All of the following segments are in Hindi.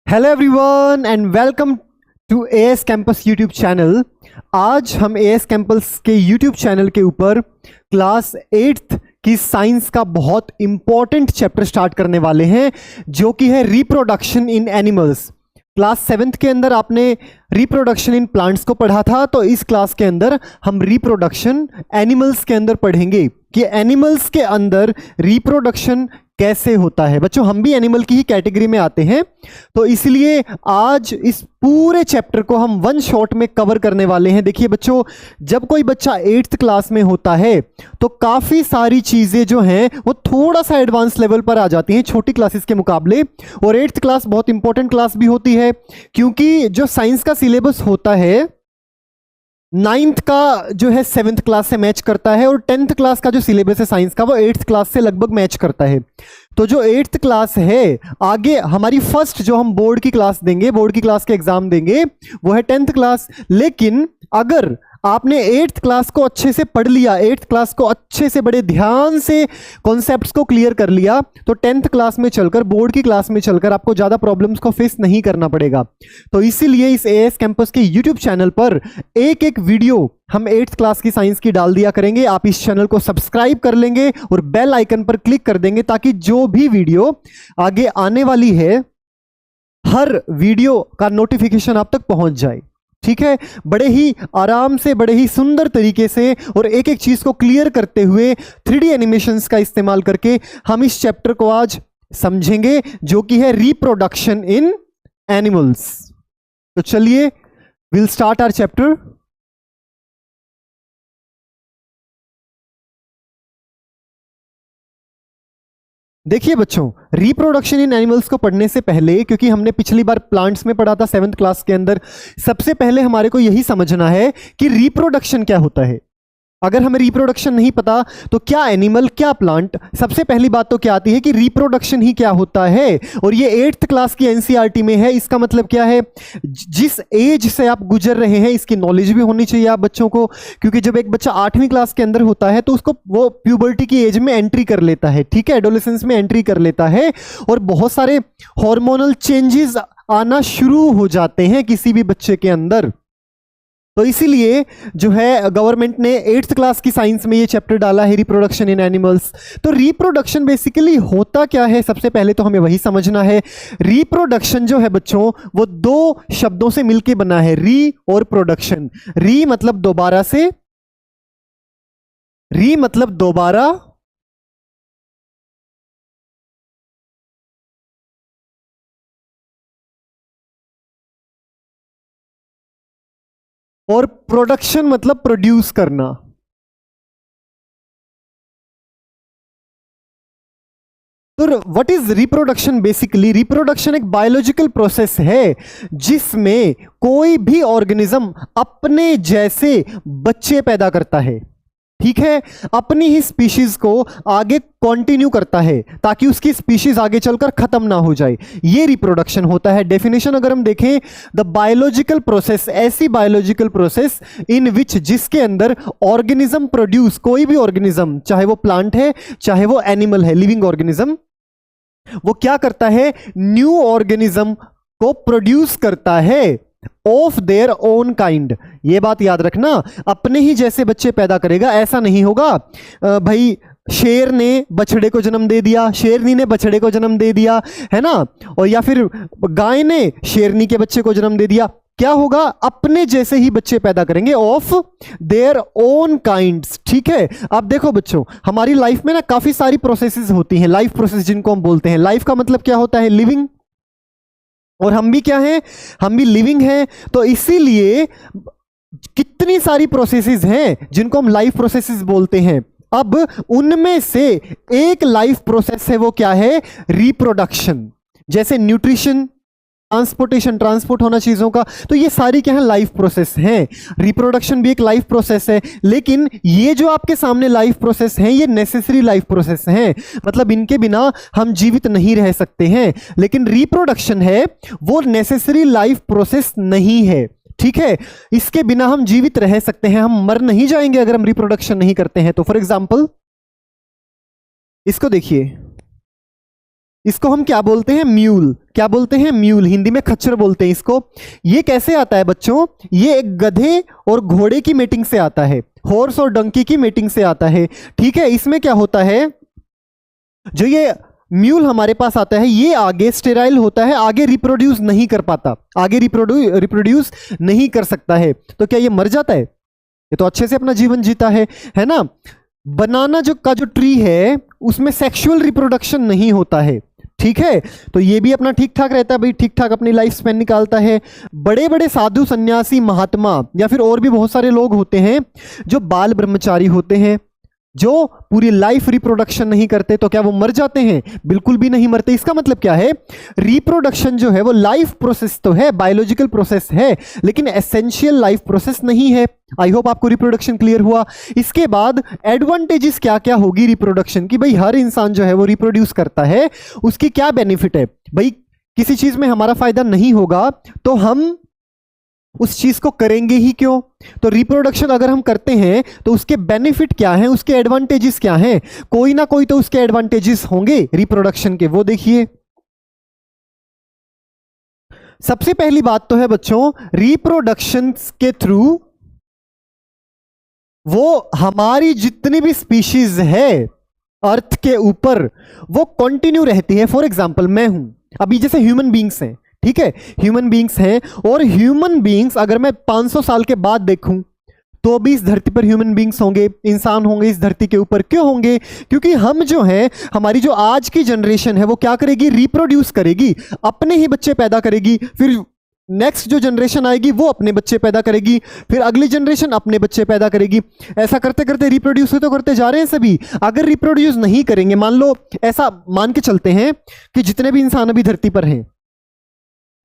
Hello everyone and welcome to AS campus YouTube channel. आज हम एएस कैंपस के यूट्यूब चैनल के ऊपर क्लास 8th की साइंस का बहुत इंपॉर्टेंट चैप्टर स्टार्ट करने वाले हैं, जो कि है reproduction in animals. Class 7th के अंदर आपने रिप्रोडक्शन इन प्लांट्स को पढ़ा था, तो इस क्लास के अंदर हम रिप्रोडक्शन एनिमल्स के अंदर पढ़ेंगे कि एनिमल्स के अंदर रिप्रोडक्शन कैसे होता है। बच्चों, हम भी एनिमल की ही कैटेगरी में आते हैं, तो इसलिए आज इस पूरे चैप्टर को हम वन शॉट में कवर करने वाले हैं। देखिए बच्चों, जब कोई बच्चा 8th क्लास में होता है तो काफ़ी सारी चीज़ें जो हैं वो थोड़ा सा एडवांस लेवल पर आ जाती हैं छोटी क्लासेस के मुकाबले। और 8th क्लास बहुत इंपॉर्टेंट क्लास भी होती है, क्योंकि जो साइंस का सिलेबस होता है 9th का जो है 7th क्लास से मैच करता है, और 10th क्लास का जो सिलेबस है साइंस का वो 8th क्लास से लगभग मैच करता है। तो जो 8th क्लास है, आगे हमारी फर्स्ट जो हम बोर्ड की क्लास देंगे, बोर्ड की क्लास के एग्जाम देंगे, वो है 10th क्लास। लेकिन अगर आपने 8th क्लास को अच्छे से पढ़ लिया, 8th क्लास को अच्छे से बड़े ध्यान से कॉन्सेप्ट्स को क्लियर कर लिया, तो 10th क्लास में चलकर, बोर्ड की क्लास में चलकर आपको ज़्यादा प्रॉब्लम्स को फेस नहीं करना पड़ेगा। तो इसीलिए इस एएस कैंपस के यूट्यूब चैनल पर एक एक वीडियो हम 8th क्लास की साइंस की डाल दिया करेंगे। आप इस चैनल को सब्सक्राइब कर लेंगे और बेल आइकन पर क्लिक कर देंगे, ताकि जो भी वीडियो आगे आने वाली है, हर वीडियो का नोटिफिकेशन आप तक पहुंच जाए। ठीक है, बड़े ही आराम से, बड़े ही सुंदर तरीके से और एक एक चीज को क्लियर करते हुए 3D एनिमेशंस का इस्तेमाल करके हम इस चैप्टर को आज समझेंगे, जो कि है रिप्रोडक्शन इन एनिमल्स। तो चलिए, विल स्टार्ट आवर चैप्टर। देखिए बच्चों, रिप्रोडक्शन इन एनिमल्स को पढ़ने से पहले, क्योंकि हमने पिछली बार प्लांट्स में पढ़ा था 7th क्लास के अंदर, सबसे पहले हमारे को यही समझना है कि रिप्रोडक्शन क्या होता है। अगर हमें रिप्रोडक्शन नहीं पता तो क्या एनिमल क्या प्लांट, सबसे पहली बात तो क्या आती है कि रिप्रोडक्शन ही क्या होता है। और ये 8th क्लास की एनसीईआरटी में है। इसका मतलब क्या है, जिस एज से आप गुजर रहे हैं इसकी नॉलेज भी होनी चाहिए आप बच्चों को, क्योंकि जब एक बच्चा 8वीं क्लास के अंदर होता है तो उसको वो प्यूबर्टी की एज में एंट्री कर लेता है। ठीक है, एडोलेसेंस में एंट्री कर लेता है, और बहुत सारे हार्मोनल चेंजेस आना शुरू हो जाते हैं किसी भी बच्चे के अंदर। तो इसीलिए जो है गवर्नमेंट ने 8th क्लास की साइंस में ये चैप्टर डाला है, रिप्रोडक्शन इन एनिमल्स। तो रिप्रोडक्शन बेसिकली होता क्या है, सबसे पहले तो हमें वही समझना है। रिप्रोडक्शन जो है बच्चों, वो दो शब्दों से मिलके बना है, री और प्रोडक्शन। री मतलब दोबारा से, री मतलब दोबारा, और प्रोडक्शन मतलब प्रोड्यूस करना। तो what is reproduction? Basically reproduction एक बायोलॉजिकल प्रोसेस है जिसमें कोई भी ऑर्गेनिज्म अपने जैसे बच्चे पैदा करता है। ठीक है, अपनी ही स्पीशीज को आगे कंटिन्यू करता है, ताकि उसकी स्पीशीज आगे चलकर खत्म ना हो जाए। ये रिप्रोडक्शन होता है। डेफिनेशन अगर हम देखें, द बायोलॉजिकल प्रोसेस, ऐसी बायोलॉजिकल प्रोसेस इन विच, जिसके अंदर ऑर्गेनिज्म प्रोड्यूस, कोई भी ऑर्गेनिज्म, चाहे वो प्लांट है चाहे वो एनिमल है, लिविंग ऑर्गेनिज्म, वो क्या करता है, न्यू ऑर्गेनिज्म को प्रोड्यूस करता है ऑफ देयर ओन काइंड। ये बात याद रखना, अपने ही जैसे बच्चे पैदा करेगा, ऐसा नहीं होगा भाई शेर ने बछड़े को जन्म दे दिया, शेरनी ने बछड़े को जन्म दे दिया, है ना, और या फिर गाय ने शेरनी के बच्चे को जन्म दे दिया। क्या होगा, अपने जैसे ही बच्चे पैदा करेंगे ऑफ देयर ओन काइंड्स। ठीक है, अब देखो बच्चों, हमारी लाइफ में ना काफी सारी प्रोसेसेस होती हैं, लाइफ प्रोसेस जिनको हम बोलते हैं। लाइफ का मतलब क्या होता है, लिविंग, और हम भी क्या हैं, हम भी लिविंग हैं। तो इसीलिए कितनी सारी प्रोसेसेस हैं जिनको हम लाइफ प्रोसेसेस बोलते हैं। अब उनमें से एक लाइफ प्रोसेस है, वो क्या है, रिप्रोडक्शन। जैसे न्यूट्रिशन, ट्रांसपोर्टेशन, ट्रांसपोर्ट होना चीजों का, तो ये सारी क्या है, लाइफ प्रोसेस हैं। रिप्रोडक्शन भी एक लाइफ प्रोसेस है, लेकिन ये जो आपके सामने लाइफ प्रोसेस हैं, ये नेसेसरी लाइफ प्रोसेस हैं, मतलब इनके बिना हम जीवित नहीं रह सकते हैं। लेकिन रिप्रोडक्शन है, वो नेसेसरी लाइफ प्रोसेस नहीं है। ठीक है, इसके बिना हम जीवित रह सकते हैं, हम मर नहीं जाएंगे अगर हम रिप्रोडक्शन नहीं करते हैं। तो फॉर एग्जाम्पल इसको देखिए, इसको हम क्या बोलते हैं? म्यूल। क्या बोलते हैं? म्यूल। हिंदी में खच्चर बोलते हैं इसको। ये कैसे आता है बच्चों? ये एक गधे और घोड़े की मीटिंग से आता है, हॉर्स और डंकी की मीटिंग से आता है। ठीक है, इसमें क्या होता है, जो ये म्यूल हमारे पास आता है, ये आगे स्टेराइल होता है, आगे रिप्रोड्यूस नहीं कर पाता, आगे रिप्रोड्यूस नहीं कर सकता है। तो क्या ये मर जाता है? ये तो अच्छे से अपना जीवन जीता है ना। बनाना जो ट्री है उसमें सेक्सुअल रिप्रोडक्शन नहीं होता है। ठीक है, तो ये भी अपना ठीक ठाक रहता है भाई, ठीक ठाक अपनी लाइफ स्पेन निकालता है। बड़े बड़े साधु सन्यासी महात्मा या फिर और भी बहुत सारे लोग होते हैं जो बाल ब्रह्मचारी होते हैं, जो पूरी लाइफ रिप्रोडक्शन नहीं करते, तो क्या वो मर जाते हैं? बिल्कुल भी नहीं मरते। इसका मतलब क्या है? रिप्रोडक्शन जो है वो लाइफ प्रोसेस तो है, बायोलॉजिकल प्रोसेस है, लेकिन एसेंशियल लाइफ प्रोसेस नहीं है। आई होप आपको रिप्रोडक्शन क्लियर हुआ। इसके बाद एडवांटेजेस क्या क्या होगी रिप्रोडक्शन की? भाई हर इंसान जो है वो रिप्रोड्यूस करता है, उसकी क्या बेनिफिट है? भाई किसी चीज में हमारा फायदा नहीं होगा तो हम उस चीज को करेंगे ही क्यों? तो रिप्रोडक्शन अगर हम करते हैं तो उसके बेनिफिट क्या हैं, उसके एडवांटेजेस क्या हैं? कोई ना कोई तो उसके एडवांटेजेस होंगे रिप्रोडक्शन के, वो देखिए। सबसे पहली बात तो है बच्चों, रिप्रोडक्शन के थ्रू वो हमारी जितनी भी स्पीशीज है अर्थ के ऊपर वो कंटिन्यू रहती है। फॉर एग्जाम्पल मैं हूं अभी, जैसे ह्यूमन बींग्स हैं, ठीक है, ह्यूमन बींग्स हैं, और ह्यूमन बींग्स अगर मैं 500 साल के बाद देखूं तो भी इस धरती पर ह्यूमन बींग्स होंगे, इंसान होंगे इस धरती के ऊपर। क्यों होंगे? क्योंकि हम जो हैं, हमारी जो आज की जनरेशन है वो क्या करेगी? रिप्रोड्यूस करेगी, अपने ही बच्चे पैदा करेगी, फिर नेक्स्ट जो जनरेशन आएगी वो अपने बच्चे पैदा करेगी, फिर अगली जनरेशन अपने बच्चे पैदा करेगी। ऐसा करते करते रिप्रोड्यूस तो करते जा रहे हैं सभी। अगर रिप्रोड्यूस नहीं करेंगे, मान लो ऐसा मान के चलते हैं कि जितने भी इंसान अभी धरती पर हैं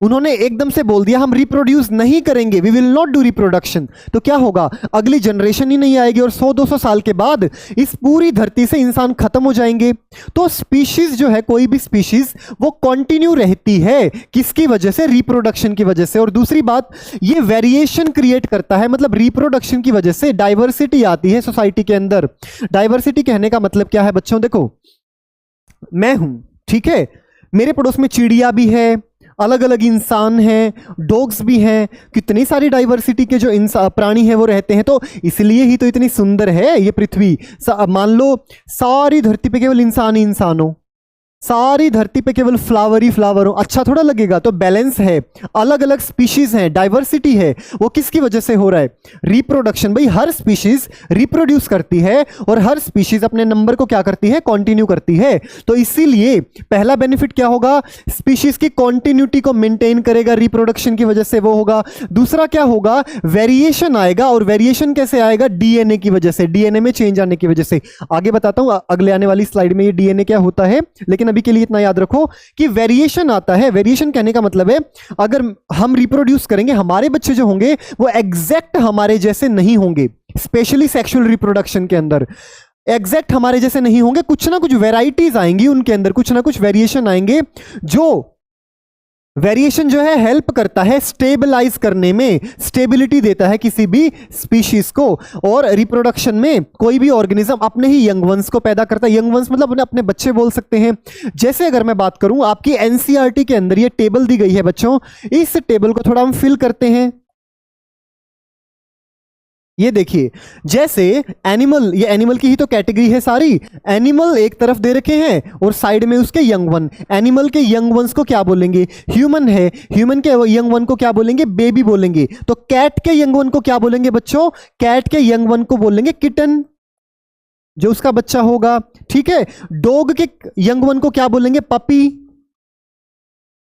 उन्होंने एकदम से बोल दिया हम रिप्रोड्यूस नहीं करेंगे, we will not do reproduction, तो क्या होगा? अगली जनरेशन ही नहीं आएगी और 100-200 साल के बाद इस पूरी धरती से इंसान खत्म हो जाएंगे। तो स्पीशीज जो है, कोई भी स्पीशीज वो कंटिन्यू रहती है, किसकी वजह से? रिप्रोडक्शन की वजह से। और दूसरी बात, ये वेरिएशन क्रिएट करता है, मतलब रिप्रोडक्शन की वजह से डाइवर्सिटी आती है सोसाइटी के अंदर। डाइवर्सिटी कहने का मतलब क्या है बच्चों? देखो मैं हूं, ठीक है, मेरे पड़ोस में चिड़िया भी है, अलग अलग इंसान हैं, डॉग्स भी हैं, कितनी सारी डाइवर्सिटी के जो प्राणी हैं वो रहते हैं। तो इसलिए ही तो इतनी सुंदर है ये पृथ्वी। मान लो सारी धरती पे केवल इंसान ही इंसान हो, सारी धरती पे केवल फ्लावर ही फ्लावर हो, अच्छा थोड़ा लगेगा? तो बैलेंस है, अलग अलग स्पीशीज हैं, डाइवर्सिटी है, वो किसकी वजह से हो रहा है? रिप्रोडक्शन। भाई हर स्पीशीज रिप्रोड्यूस करती है और हर स्पीशीज अपने नंबर को क्या करती है? कंटिन्यू करती है। तो इसीलिए पहला बेनिफिट क्या होगा? स्पीशीज की कंटिन्यूटी को मेंटेन करेगा, रिप्रोडक्शन की वजह से वो होगा। दूसरा क्या होगा? वेरिएशन आएगा, और वेरिएशन कैसे आएगा? डीएनए की वजह से, डीएनए में चेंज आने की वजह से। आगे बताता हूं अगले आने वाली स्लाइड में ये डीएनए क्या होता है, लेकिन अभी के लिए इतना याद रखो कि वेरिएशन आता है। वेरिएशन कहने का मतलब है अगर हम रिप्रोड्यूस करेंगे, हमारे बच्चे जो होंगे वो एग्जैक्ट हमारे जैसे नहीं होंगे, स्पेशली सेक्सुअल रिप्रोडक्शन के अंदर एग्जैक्ट हमारे जैसे नहीं होंगे, कुछ ना कुछ वेराइटीज आएंगी उनके अंदर, कुछ ना कुछ वेरिएशन आएंगे। जो वेरिएशन जो है हेल्प करता है स्टेबलाइज करने में, स्टेबिलिटी देता है किसी भी स्पीशीज को। और रिप्रोडक्शन में कोई भी ऑर्गेनिज्म अपने ही यंग वंस को पैदा करता है। यंग वंस मतलब अपने बच्चे बोल सकते हैं। जैसे अगर मैं बात करूं, आपकी एनसीईआरटी के अंदर ये टेबल दी गई है बच्चों, इस टेबल को थोड़ा हम फिल करते हैं। ये देखिए, जैसे एनिमल, ये एनिमल की ही तो कैटेगरी है सारी। एनिमल एक तरफ दे रखे हैं और साइड में उसके यंग वन। एनिमल के यंग वंस को क्या बोलेंगे? ह्यूमन है, ह्यूमन के यंग वन को क्या बोलेंगे? बेबी बोलेंगे। तो कैट के यंग वन को क्या बोलेंगे बच्चों? कैट के यंग वन को बोलेंगे किटन, जो उसका बच्चा होगा। ठीक है, डॉग के यंग वन को क्या बोलेंगे? पपी।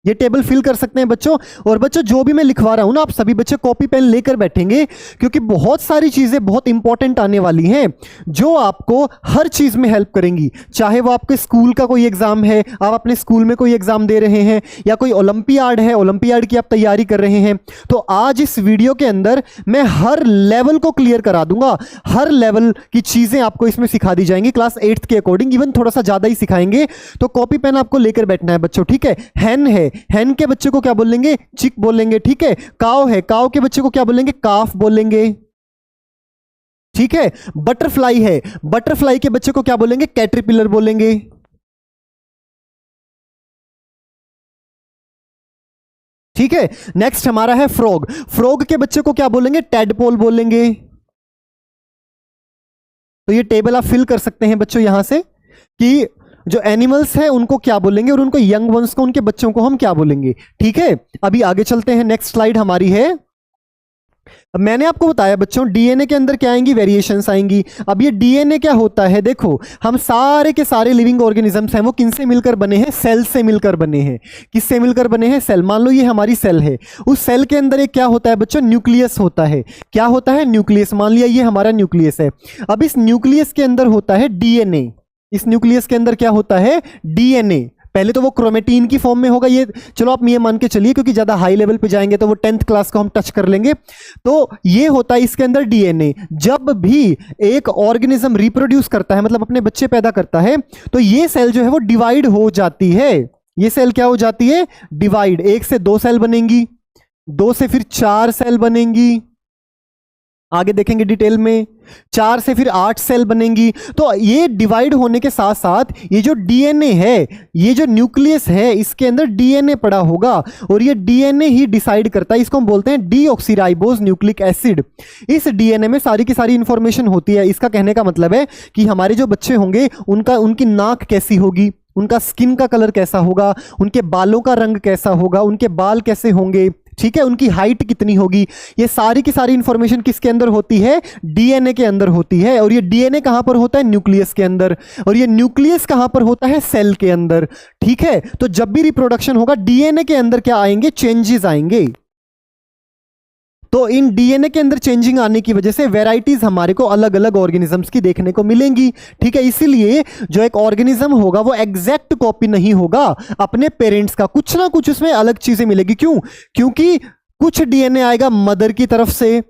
ये टेबल फिल कर सकते हैं बच्चों। और बच्चों जो भी मैं लिखवा रहा हूं ना, आप सभी बच्चे कॉपी पेन लेकर बैठेंगे, क्योंकि बहुत सारी चीजें बहुत इंपॉर्टेंट आने वाली हैं जो आपको हर चीज में हेल्प करेंगी। चाहे वो आपके स्कूल का कोई एग्जाम है, आप अपने स्कूल में कोई एग्जाम दे रहे हैं, या कोई ओलंपियाड है, ओलंपियाड की आप तैयारी कर रहे हैं, तो आज इस वीडियो के अंदर मैं हर लेवल को क्लियर करा दूंगा। हर लेवल की चीजें आपको इसमें सिखा दी जाएंगी क्लास 8th के अकॉर्डिंग, इवन थोड़ा सा ज्यादा ही सिखाएंगे। तो कॉपी पेन आपको लेकर बैठना है बच्चों, ठीक है। हैन है, हैन के बच्चे को क्या बोलेंगे? चिक बोलेंगे, ठीक है। काव है, काव के बच्चे को क्या बोलेंगे? काफ बोलेंगे, ठीक है। बटरफ्लाई है, बटरफ्लाई के बच्चे को क्या बोलेंगे? कैटरपिलर बोलेंगे। ठीक है। नेक्स्ट हमारा है फ्रॉग। फ्रॉग के बच्चे को क्या बोलेंगे? टैडपोल बोलेंगे। तो ये टेबल आप फिल कर सकते हैं बच्चों यहां से कि जो एनिमल्स है उनको क्या बोलेंगे और उनको यंग वंस को, उनके बच्चों को हम क्या बोलेंगे। ठीक है, अभी आगे चलते हैं। नेक्स्ट स्लाइड हमारी है, मैंने आपको बताया बच्चों डीएनए के अंदर क्या आएंगी? वेरिएशंस आएंगी। अब ये डीएनए क्या होता है? देखो, हम सारे के सारे लिविंग ऑर्गेनिजम्स हैं वो किनसे मिलकर बने हैं? सेल से मिलकर बने हैं। किससे मिलकर बने हैं? सेल। मान लो ये हमारी सेल है, उस सेल के अंदर एक क्या होता है बच्चों? न्यूक्लियस होता है। क्या होता है? न्यूक्लियस। मान लिया ये हमारा न्यूक्लियस है। अब इस न्यूक्लियस के अंदर होता है डीएनए। इस न्यूक्लियस के अंदर क्या होता है? डीएनए। पहले तो वो क्रोमेटीन की फॉर्म में होगा, ये चलो आप ये मान के चलिए, क्योंकि ज्यादा हाई लेवल पे जाएंगे तो वो 10th क्लास को हम टच कर लेंगे। तो ये होता है इसके अंदर डीएनए। जब भी एक ऑर्गेनिज्म रिप्रोड्यूस करता है, मतलब अपने बच्चे पैदा करता है, तो ये सेल जो है वो डिवाइड हो जाती है। ये सेल क्या हो जाती है? डिवाइड। 1 से 2 सेल बनेंगी, 2 से फिर 4 सेल बनेंगी, आगे देखेंगे डिटेल में, 4 से फिर 8 सेल बनेंगी। तो ये डिवाइड होने के साथ साथ ये जो डीएनए है, ये जो न्यूक्लियस है, इसके अंदर डीएनए पड़ा होगा और ये डीएनए ही डिसाइड करता है। इसको हम बोलते हैं डीऑक्सीराइबोज न्यूक्लिक एसिड। इस डीएनए में सारी की सारी इंफॉर्मेशन होती है। इसका कहने का मतलब है कि हमारे जो बच्चे होंगे उनकी नाक कैसी होगी, उनका स्किन का कलर कैसा होगा, उनके बालों का रंग कैसा होगा, उनके बाल कैसे होंगे, ठीक है, उनकी हाइट कितनी होगी, ये सारी की सारी इंफॉर्मेशन किसके अंदर होती है? डीएनए के अंदर होती है। और ये डीएनए कहां पर होता है? न्यूक्लियस के अंदर। और ये न्यूक्लियस कहां पर होता है? सेल के अंदर। ठीक है, तो जब भी रिप्रोडक्शन होगा डीएनए के अंदर क्या आएंगे? चेंजेस आएंगे। तो इन डीएनए के अंदर चेंजिंग आने की वजह से वैरायटीज हमारे को अलग अलग ऑर्गेनिजम्स की देखने को मिलेंगी। ठीक है, इसीलिए जो एक ऑर्गेनिज्म होगा वो एग्जैक्ट कॉपी नहीं होगा अपने पेरेंट्स का, कुछ ना कुछ उसमें अलग चीजें मिलेगी। क्यों? क्योंकि कुछ डीएनए आएगा मदर की तरफ से,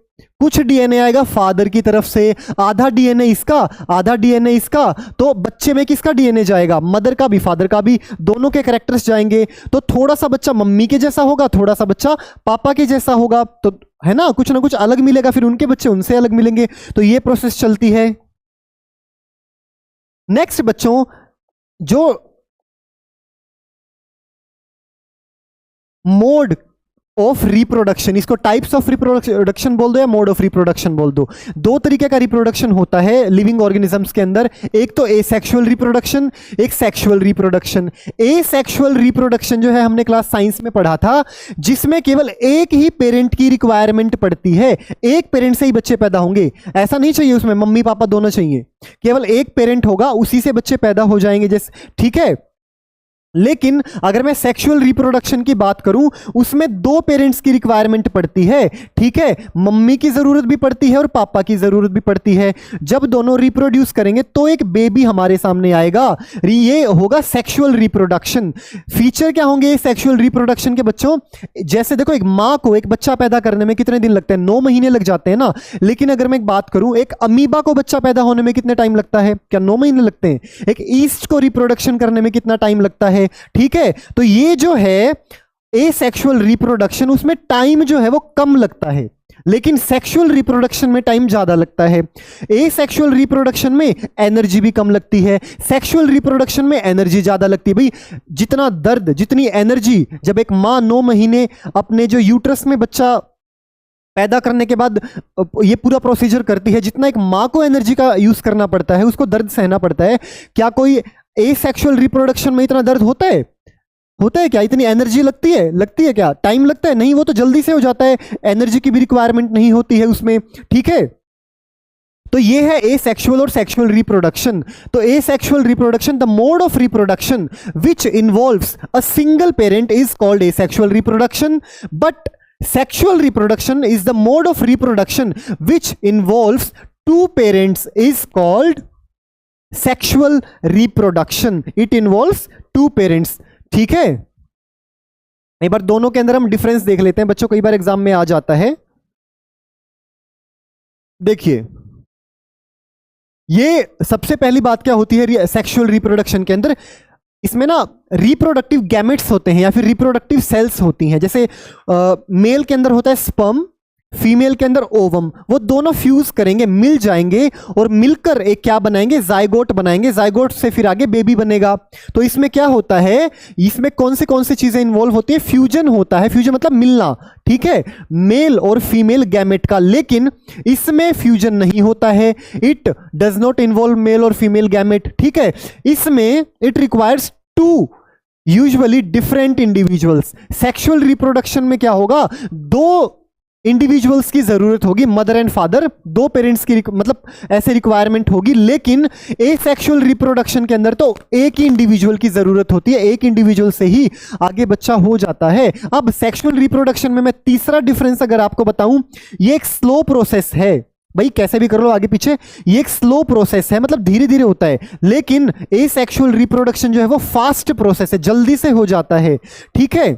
कुछ डीएनए आएगा फादर की तरफ से, आधा डीएनए इसका, आधा डीएनए इसका। तो बच्चे में किसका डीएनए जाएगा? मदर का भी फादर का भी, दोनों के कैरेक्टर्स जाएंगे। तो थोड़ा सा बच्चा मम्मी के जैसा होगा, थोड़ा सा बच्चा पापा के जैसा होगा, तो है ना, कुछ ना कुछ अलग मिलेगा, फिर उनके बच्चे उनसे अलग मिलेंगे। तो ये प्रोसेस चलती है। नेक्स्ट बच्चों, जो मोड ऑफ रिप्रोडक्शन, इसको टाइप्स ऑफ रिप्रोडक्शन बोल दो या मोड ऑफ रिप्रोडक्शन बोल दो। 2 तरीके का रिप्रोडक्शन होता है लिविंग ऑर्गेनिजम्स के अंदर, एक तो एसेक्सुअल रिप्रोडक्शन, एक सेक्सुअल रिप्रोडक्शन। एसेक्सुअल रिप्रोडक्शन जो है हमने क्लास साइंस में पढ़ा था, जिसमें केवल एक ही पेरेंट की रिक्वायरमेंट पड़ती है, एक पेरेंट से ही बच्चे पैदा होंगे। ऐसा नहीं चाहिए उसमें मम्मी पापा दोनों चाहिए, केवल एक पेरेंट होगा, उसी से बच्चे पैदा हो जाएंगे जैसे। ठीक है, लेकिन अगर मैं सेक्सुअल रिप्रोडक्शन की बात करूं, उसमें 2 पेरेंट्स की रिक्वायरमेंट पड़ती है। ठीक है, मम्मी की जरूरत भी पड़ती है और पापा की जरूरत भी पड़ती है। जब दोनों रिप्रोड्यूस करेंगे तो एक बेबी हमारे सामने आएगा, ये होगा सेक्सुअल रिप्रोडक्शन। फीचर क्या होंगे सेक्सुअल रिप्रोडक्शन के बच्चों? जैसे देखो, एक मां को एक बच्चा पैदा करने में कितने दिन लगते हैं? 9 महीने लग जाते हैं ना। लेकिन अगर मैं एक बात करूं, एक अमीबा को बच्चा पैदा होने में कितने टाइम लगता है? क्या 9 महीने लगते हैं? एक ईस्ट को रिप्रोडक्शन करने में कितना टाइम लगता है? ठीक है, तो ये जो है एसेक्सुअल रिप्रोडक्शन, उसमें टाइम जो है वो कम लगता है, लेकिन सेक्सुअल रिप्रोडक्शन में टाइम ज्यादा लगता है। एसेक्सुअल रिप्रोडक्शन में एनर्जी भी कम लगती है, सेक्सुअल रिप्रोडक्शन में एनर्जी ज्यादा लगती है। भाई, जितना दर्द, जितनी एनर्जी जब एक मां 9 महीने अपने जो यूट्रस में बच्चा पैदा करने के बाद ये पूरा प्रोसीजर करती है, जितना एक मां को एनर्जी का यूज करना पड़ता है, उसको दर्द सहना पड़ता है, क्या कोई एसेक्सुअल रिप्रोडक्शन में इतना दर्द होता है? होता है क्या? इतनी एनर्जी लगती है? लगती है क्या? टाइम लगता है? नहीं, वो तो जल्दी से हो जाता है, एनर्जी की भी रिक्वायरमेंट नहीं होती है उसमें। ठीक है, तो ये है एसेक्सुअल और सेक्सुअल रिप्रोडक्शन। तो asexual reproduction, the mode of reproduction which involves a single parent is called asexual reproduction, but sexual reproduction is the mode of reproduction which involves 2 parents is called sexual reproduction. It involves 2 parents. ठीक है, एक बार दोनों के अंदर हम डिफरेंस देख लेते हैं बच्चों, कई बार एग्जाम में आ जाता है। देखिए, ये सबसे पहली बात क्या होती है सेक्सुअल रिप्रोडक्शन के अंदर? इसमें ना रिप्रोडक्टिव गैमेट्स होते हैं या फिर रिप्रोडक्टिव सेल्स होती हैं। जैसे मेल के अंदर होता है स्पर्म, फीमेल के अंदर ओवम, वो दोनों फ्यूज करेंगे, मिल जाएंगे और मिलकर एक क्या बनाएंगे, जाइगोट बनाएंगे। जाइगोट से फिर आगे बेबी बनेगा। तो इसमें क्या होता है, इसमें कौन से चीजें इन्वॉल्व होती है, फ्यूजन होता है। फ्यूजन मतलब मिलना, ठीक है, मेल और फीमेल गैमेट का। लेकिन इसमें फ्यूजन नहीं होता है, it does not involve male और फीमेल गैमेट, ठीक है। इसमें it requires two usually different individuals. Sexual reproduction में क्या होगा, दो इंडिविजुअल्स की जरूरत होगी, मदर एंड फादर, दो पेरेंट्स की मतलब ऐसे रिक्वायरमेंट होगी। लेकिन एसेक्सुअल रिप्रोडक्शन के अंदर तो एक ही इंडिविजुअल की जरूरत होती है, एक इंडिविजुअल से ही आगे बच्चा हो जाता है। अब सेक्सुअल रिप्रोडक्शन में मैं तीसरा डिफरेंस अगर आपको बताऊं, ये एक स्लो प्रोसेस है। भाई कैसे भी कर लो आगे पीछे, ये एक स्लो प्रोसेस है, मतलब धीरे धीरे होता है। लेकिन एसेक्सुअल रिप्रोडक्शन जो है वो फास्ट प्रोसेस है, जल्दी से हो जाता है, ठीक है।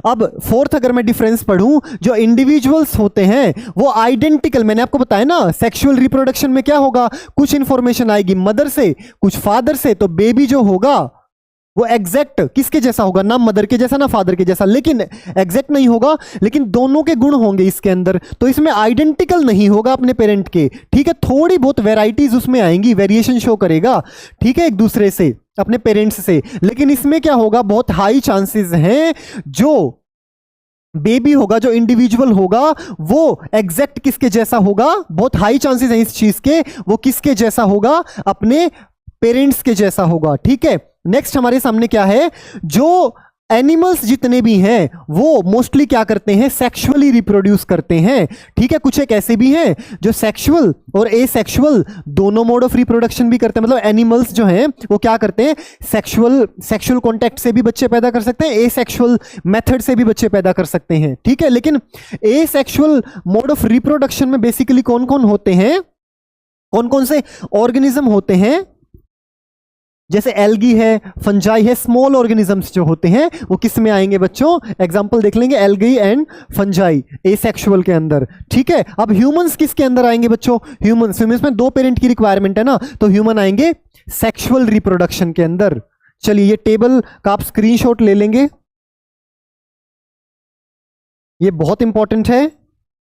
अब फोर्थ अगर मैं डिफरेंस पढ़ूं, जो इंडिविजुअल्स होते हैं वो आइडेंटिकल, मैंने आपको बताया ना सेक्सुअल रिप्रोडक्शन में क्या होगा, कुछ इंफॉर्मेशन आएगी मदर से, कुछ फादर से, तो बेबी जो होगा वो एग्जैक्ट किसके जैसा होगा, ना मदर के जैसा ना फादर के जैसा, लेकिन एग्जैक्ट नहीं होगा, लेकिन दोनों के गुण होंगे इसके अंदर। तो इसमें आइडेंटिकल नहीं होगा अपने पेरेंट के, ठीक है। थोड़ी बहुत वेराइटीज उसमें आएंगी, वेरिएशन शो करेगा, ठीक है, एक दूसरे से, अपने पेरेंट्स से। लेकिन इसमें क्या होगा, बहुत हाई चांसेस हैं जो बेबी होगा, जो इंडिविजुअल होगा, वो एग्जैक्ट किसके जैसा होगा, बहुत हाई चांसेस हैं इस चीज के, वो किसके जैसा होगा, अपने पेरेंट्स के जैसा होगा, ठीक है। नेक्स्ट हमारे सामने क्या है, जो एनिमल्स जितने भी हैं वो मोस्टली क्या करते हैं, सेक्सुअली रिप्रोड्यूस करते हैं, ठीक है। कुछ एक ऐसे भी हैं जो सेक्सुअल और एसेक्सुअल दोनों मोड ऑफ रिप्रोडक्शन भी करते हैं। मतलब एनिमल्स जो हैं वो क्या करते हैं, सेक्सुअल कॉन्टैक्ट से भी बच्चे पैदा कर सकते हैं, एसेक्सुअल मेथड से भी बच्चे पैदा कर सकते हैं, ठीक है। लेकिन एसेक्सुअल मोड ऑफ रिप्रोडक्शन में बेसिकली कौन कौन होते हैं, कौन कौन से ऑर्गेनिज्म होते हैं, जैसे एल्गी है, फंजाई है, स्मॉल ऑर्गेनिजम्स जो होते हैं वो किस में आएंगे बच्चों, एग्जांपल देख लेंगे, एल्गी एंड फंजाई एसेक्सुअल के अंदर, ठीक है। अब ह्यूमंस किसके अंदर आएंगे बच्चों, ह्यूमंस में दो पेरेंट की रिक्वायरमेंट है ना, तो ह्यूमन आएंगे सेक्सुअल रिप्रोडक्शन के अंदर। चलिए ये टेबल का आप स्क्रीनशॉट ले लेंगे, ये बहुत इंपॉर्टेंट है।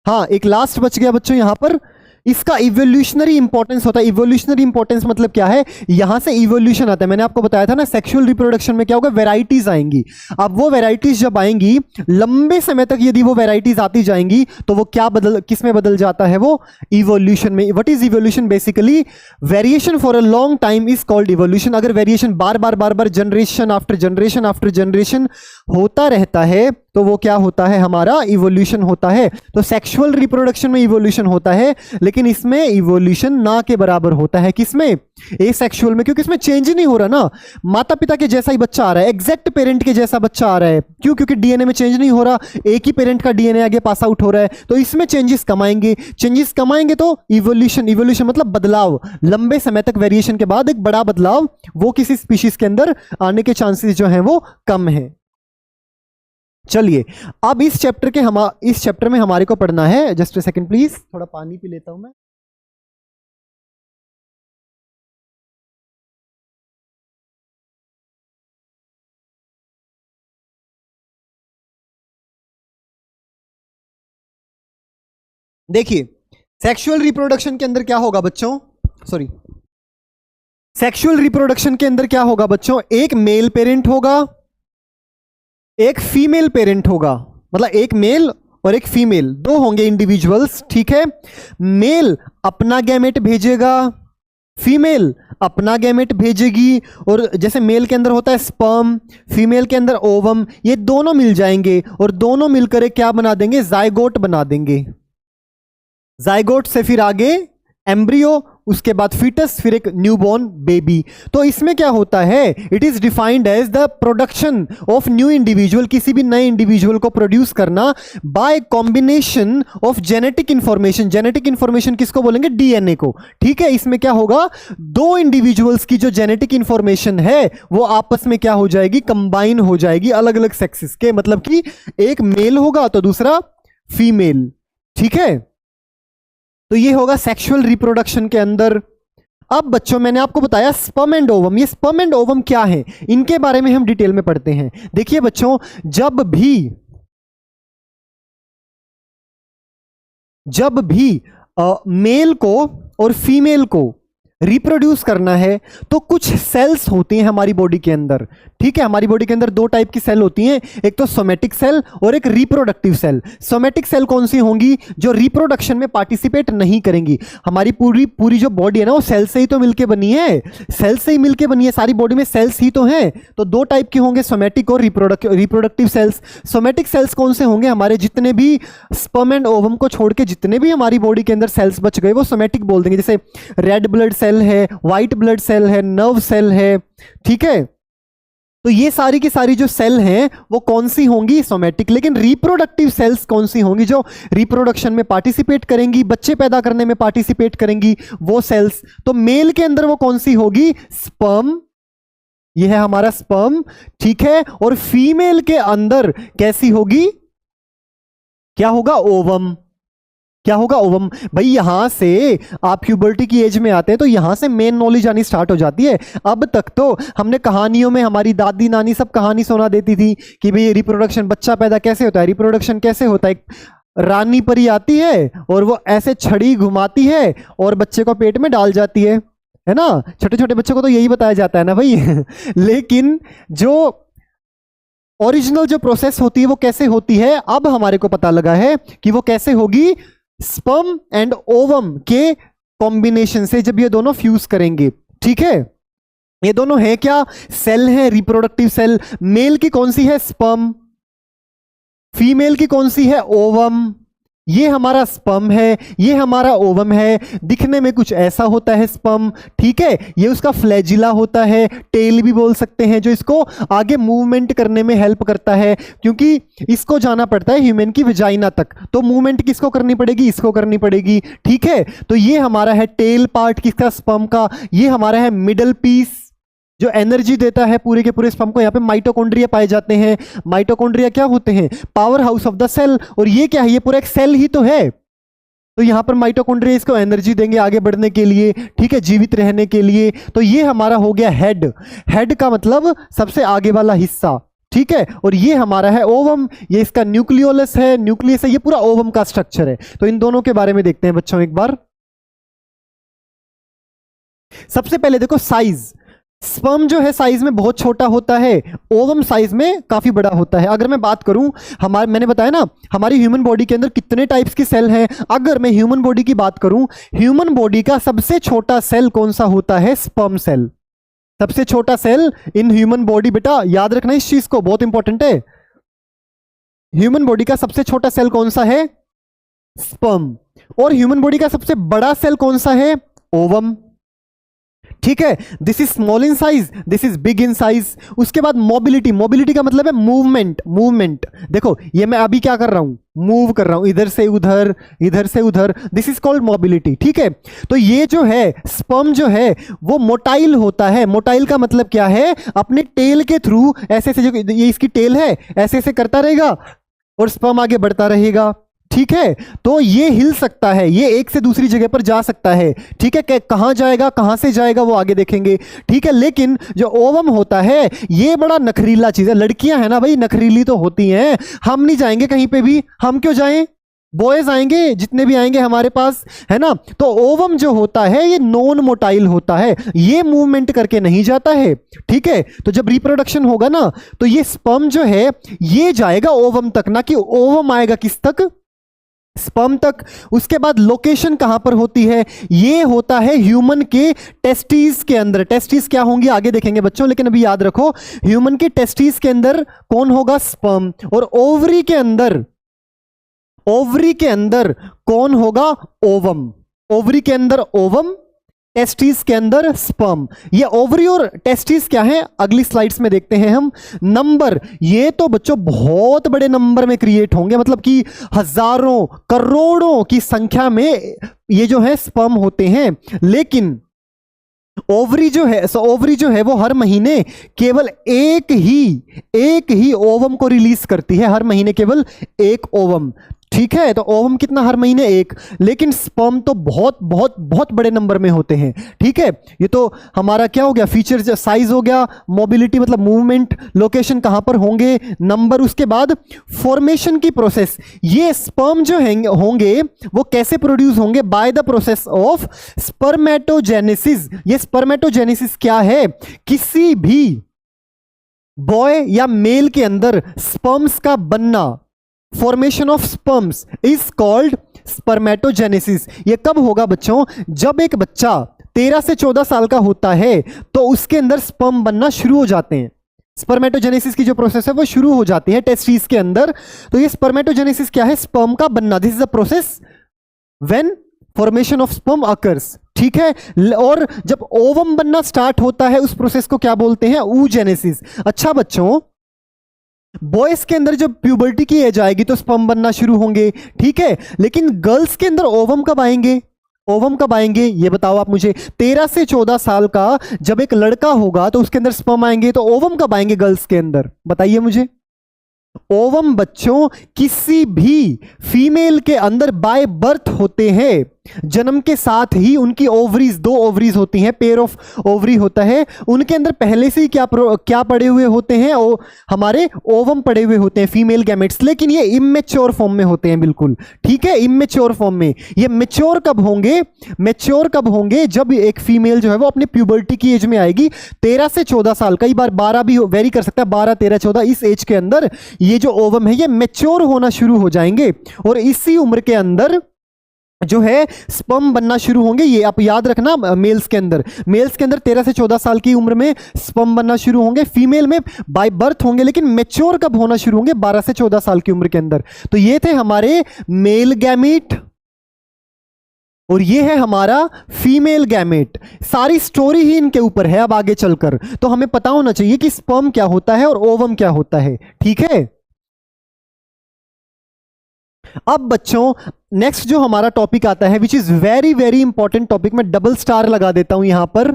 हाँ एक लास्ट बच गया बच्चों यहां पर, इसका इवोल्यूशनरी इंपॉर्टेंस होता है। इवोल्यूशनरी इंपॉर्टेंस मतलब क्या है, यहां से इवोल्यूशन आता है। मैंने आपको बताया था ना सेक्सुअल रिप्रोडक्शन में क्या होगा, वेराइटीज आएंगी। अब वो वेराइटीज जब आएंगी, लंबे समय तक यदि वो वेराइटीज आती जाएंगी तो वो क्या किस में बदल जाता है, वो इवोल्यूशन में। What is evolution, basically variation for a long time is called evolution. अगर वेरिएशन बार बार जनरेशन आफ्टर जनरेशन होता रहता है तो वो क्या होता है, हमारा इवोल्यूशन होता है। तो सेक्सुअल रिप्रोडक्शन में इवोल्यूशन होता है, लेकिन इसमें इवोल्यूशन ना के बराबर होता है, किसमें, एसेक्सुअल में, क्योंकि इसमें चेंज ही नहीं हो रहा ना, माता पिता के जैसा ही बच्चा आ रहा है, एग्जैक्ट पेरेंट के जैसा बच्चा आ रहा है। क्यों, क्योंकि डीएनए में चेंज नहीं हो रहा, एक ही पेरेंट का डीएनए आगे पास आउट हो रहा है, तो इसमें चेंजेस कमाएंगे तो इवोल्यूशन मतलब बदलाव, लंबे समय तक वेरिएशन के बाद एक बड़ा बदलाव, वो किसी स्पीशीज के अंदर आने के चांसेस जो हैं वो कम है। चलिए अब इस चैप्टर में हमारे को पढ़ना है, जस्ट अ सेकंड प्लीज, थोड़ा पानी पी लेता हूं मैं। देखिए सेक्सुअल रिप्रोडक्शन के अंदर क्या होगा बच्चों, सेक्सुअल रिप्रोडक्शन के अंदर क्या होगा बच्चों, एक मेल पेरेंट होगा, एक फीमेल पेरेंट होगा, मतलब एक मेल और एक फीमेल, दो होंगे इंडिविजुअल्स, ठीक है। मेल अपना गैमेट भेजेगा, फीमेल अपना गैमेट भेजेगी, और जैसे मेल के अंदर होता है स्पर्म, फीमेल के अंदर ओवम, ये दोनों मिल जाएंगे और दोनों मिलकर एक क्या बना देंगे, जाइगोट बना देंगे। जाइगोट से फिर आगे एम्ब्रियो, उसके बाद फीटस, फिर एक न्यूबॉर्न बेबी। तो इसमें क्या होता है, it is defined as the production of new individual, किसी भी नए इंडिविजुअल को प्रोड्यूस करना by combination of genetic information. Genetic information किसको बोलेंगे, डीएनए को, ठीक है। इसमें क्या होगा, दो इंडिविजुअल्स की जो जेनेटिक इंफॉर्मेशन है वो आपस में क्या हो जाएगी, कंबाइन हो जाएगी, अलग अलग सेक्सेस के, मतलब कि एक मेल होगा तो दूसरा फीमेल, ठीक है। तो ये होगा सेक्सुअल रिप्रोडक्शन के अंदर। अब बच्चों मैंने आपको बताया स्पर्म एंड ओवम, ये स्पर्म एंड ओवम क्या है, इनके बारे में हम डिटेल में पढ़ते हैं। देखिए बच्चों, जब भी जब भी मेल को और फीमेल को रिप्रोड्यूस करना है तो कुछ सेल्स होती हैं हमारी बॉडी के अंदर, ठीक है। हमारी बॉडी के अंदर दो टाइप की सेल होती हैं, एक तो सोमेटिक सेल और एक रिप्रोडक्टिव सेल। सोमेटिक सेल कौन सी होंगी? जो रिप्रोडक्शन में पार्टिसिपेट नहीं करेंगी। हमारी पूरी पूरी जो बॉडी है ना वो सेल से ही तो मिलके बनी है, सेल से ही मिलके बनी है, सारी बॉडी में सेल्स ही तो हैं। तो दो टाइप के होंगे, सोमेटिक और रिप्रोडक्टिव सेल्स। सोमेटिक सेल्स कौन से होंगे? हमारे जितने भी स्पर्म एंड ओवम को छोड़ के जितने भी हमारी बॉडी के अंदर सेल्स बच गए वो सोमेटिक बोल देंगे। जैसे रेड ब्लड सेल है, व्हाइट ब्लड सेल है, नर्व सेल है, ठीक है। तो ये सारी की सारी जो सेल हैं वो कौन सी होंगी? सोमेटिक। लेकिन रिप्रोडक्टिव सेल्स कौन सी होंगी? जो रिप्रोडक्शन में पार्टिसिपेट करेंगी, बच्चे पैदा करने में पार्टिसिपेट करेंगी, वो सेल्स। तो मेल के अंदर वो कौन सी होगी? स्पर्म। ये है हमारा स्पर्म, ठीक है। और फीमेल के अंदर कैसी होगी? क्या होगा? ओवम। क्या होगा? ओवम। भाई यहां से आप प्यूबर्टी की एज में आते हैं तो यहां से मेन नॉलेज आनी स्टार्ट हो जाती है। अब तक तो हमने कहानियों में, हमारी दादी नानी सब कहानी सुना देती थी कि भाई रिप्रोडक्शन, बच्चा पैदा कैसे होता है, रिप्रोडक्शन कैसे होता है। एक रानी परी आती है और वो ऐसे छड़ी घुमाती है और बच्चे को पेट में डाल जाती है ना। छोटे छोटे बच्चों को तो यही बताया जाता है ना भाई लेकिन जो ओरिजिनल जो प्रोसेस होती है वो कैसे होती है, अब हमारे को पता लगा है कि वो कैसे होगी। स्पर्म एंड ओवम के कॉम्बिनेशन से जब ये दोनों फ्यूज करेंगे, ठीक है। ये दोनों है क्या? सेल है, रिप्रोडक्टिव सेल। मेल की कौन सी है? स्पर्म। फीमेल की कौन सी है? ओवम। ये हमारा स्पर्म है, ये हमारा ओवम है। दिखने में कुछ ऐसा होता है स्पर्म, ठीक है। ये उसका फ्लैजिला होता है, टेल भी बोल सकते हैं, जो इसको आगे मूवमेंट करने में हेल्प करता है, क्योंकि इसको जाना पड़ता है ह्यूमन की विजाइना तक। तो मूवमेंट किसको करनी पड़ेगी? इसको करनी पड़ेगी, ठीक है। तो ये हमारा है टेल पार्ट किसका? स्पर्म का। ये हमारा है मिडल पीस जो एनर्जी देता है पूरे के पूरे स्पर्म को। यहाँ पे माइटोकॉन्ड्रिया पाए जाते हैं। माइटोकॉन्ड्रिया क्या होते हैं? Power house of the cell. और ये क्या है? ये पूरा एक सेल ही तो है। तो यहाँ पर माइटोकॉन्ड्रिया इसको एनर्जी देंगे आगे बढ़ने के लिए, ठीक है, जीवित रहने के लिए। तो ये हमारा हो गया हेड। हेड का मतलब सबसे आगे वाला हिस्सा, ठीक है। और ये हमारा है ओवम, ये इसका न्यूक्लियोलस है, न्यूक्लियस है, ये पूरा ओवम का स्ट्रक्चर है। तो इन दोनों के बारे में देखते हैं बच्चों एक बार। सबसे पहले देखो साइज। स्पर्म जो है साइज में बहुत छोटा होता है, ओवम साइज में काफी बड़ा होता है। अगर मैं बात करूं, मैंने बताया ना हमारी ह्यूमन बॉडी के अंदर कितने टाइप्स की सेल हैं। अगर मैं ह्यूमन बॉडी की बात करूं, ह्यूमन बॉडी का सबसे छोटा सेल कौन सा होता है? Sperm cell. सबसे छोटा सेल इन ह्यूमन बॉडी, बेटा याद रखना इस चीज को, बहुत इंपॉर्टेंट है। ह्यूमन बॉडी का सबसे छोटा सेल कौन सा है? स्पर्म। और ह्यूमन बॉडी का सबसे बड़ा सेल कौन सा है? ओवम, ठीक है। This is small in size, this is big in size. उसके बाद मोबिलिटी। मोबिलिटी का मतलब है मूवमेंट। मूवमेंट देखो, ये मैं अभी क्या कर रहा हूं? मूव कर रहा हूं, इधर से उधर, इधर से उधर। दिस इज कॉल्ड मोबिलिटी, ठीक है। तो ये जो है स्पर्म जो है वो मोटाइल होता है। मोटाइल का मतलब क्या है? अपने टेल के थ्रू ऐसे ऐसे, जो ये इसकी टेल है, ऐसे ऐसे करता रहेगा और स्पर्म आगे बढ़ता रहेगा, ठीक है। तो ये हिल सकता है, ये एक से दूसरी जगह पर जा सकता है, ठीक है। कहां जाएगा, कहां से जाएगा वो आगे देखेंगे, ठीक है। लेकिन जो ओवम होता है ये बड़ा नखरीला चीज है। लड़कियां है ना भाई, नखरीली तो होती हैं। हम नहीं जाएंगे कहीं पे भी, हम क्यों जाएं? बॉयज आएंगे जितने भी आएंगे हमारे पास, है ना। तो ओवम जो होता है ये नॉन मोटाइल होता है, ये मूवमेंट करके नहीं जाता है, ठीक है। तो जब रिप्रोडक्शन होगा ना तो ये स्पर्म जो है ये जाएगा ओवम तक, ना कि ओवम आएगा किस तक? स्पर्म तक। उसके बाद लोकेशन कहां पर होती है? ये होता है ह्यूमन के टेस्टिस के अंदर। टेस्टिस क्या होंगी आगे देखेंगे बच्चों, लेकिन अभी याद रखो ह्यूमन के टेस्टिस के अंदर कौन होगा? स्पर्म। और ओवरी के अंदर, ओवरी के अंदर कौन होगा? ओवम। ओवरी के अंदर ओवम, टेस्टिस के अंदर स्पर्म। ये ओवरी और टेस्टिस क्या है अगली स्लाइड्स में देखते हैं हम। नंबर, ये तो बच्चों बहुत बड़े नंबर में क्रिएट होंगे, मतलब कि हजारों करोड़ों की संख्या में ये जो है स्पर्म होते हैं। लेकिन ओवरी जो है वो हर महीने केवल एक ही ओवम को रिलीज करती है। हर महीने केवल एक ओवम, ठीक है, तो ओवम कितना हर महीने एक, लेकिन स्पर्म तो बहुत बहुत बहुत बड़े नंबर में होते हैं। ठीक है, ये तो हमारा क्या हो गया, फीचर्स, साइज हो गया, मोबिलिटी मतलब मूवमेंट, लोकेशन कहां पर होंगे, नंबर, उसके बाद फॉर्मेशन की प्रोसेस। ये स्पर्म जो होंगे वो कैसे प्रोड्यूस होंगे, by the process of spermatogenesis. ये स्पर्मेटोजेनेसिस क्या है, किसी भी बॉय या मेल के अंदर स्पर्म्स का बनना, formation of sperms is called spermatogenesis. ये कब होगा बच्चों, जब एक बच्चा 13 से 14 साल का होता है तो उसके अंदर स्पर्म बनना शुरू हो जाते हैं। स्पर्मेटोजेनेसिस की जो प्रोसेस है वो शुरू हो जाती है टेस्टिस के अंदर। तो ये स्पर्मेटोजेनेसिस क्या है, स्पर्म का बनना। This is the process when formation of sperm occurs. ठीक है, और जब ओवम बनना स्टार्ट होता है उस प्रोसेस को क्या बोलते हैं, oogenesis। अच्छा बच्चों, बॉयज के अंदर जब प्यूबर्टी की एज आएगी तो स्पर्म बनना शुरू होंगे। ठीक है, लेकिन गर्ल्स के अंदर ओवम कब आएंगे, ओवम कब आएंगे ये बताओ आप मुझे। 13 से 14 साल का जब एक लड़का होगा तो उसके अंदर स्पर्म आएंगे, तो ओवम कब आएंगे गर्ल्स के अंदर, बताइए मुझे। ओवम बच्चों किसी भी फीमेल के अंदर बाय बर्थ होते हैं, जन्म के साथ ही उनकी ओवरीज, 2 ओवरीज होती हैं, पेयर ऑफ ओवरी होता है, उनके अंदर पहले से ही क्या पड़े हुए होते हैं, हमारे ओवम पड़े हुए होते हैं, फीमेल गैमेट्स, लेकिन ये इमेच्योर फॉर्म में होते हैं बिल्कुल। ठीक है, इमेच्योर फॉर्म में। ये मेच्योर कब होंगे, मेच्योर कब होंगे, जब एक फीमेल जो है वो अपने प्यूबर्टी की एज में आएगी, 13 से 14 साल, कई बार 12 भी वेरी कर सकता है, 12, 13, 14, इस एज के अंदर ये जो ओवम है ये मेच्योर होना शुरू हो जाएंगे, और इसी उम्र के अंदर जो है स्पर्म बनना शुरू होंगे। ये आप याद रखना, मेल्स के अंदर 13 से 14 साल की उम्र में स्पर्म बनना शुरू होंगे, फीमेल में बाय बर्थ होंगे, लेकिन मैच्योर कब होना शुरू होंगे, 12 से 14 साल की उम्र के अंदर। तो ये थे हमारे मेल गैमेट और ये है हमारा फीमेल गैमेट। सारी स्टोरी ही इनके ऊपर है। अब आगे चलकर तो हमें पता होना चाहिए कि स्पर्म क्या होता है और ओवम क्या होता है। ठीक है, अब बच्चों नेक्स्ट जो हमारा टॉपिक आता है, which is very very important topic, मैं डबल स्टार लगा देता हूं यहां पर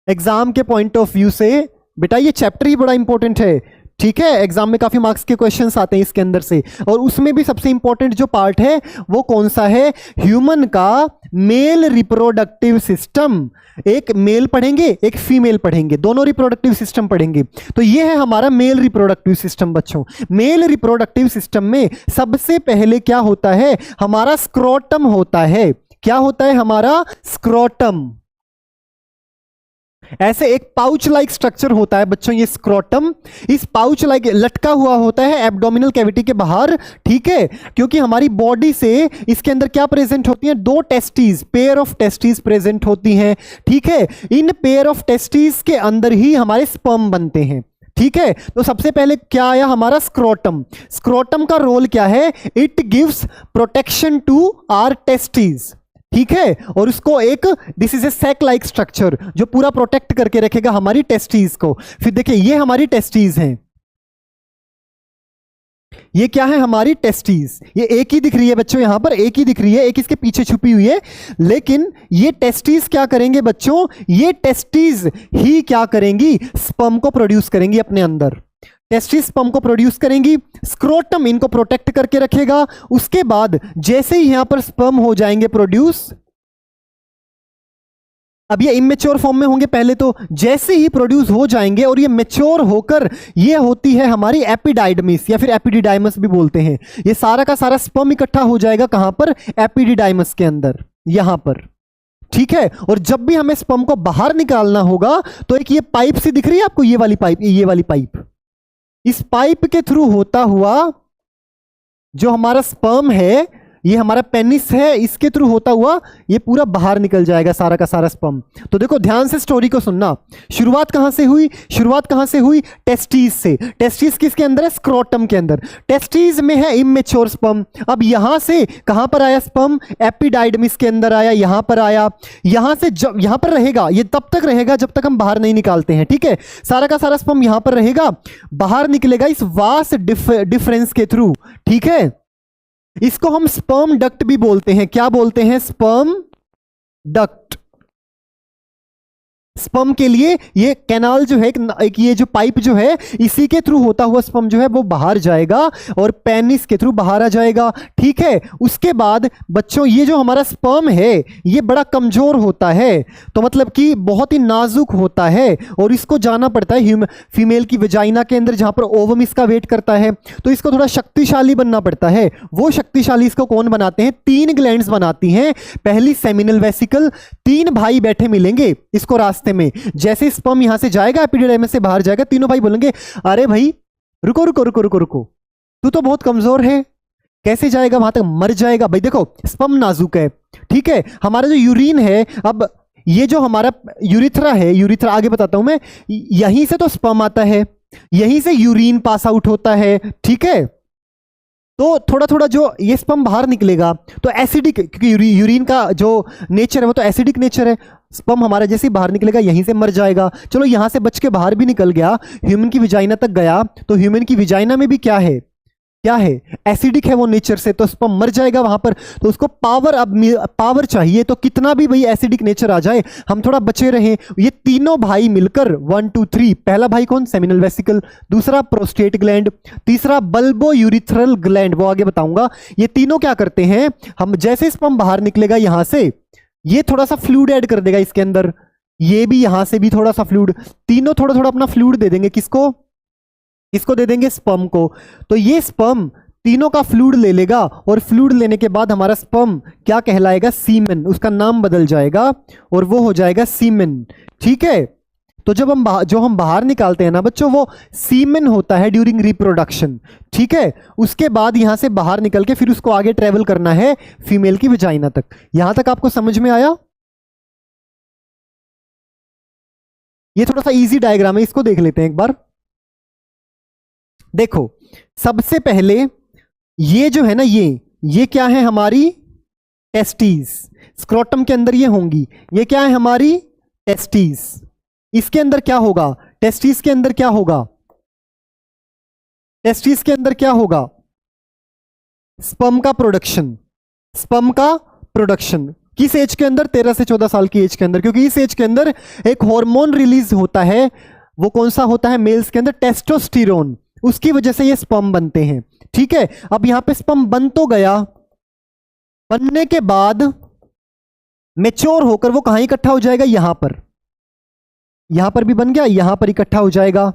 एग्जाम के पॉइंट ऑफ व्यू से। बेटा ये चैप्टर ही बड़ा इंपॉर्टेंट है। ठीक है, एग्जाम में काफी मार्क्स के क्वेश्चंस आते हैं इसके अंदर से, और उसमें भी सबसे इंपॉर्टेंट जो पार्ट है वो कौन सा है, ह्यूमन का मेल रिप्रोडक्टिव सिस्टम। एक मेल पढ़ेंगे, एक फीमेल पढ़ेंगे, दोनों रिप्रोडक्टिव सिस्टम पढ़ेंगे। तो ये है हमारा मेल रिप्रोडक्टिव सिस्टम बच्चों। मेल रिप्रोडक्टिव सिस्टम में सबसे पहले क्या होता है, हमारा स्क्रोटम होता है। क्या होता है, हमारा स्क्रोटम। ऐसे एक पाउच लाइक स्ट्रक्चर होता है बच्चों ये स्क्रोटम। इस पाउच लाइक लटका हुआ होता है एब्डोमिनल कैविटी के बाहर। ठीक है, क्योंकि हमारी बॉडी से इसके अंदर क्या प्रेजेंट होती है, 2 testes, pair of testes present होती हैं। ठीक है, इन पेयर ऑफ टेस्टीज के अंदर ही हमारे स्पर्म बनते हैं। ठीक है, तो सबसे पहले क्या आया, हमारा स्क्रोटम। स्क्रोटम का रोल क्या है, it gives protection to our testes. ठीक है, और उसको एक, this is a sac like structure जो पूरा प्रोटेक्ट करके रखेगा हमारी टेस्टीज को। फिर देखिए ये हमारी टेस्टीज हैं, ये क्या है, हमारी टेस्टीज। ये एक ही दिख रही है बच्चों, यहां पर एक ही दिख रही है, एक इसके पीछे छुपी हुई है, लेकिन ये टेस्टीज क्या करेंगे बच्चों, ये टेस्टीज ही क्या करेंगी, स्पर्म को प्रोड्यूस करेंगी अपने अंदर। टेस्टिस स्पर्म को प्रोड्यूस करेंगी, स्क्रोटम इनको प्रोटेक्ट करके रखेगा। उसके बाद जैसे ही यहां पर स्पर्म हो जाएंगे प्रोड्यूस, अब ये इमेच्योर फॉर्म में होंगे पहले, तो जैसे ही प्रोड्यूस हो जाएंगे और ये मैच्योर होकर ये होती है हमारी एपिडाइडमिस या फिर एपिडिडाइमस भी बोलते हैं। ये सारा का सारा स्पर्म इकट्ठा हो जाएगा कहां पर, एपिडिडाइमस के अंदर, यहां पर। ठीक है, और जब भी हमें स्पर्म को बाहर निकालना होगा तो एक ये पाइप सी दिख रही है आपको, ये वाली पाइप, ये वाली पाइप, इस पाइप के थ्रू होता हुआ जो हमारा स्पर्म है, ये हमारा पेनिस है, इसके थ्रू होता हुआ ये पूरा बाहर निकल जाएगा सारा का सारा स्पर्म। तो देखो ध्यान से स्टोरी को सुनना। शुरुआत कहां से हुई, शुरुआत कहां से हुई, टेस्टीज से। टेस्टीज किसके अंदर है, स्क्रोटम के अंदर। टेस्टीज में है इमेच्योर स्पर्म। अब यहां से कहां पर आया स्पर्म, एपिडाइडमिस के अंदर आया, यहां पर आया। यहां से जब यहां पर रहेगा, ये तब तक रहेगा जब तक हम बाहर नहीं निकालते हैं। ठीक है, सारा का सारा स्पर्म यहां पर रहेगा, बाहर निकलेगा इस वास डिफरेंस के थ्रू। ठीक है, इसको हम स्पर्म डक्ट भी बोलते हैं। क्या बोलते हैं, स्पर्म डक्ट। स्पर्म के लिए ये कैनाल जो है, एक ये जो पाइप जो है, इसी के थ्रू होता हुआ स्पर्म जो है वो बाहर जाएगा और पेनिस के थ्रू बाहर आ जाएगा। ठीक है, उसके बाद बच्चों ये जो हमारा स्पर्म है ये बड़ा कमजोर होता है, तो मतलब कि बहुत ही नाजुक होता है और इसको जाना पड़ता है फीमेल की वेजाइना के अंदर, जहां पर ओवम इसका वेट करता है। तो इसको थोड़ा शक्तिशाली बनना पड़ता है। वो शक्तिशाली इसको कौन बनाते हैं? 3 ग्लैंड्स बनाती हैं। पहली सेमिनल वेसिकल, 3 भाई बैठे मिलेंगे इसको रास्ते में। जैसे स्पर्म यहां से जाएगा, एपिडिडाइमस से बाहर जाएगा, तीनों भाई बोलेंगे अरे भाई रुको रुको रुको रुको रुको, तू तो बहुत कमजोर है, कैसे जाएगा वहां तक, मर जाएगा। भाई देखो स्पर्म नाजुक है, ठीक है। हमारा जो यूरिन है, अब ये जो हमारा यूरिथ्रा है, यूरिथ्रा आगे बताता हूं मैं, यहीं से तो स्पर्म आता है, यहीं से यूरिन पास आउट होता है, ठीक है। तो थोड़ा थोड़ा जो ये स्पर्म बाहर निकलेगा तो एसिडिक, क्योंकि यूरिन का जो नेचर है वो तो एसिडिक नेचर है। स्पर्म हमारा जैसे ही बाहर निकलेगा यहीं से मर जाएगा। चलो यहां से बच के बाहर भी निकल गया, ह्यूमन की विजाइना तक गया, तो ह्यूमन की विजाइना में भी क्या है, क्या है, एसिडिक है वो नेचर से, तो स्पर्म मर जाएगा वहां पर। तो उसको पावर, अब पावर चाहिए, तो कितना भी भाई एसिडिक नेचर आ जाए हम थोड़ा बचे रहें। ये तीनों भाई मिलकर 1 2 3, पहला भाई कौन, सेमिनल वेसिकल, दूसरा प्रोस्टेट ग्लैंड, तीसरा बल्बो यूरिथ्रल ग्लैंड, वो आगे बताऊंगा। ये तीनों क्या करते हैं, हम जैसे स्पर्म बाहर निकलेगा यहां से, ये थोड़ा सा फ्लूइड ऐड कर देगा इसके अंदर, ये भी यहां से भी थोड़ा सा फ्लूइड, तीनों थोड़ा थोड़ा अपना फ्लूइड दे देंगे। किसको, इसको दे देंगे स्पर्म को। तो ये स्पर्म तीनों का फ्लूइड ले लेगा और फ्लूइड लेने के बाद हमारा स्पर्म क्या कहलाएगा, सीमेन, उसका नाम बदल जाएगा और वो हो जाएगा सीमेन। ठीक है, तो जब हम बाहर निकालते हैं ना बच्चों, वो सीमेन होता है ड्यूरिंग रिप्रोडक्शन। ठीक है, उसके बाद यहां से बाहर निकल के फिर उसको आगे ट्रेवल करना है फीमेल की वजाइना तक। यहां तक आपको समझ में आया? ये थोड़ा सा इजी डायग्राम है, इसको देख लेते हैं एक बार। देखो सबसे पहले ये जो है ना, ये क्या है, हमारी टेस्टीज, स्क्रोटम के अंदर ये होंगी। ये क्या है, हमारी टेस्टीज। इसके अंदर क्या होगा, टेस्टीज के अंदर क्या होगा, टेस्टीज के अंदर क्या होगा, स्पर्म का प्रोडक्शन। स्पर्म का प्रोडक्शन किस एज के अंदर, 13 से 14 साल की एज के अंदर, क्योंकि इस एज के अंदर एक हार्मोन रिलीज होता है। वो कौन सा होता है मेल्स के अंदर, टेस्टोस्टेरोन, उसकी वजह से ये स्पर्म बनते हैं। ठीक है, अब यहां पे स्पर्म बन तो गया, बनने के बाद मैच्योर होकर वो कहां इकट्ठा हो जाएगा, यहां पर भी बन गया, यहां पर इकट्ठा हो जाएगा।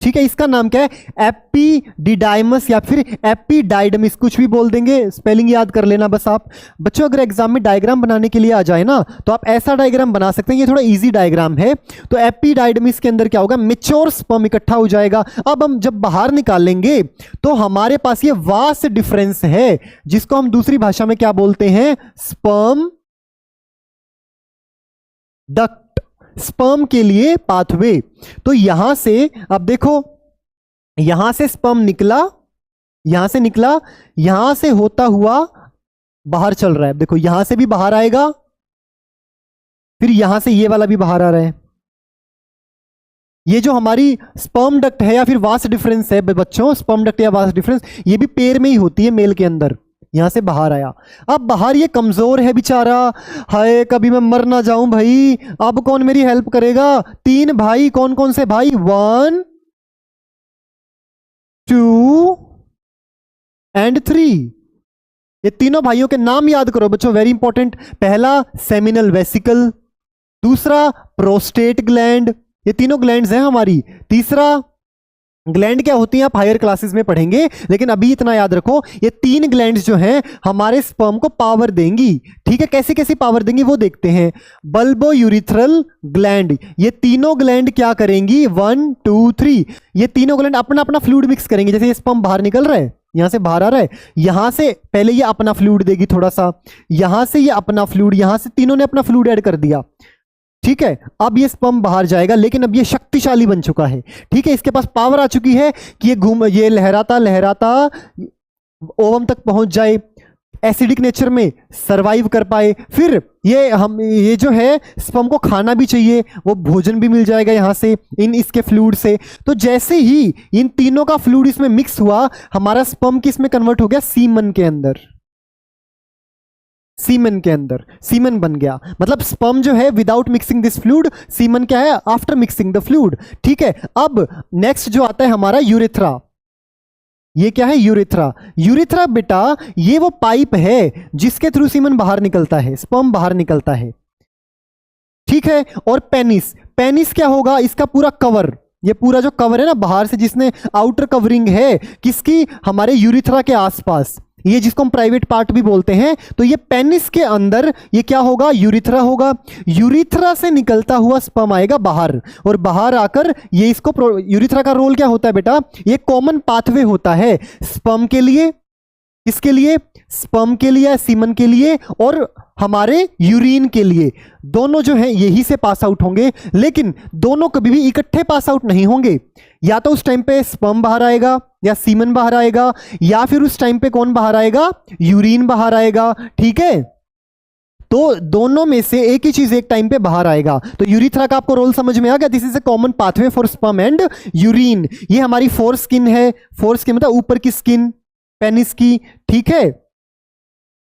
ठीक है, इसका नाम क्या है, एपिडिडाइमस या फिर एपिडाइडमिस, कुछ भी बोल देंगे, स्पेलिंग याद कर लेना बस आप। बच्चों अगर एग्जाम में डायग्राम बनाने के लिए आ जाए ना, तो आप ऐसा डायग्राम बना सकते हैं, ये थोड़ा इजी डायग्राम है। तो एपिडाइडमिस के अंदर क्या होगा, मैच्योर स्पर्म इकट्ठा हो जाएगा। अब हम जब बाहर निकालेंगे तो हमारे पास ये वास्ट डिफरेंस है, जिसको हम दूसरी भाषा में क्या बोलते हैं, स्पर्म डक्ट, स्पर्म के लिए पाथवे। तो यहां से अब देखो, यहां से स्पर्म निकला, यहां से निकला, यहां से होता हुआ बाहर चल रहा है। देखो यहां से भी बाहर आएगा, फिर यहां से ये वाला भी बाहर आ रहा है। ये जो हमारी स्पर्म डक्ट है या फिर वास्ट डिफरेंस है बच्चों, स्पर्म डक्ट या वास्ट डिफरेंस, ये भी पेयर में ही होती है मेल के अंदर। यहां से बाहर आया, अब बाहर ये कमजोर है बेचारा, हाय कभी मैं मर ना जाऊं भाई, अब कौन मेरी हेल्प करेगा। 3 भाई, कौन कौन से भाई, 1 2 एंड 3। ये तीनों भाइयों के नाम याद करो बच्चों, वेरी इंपॉर्टेंट। पहला सेमिनल वेसिकल, दूसरा प्रोस्टेट ग्लैंड, ये तीनों ग्लैंड्स हैं हमारी। तीसरा ग्लैंड क्या होती हैं आप हायर क्लासेस में पढ़ेंगे, लेकिन अभी इतना याद रखो, ये 3 ग्लैंड्स जो हैं हमारे स्पर्म को पावर देंगी। ठीक है, कैसे कैसे पावर देंगी वो देखते हैं। बल्बो यूरिथ्रल ग्लैंड, ये तीनों ग्लैंड क्या करेंगी, 1 2 3, ये तीनों ग्लैंड अपना अपना फ्लूइड मिक्स करेंगे। जैसे ये स्पर्म बाहर निकल रहा है, यहां से बाहर आ रहा है, यहां से पहले ये अपना फ्लूइड देगी थोड़ा सा, यहां से ये अपना फ्लूइड, यहां से तीनों ने अपना फ्लूइड ऐड कर दिया। ठीक है, अब ये स्पर्म बाहर जाएगा, लेकिन अब ये शक्तिशाली बन चुका है। ठीक है, इसके पास पावर आ चुकी है कि ये लहराता लहराता ओवम तक पहुंच जाए, एसिडिक नेचर में सरवाइव कर पाए। फिर ये जो है स्पर्म को खाना भी चाहिए, वो भोजन भी मिल जाएगा यहां से इसके फ्लूइड से। तो जैसे ही इन तीनों का फ्लूइड इसमें मिक्स हुआ, हमारा स्पर्म किस में कन्वर्ट हो गया, सीमन के अंदर। सीमेन के अंदर, सीमेन बन गया। मतलब स्पर्म जो है विदाउट मिक्सिंग दिस फ्लूइड, सीमेन क्या है आफ्टर मिक्सिंग द फ्लूइड। ठीक है, अब नेक्स्ट जो आता है हमारा यूरेथ्रा। ये क्या है यूरेथ्रा। यूरेथ्रा बेटा ये वो पाइप है जिसके थ्रू सीमेन बाहर निकलता है, स्पर्म बाहर निकलता है। ठीक है, और पेनिस, पेनिस क्या होगा, इसका पूरा कवर, ये पूरा जो कवर है ना बाहर से, जिसने आउटर कवरिंग है किसकी, हमारे यूरेथ्रा के आसपास, ये जिसको हम प्राइवेट पार्ट भी बोलते हैं, तो ये पेनिस के अंदर ये क्या होगा, यूरेथ्रा होगा। यूरेथ्रा से निकलता हुआ स्पर्म आएगा बाहर, और बाहर आकर ये इसको, यूरेथ्रा का रोल क्या होता है बेटा, ये कॉमन पाथवे होता है स्पर्म के लिए, किसके लिए, स्पर्म के लिए, सीमन के लिए, और हमारे यूरिन के लिए। दोनों जो है यही से पास आउट होंगे, लेकिन दोनों कभी भी इकट्ठे पास आउट नहीं होंगे। या तो उस टाइम पे स्पर्म बाहर आएगा, या सीमन बाहर आएगा, या फिर उस टाइम पे कौन बाहर आएगा, यूरिन बाहर आएगा। ठीक है, तो दोनों में से एक ही चीज एक टाइम पे बाहर आएगा। तो यूरेथ्रा का आपको रोल समझ में आ गया। This is a common pathway for sperm and urine. ये हमारी फोर स्किन है, फोर स्किन मतलब ऊपर की स्किन पेनिस की। ठीक है,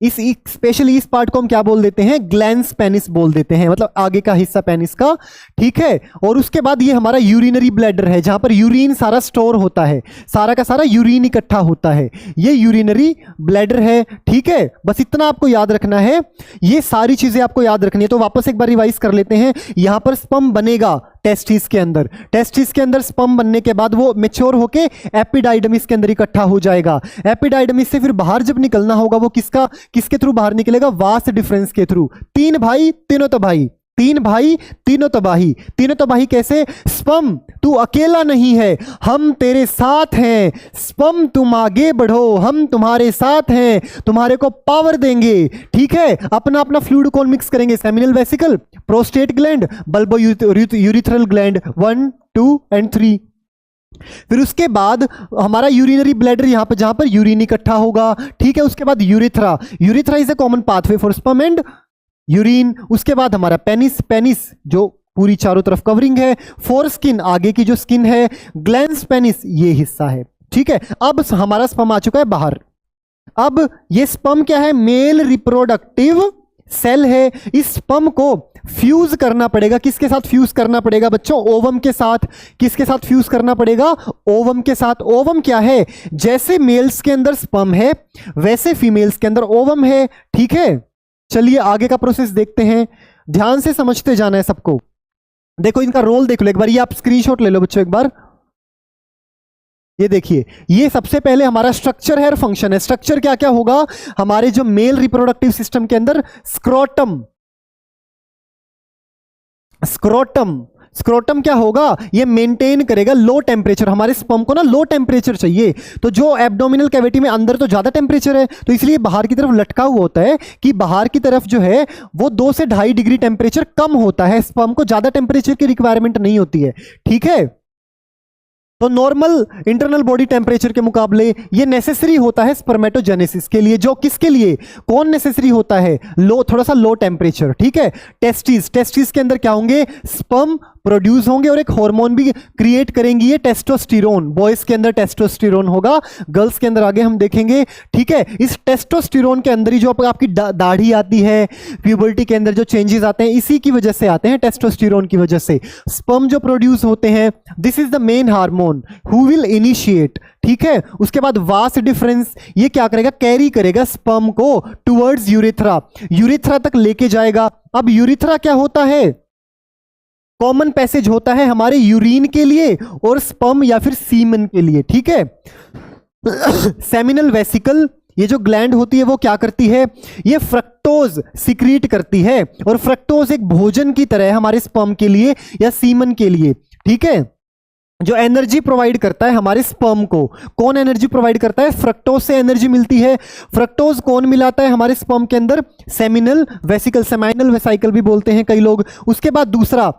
इस स्पेशली इस पार्ट को हम क्या बोल देते हैं, ग्लैंस पेनिस बोल देते हैं, मतलब आगे का हिस्सा पेनिस का। ठीक है, और उसके बाद ये हमारा यूरिनरी ब्लैडर है, जहां पर यूरिन सारा स्टोर होता है, सारा का सारा यूरिन इकट्ठा होता है, ये यूरिनरी ब्लैडर है। ठीक है, बस इतना आपको याद रखना है, ये सारी चीजें आपको याद रखनी है। तो वापस एक बार रिवाइज कर लेते हैं। यहां पर स्पर्म बनेगा टेस्टिस के अंदर, टेस्टिस के अंदर स्पर्म बनने के बाद वो मैच्योर होके एपिडाइडमिस के अंदर इकट्ठा हो जाएगा। एपिडाइडमिस से फिर बाहर जब निकलना होगा, वो किसके थ्रू बाहर निकलेगा, वास डिफरेंस के थ्रू। तीन भाई तीनों तबाही, तीन भाई तीनों तबाही। तीनों तबाही कैसे, स्पर्म तू अकेला नहीं है, हम तेरे साथ हैं, स्पर्म तुम आगे बढ़ो, हम तुम्हारे साथ हैं, तुम्हारे को पावर देंगे। ठीक है, अपना अपना फ्लूइड कौन मिक्स करेंगे, seminal vesicle, prostate gland, bulbo urethral gland, 1 2 and 3। फिर उसके बाद हमारा यूरिनरी ब्लैडर, यहां पर जहां पर यूरिन इकट्ठा होगा। ठीक है, उसके बाद urethra, urethra is a common pathway for sperm and urine. उसके बाद हमारा पेनिस, पेनिस जो पूरी चारों तरफ कवरिंग है, फोर स्किन आगे की जो स्किन है, ग्लैंस पेनिस ये हिस्सा है। ठीक है, अब हमारा स्पर्म आ चुका है बाहर। अब ये स्पर्म क्या है, मेल रिप्रोडक्टिव सेल है। इस स्पर्म को फ्यूज करना पड़ेगा, किसके साथ फ्यूज करना पड़ेगा बच्चों, ओवम के साथ। किसके साथ फ्यूज करना पड़ेगा, ओवम के साथ। ओवम क्या है, जैसे मेल्स के अंदर स्पर्म है वैसे फीमेल्स के अंदर ओवम है। ठीक है, चलिए आगे का प्रोसेस देखते हैं, ध्यान से समझते जाना है सबको। देखो इनका रोल देख लो एक बार, ये आप स्क्रीनशॉट ले लो बच्चों एक बार। ये देखिए, ये सबसे पहले हमारा स्ट्रक्चर है और फंक्शन है। स्ट्रक्चर क्या क्या होगा, हमारे जो मेल रिप्रोडक्टिव सिस्टम के अंदर स्क्रोटम, स्क्रोटम, स्क्रोटम क्या होगा, ये मेंटेन करेगा लो टेम्परेचर। हमारे स्पर्म को ना लो टेम्परेचर चाहिए, तो जो एब्डोमिनल कैविटी में अंदर तो ज्यादा टेम्परेचर है, तो इसलिए बाहर की तरफ लटका हुआ होता है कि बाहर की तरफ जो है वो 2 से 2.5 डिग्री टेम्परेचर कम होता है, स्पर्म को ज्यादा टेम्परेचर की रिक्वायरमेंट नहीं होती है। ठीक है, तो नॉर्मल इंटरनल बॉडी टेम्परेचर के मुकाबले ये नेसेसरी होता है स्पर्मेटोजेनेसिस के लिए। जो किसके लिए, कौन नेसेसरी होता है, लो, थोड़ा सा लो टेम्परेचर। ठीक है, टेस्टिस, टेस्टिस के अंदर क्या होंगे, स्पर्म प्रोड्यूस होंगे और एक हार्मोन भी क्रिएट करेंगी, ये टेस्टोस्टेरोन। बॉयज के अंदर टेस्टोस्टेरोन होगा, गर्ल्स के अंदर आगे हम देखेंगे। ठीक है, इस टेस्टोस्टेरोन के अंदर ही जो आपकी दाढ़ी आती है, प्यूबर्टी के अंदर जो चेंजेस आते हैं, इसी की वजह से आते हैं, टेस्टोस्टेरोन की वजह से। स्पर्म जो प्रोड्यूस होते हैं, this is the main hormone who will initiate. ठीक है, उसके बाद वास डिफरेंस, ये क्या करेगा, कैरी करेगा स्पर्म को टुवर्ड्स यूरेथ्रा, यूरेथ्रा तक लेके जाएगा। अब यूरेथ्रा क्या होता है, कॉमन पैसेज होता है हमारे यूरिन के लिए और स्पर्म या फिर सीमन के लिए। ठीक है, सेमिनल वेसिकल, ये जो ग्लैंड होती है वो क्या करती है, ये फ्रक्टोज सिक्रीट करती है, और फ्रक्टोज एक भोजन की तरह है हमारे स्पर्म के लिए या सीमन के लिए। ठीक है, जो एनर्जी प्रोवाइड करता है हमारे स्पर्म को, कौन एनर्जी प्रोवाइड करता है, फ्रक्टोज से एनर्जी मिलती है। फ्रक्टोज कौन मिलाता है हमारे स्पर्म के अंदर, सेमिनल वेसिकल, सेमाइनल वेसाइकल भी बोलते हैं कई लोग। उसके बाद दूसरा,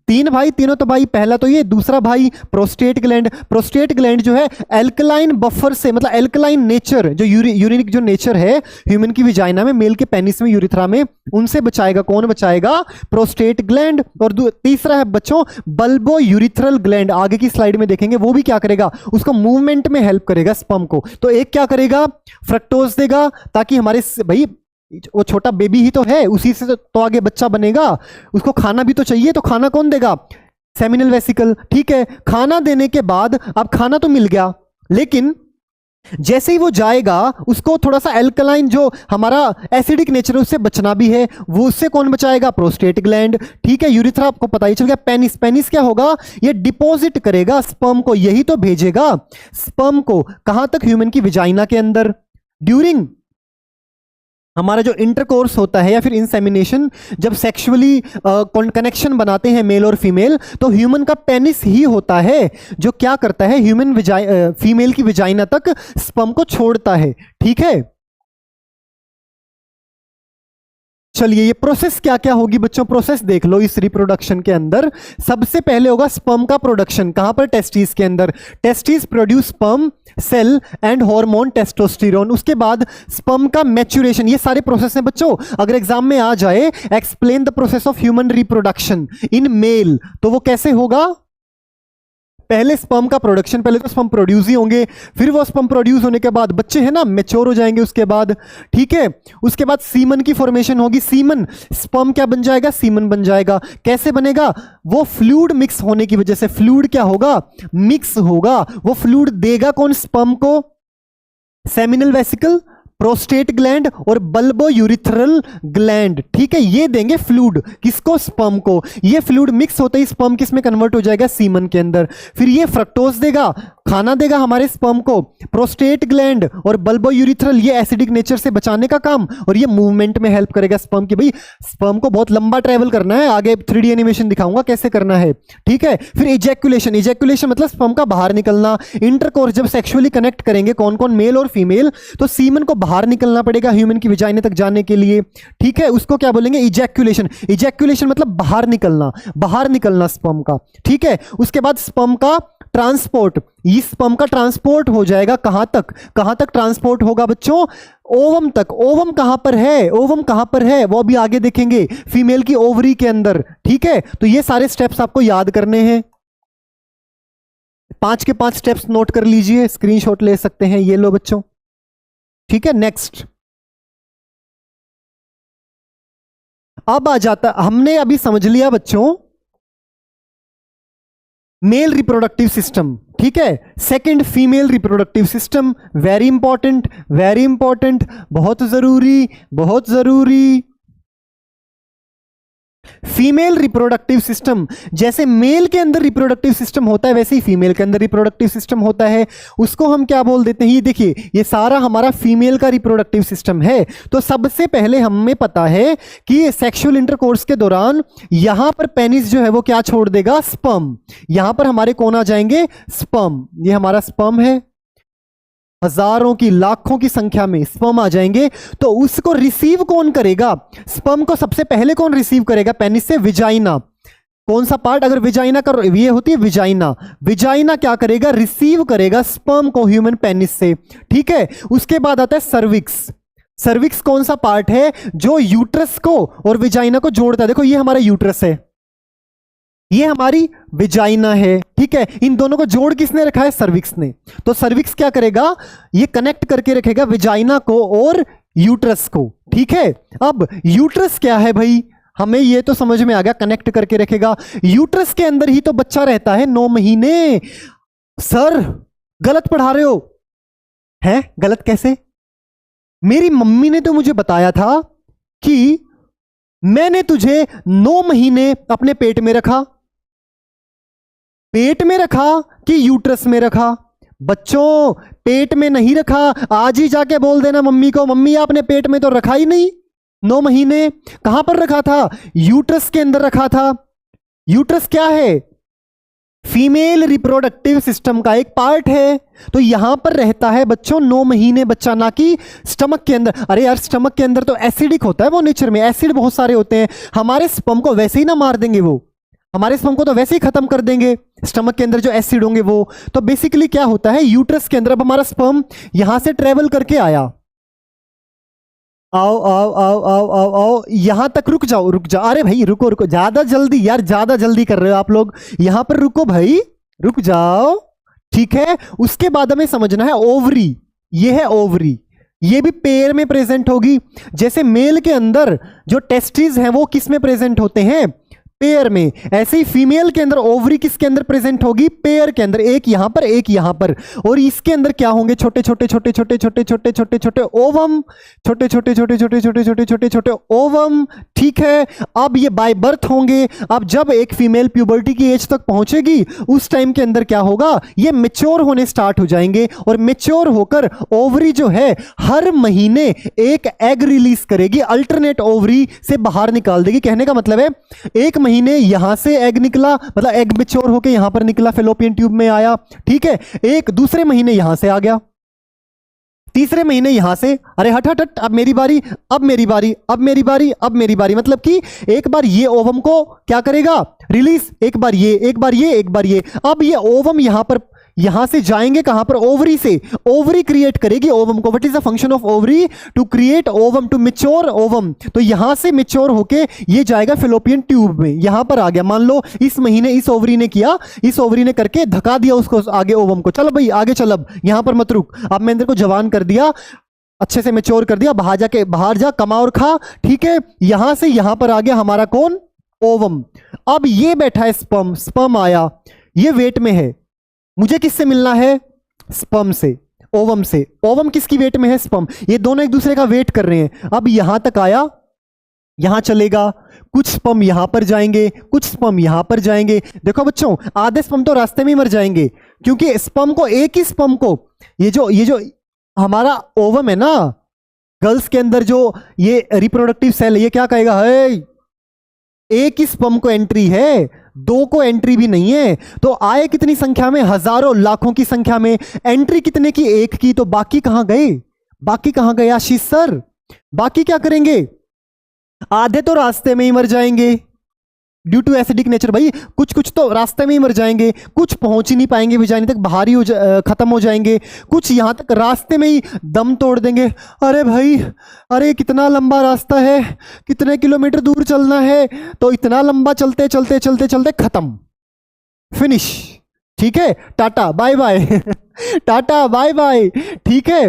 तीन भाई तीनों तो भाई, पहला तो ये, दूसरा भाई प्रोस्टेट ग्लैंड। प्रोस्टेट ग्लैंड जो है एल्कलाइन बफर से, मतलब एल्कलाइन नेचर, जो यूरिनिक जो नेचर है ह्यूमन की विजाइना में, मेल के पेनिस में, यूरिथ्रा में, उनसे बचाएगा। कौन बचाएगा, प्रोस्टेट ग्लैंड। और तीसरा है बच्चों बल्बो यूरिथ्रल ग्लैंड, आगे की स्लाइड में देखेंगे, वो भी क्या करेगा, उसको मूवमेंट में हेल्प करेगा स्पर्म को। तो एक क्या करेगा, फ्रक्टोज देगा ताकि हमारे भाई वो छोटा बेबी ही तो है, उसी से तो आगे बच्चा बनेगा, उसको खाना भी तो चाहिए, तो खाना कौन देगा? Seminal vesicle. ठीक है, खाना देने के बाद अब खाना तो मिल गया, लेकिन जैसे ही वो जाएगा उसको थोड़ा सा एल्कलाइन, जो हमारा एसिडिक नेचर है उससे बचना भी है। वो उससे कौन बचाएगा? Prostate gland. ठीक है, यूरिथ्रा आपको पता ही चल गया। पेनिस, पेनिस क्या होगा? ये डिपॉजिट करेगा स्पर्म को, यही तो भेजेगा स्पर्म को कहां तक? ह्यूमन की विजाइना के अंदर। ड्यूरिंग हमारा जो इंटरकोर्स होता है या फिर इंसेमिनेशन, जब सेक्सुअली कनेक्शन बनाते हैं मेल और फीमेल, तो ह्यूमन का पेनिस ही होता है जो क्या करता है? फीमेल की विजाइना तक स्पर्म को छोड़ता है। ठीक है, चलिए ये प्रोसेस क्या क्या होगी बच्चों, प्रोसेस देख लो इस रिप्रोडक्शन के अंदर। सबसे पहले होगा स्पर्म का प्रोडक्शन, कहां पर? टेस्टिस के अंदर। Testis produce sperm cell and hormone testosterone. उसके बाद स्पर्म का मैच्योरेशन। ये सारे प्रोसेस हैं बच्चों, अगर एग्जाम में आ जाए explain the process of human reproduction in male, तो वो कैसे होगा? पहले स्पर्म का प्रोडक्शन, पहले तो स्पर्म प्रोड्यूस ही होंगे, फिर वो स्पर्म प्रोड्यूस होने के बाद बच्चे हैं ना मैच्योर हो जाएंगे उसके बाद। ठीक है, उसके बाद सीमन की फॉर्मेशन होगी। सीमन, स्पर्म क्या बन जाएगा? सीमन बन जाएगा। कैसे बनेगा? वो फ्लूइड मिक्स होने की वजह से। फ्लूइड क्या होगा? मिक्स होगा। वो फ्लूइड देगा कौन स्पर्म को? सेमिनल वेसिकल, प्रोस्टेट ग्लैंड और बल्बो यूरिथ्रल ग्लैंड। ठीक है, ये देंगे फ्लूइड किसको? स्पर्म को। ये फ्लूइड मिक्स होते ही स्पर्म किस में कन्वर्ट हो जाएगा? सीमन के अंदर। फिर ये फ्रक्टोज देगा, खाना देगा हमारे स्पर्म को। प्रोस्टेट ग्लैंड और बल्बो यूरिथ्रल, ये एसिडिक नेचर से बचाने का काम, और ये मूवमेंट में हेल्प करेगा स्पर्म की। भाई स्पर्म को बहुत लंबा ट्रेवल करना है, आगे 3D एनिमेशन दिखाऊंगा कैसे करना है। ठीक है, फिर इजैकुलेशन। इजैकुलेशन मतलब स्पर्म का बाहर निकलना। इंटरकोर्स, जब सेक्सुअली कनेक्ट करेंगे कौन कौन? मेल और फीमेल, तो सीमन को बाहर निकलना पड़ेगा ह्यूमन की विजाइना तक जाने के लिए। ठीक है, उसको क्या बोलेंगे? इजैकुलेशन। इजैकुलेशन मतलब बाहर निकलना, बाहर निकलना स्पर्म का। ठीक है, उसके बाद स्पर्म का ट्रांसपोर्ट। इस स्पर्म का ट्रांसपोर्ट हो जाएगा कहां तक? कहां तक ट्रांसपोर्ट होगा बच्चों? ओवम तक। ओवम कहां पर है? ओवम कहां पर है वो भी आगे देखेंगे, फीमेल की ओवरी के अंदर। ठीक है, तो ये सारे स्टेप्स आपको याद करने हैं। 5 के 5 स्टेप्स नोट कर लीजिए, स्क्रीनशॉट ले सकते हैं, ये लो बच्चों। ठीक है, नेक्स्ट अब आ जाता, हमने अभी समझ लिया बच्चों मेल रिप्रोडक्टिव सिस्टम। ठीक है, second female reproductive system, very important, very important, बहुत जरूरी, बहुत जरूरी। फीमेल रिप्रोडक्टिव सिस्टम, जैसे मेल के अंदर रिप्रोडक्टिव सिस्टम होता है वैसे ही फीमेल के अंदर रिप्रोडक्टिव सिस्टम होता है। उसको हम क्या बोल देते हैं? ये देखिए, ये सारा हमारा फीमेल का रिप्रोडक्टिव सिस्टम है। तो सबसे पहले हमें पता है कि सेक्सुअल इंटरकोर्स के दौरान यहां पर पेनिस जो है वो क्या छोड़ देगा? स्पर्म। यहां पर हमारे कौन आ जाएंगे? स्पर्म। ये हमारा स्पर्म है, हजारों की लाखों की संख्या में स्पर्म आ जाएंगे। तो उसको रिसीव कौन करेगा? स्पर्म को सबसे पहले कौन रिसीव करेगा पेनिस से? विजाइना। कौन सा पार्ट? अगर विजाइना का ये होती है विजाइना, विजाइना क्या करेगा? रिसीव करेगा स्पर्म को ह्यूमन पेनिस से। ठीक है, उसके बाद आता है सर्विक्स। सर्विक्स कौन सा पार्ट है? जो यूट्रस को और विजाइना को जोड़ता है। देखो ये हमारा यूट्रस है, ये हमारी विजाइना है। ठीक है, इन दोनों को जोड़ किसने रखा है? सर्विक्स ने। तो सर्विक्स क्या करेगा? ये कनेक्ट करके रखेगा विजाइना को और यूट्रस को। ठीक है, अब यूट्रस क्या है भाई? हमें ये तो समझ में आ गया, कनेक्ट करके रखेगा। यूट्रस के अंदर ही तो बच्चा रहता है 9 महीने। सर गलत पढ़ा रहे हो। है गलत कैसे? मेरी मम्मी ने तो मुझे बताया था कि मैंने तुझे 9 महीने अपने पेट में रखा। पेट में रखा कि यूट्रस में रखा? बच्चों पेट में नहीं रखा। आज ही जाके बोल देना मम्मी को, मम्मी आपने पेट में तो रखा ही नहीं 9 महीने। कहां पर रखा था? यूट्रस के अंदर रखा था। यूट्रस क्या है? फीमेल रिप्रोडक्टिव सिस्टम का एक पार्ट है। तो यहां पर रहता है बच्चों 9 महीने बच्चा, ना कि स्टमक के अंदर। अरे यार स्टमक के अंदर तो एसिडिक होता है वो, नेचर में एसिड बहुत सारे होते हैं। हमारे स्पर्म को वैसे ही ना मार देंगे वो, हमारे स्पर्म को तो वैसे ही खत्म कर देंगे स्टमक के अंदर जो एसिड होंगे वो। तो बेसिकली क्या होता है? यूट्रस के अंदर अब हमारा स्पर्म यहां से ट्रेवल करके आया। आओ आओ आओ आओ आओ आओ, यहां तक रुक जाओ, रुक जाओ। अरे भाई रुको रुको, ज्यादा जल्दी यार, ज्यादा जल्दी कर रहे हो आप लोग। यहां पर रुको भाई, रुक जाओ। ठीक है, उसके बाद हमें समझना है ओवरी। ये है ओवरी। ये भी पेयर में प्रेजेंट होगी। जैसे मेल के अंदर जो टेस्टिस हैं वो किस में प्रेजेंट होते हैं, पेयर में, ऐसे ही फीमेल के अंदर ओवरी किसके अंदर प्रेजेंट होगी, पेयर के अंदर, एक यहां पर एक यहां पर। और इसके अंदर क्या होंगे, छोटे छोटे छोटे छोटे छोटे छोटे छोटे छोटे ओवम, छोटे छोटे छोटे छोटे छोटे छोटे छोटे छोटे ओवम। ठीक है, अब ये बाय बर्थ होंगे। अब जब एक फीमेल प्यूबर्टी की एज तक पहुंचेगी उस टाइम के अंदर क्या होगा, ये मेच्योर होने स्टार्ट हो जाएंगे। और मेच्योर होकर ओवरी जो है हर महीने एक एग रिलीज करेगी, अल्टरनेट ओवरी से बाहर निकाल देगी। कहने का मतलब है एक महीने यहां से एग निकला, मतलब एग मैच्योर होके यहां पर निकला, फेलोपियन ट्यूब में आया। ठीक है, एक दूसरे महीने यहां से आ गया, तीसरे महीने यहां से, अरे हट हट हट, अब मेरी बारी, अब मेरी बारी, अब मेरी बारी, अब मेरी बारी। मतलब कि एक बार ये ओवम को क्या करेगा, रिलीज, एक बार ये, एक बार ये, एक बार ये। अब ये ओवम यहां से जाएंगे कहां पर, ओवरी से। ओवरी क्रिएट करेगी ओवम को। What is the function of ovary, to create ovum, to mature ovum. तो यहां से मैच्योर होके ये जाएगा फेलोपियन ट्यूब में, यहां पर आ गया। मान लो इस महीने इस ओवरी ने किया, इस ओवरी ने करके धका दिया उसको आगे ओवम को, चलो भाई आगे चल, अब यहां पर मत रुक, अब मैं तेरे को जवान कर दिया, अच्छे से मैच्योर कर दिया, बाहर जा कमा और खा। ठीक है, यहां से यहां पर आ गया हमारा कौन, ओवम। अब ये बैठा है स्पर्म, स्पर्म आया, ये वेट में है, मुझे किससे मिलना है, स्पर्म से, ओवम से। ओवम किसकी वेट में है, स्पर्म। ये दोनों एक दूसरे का वेट कर रहे हैं। अब यहां तक आया, यहां चलेगा, कुछ स्पर्म यहां पर जाएंगे, कुछ स्पर्म यहां पर जाएंगे। देखो बच्चों, आधे स्पर्म तो रास्ते में ही मर जाएंगे, क्योंकि स्पर्म को, एक ही स्पर्म को, ये जो हमारा ओवम है ना, गर्ल्स के अंदर जो ये रिप्रोडक्टिव सेल है, ये क्या कहेगा, है एक ही स्पर्म को एंट्री है, दो को एंट्री भी नहीं है। तो आए कितनी संख्या में, हजारों लाखों की संख्या में, एंट्री कितने की, एक की। तो बाकी कहां गए, बाकी कहां गए आशीष सर, बाकी क्या करेंगे, आधे तो रास्ते में ही मर जाएंगे ड्यू टू एसिडिक नेचर। भाई कुछ कुछ तो रास्ते में ही मर जाएंगे, कुछ पहुंच ही नहीं पाएंगे विजाइनी तक, बाहर ही खत्म हो जाएंगे, कुछ यहां तक रास्ते में ही दम तोड़ देंगे। अरे भाई, अरे कितना लंबा रास्ता है, कितने किलोमीटर दूर चलना है, तो इतना लंबा चलते चलते चलते चलते खत्म, फिनिश। ठीक है, tata bye bye tata bye bye. ठीक है,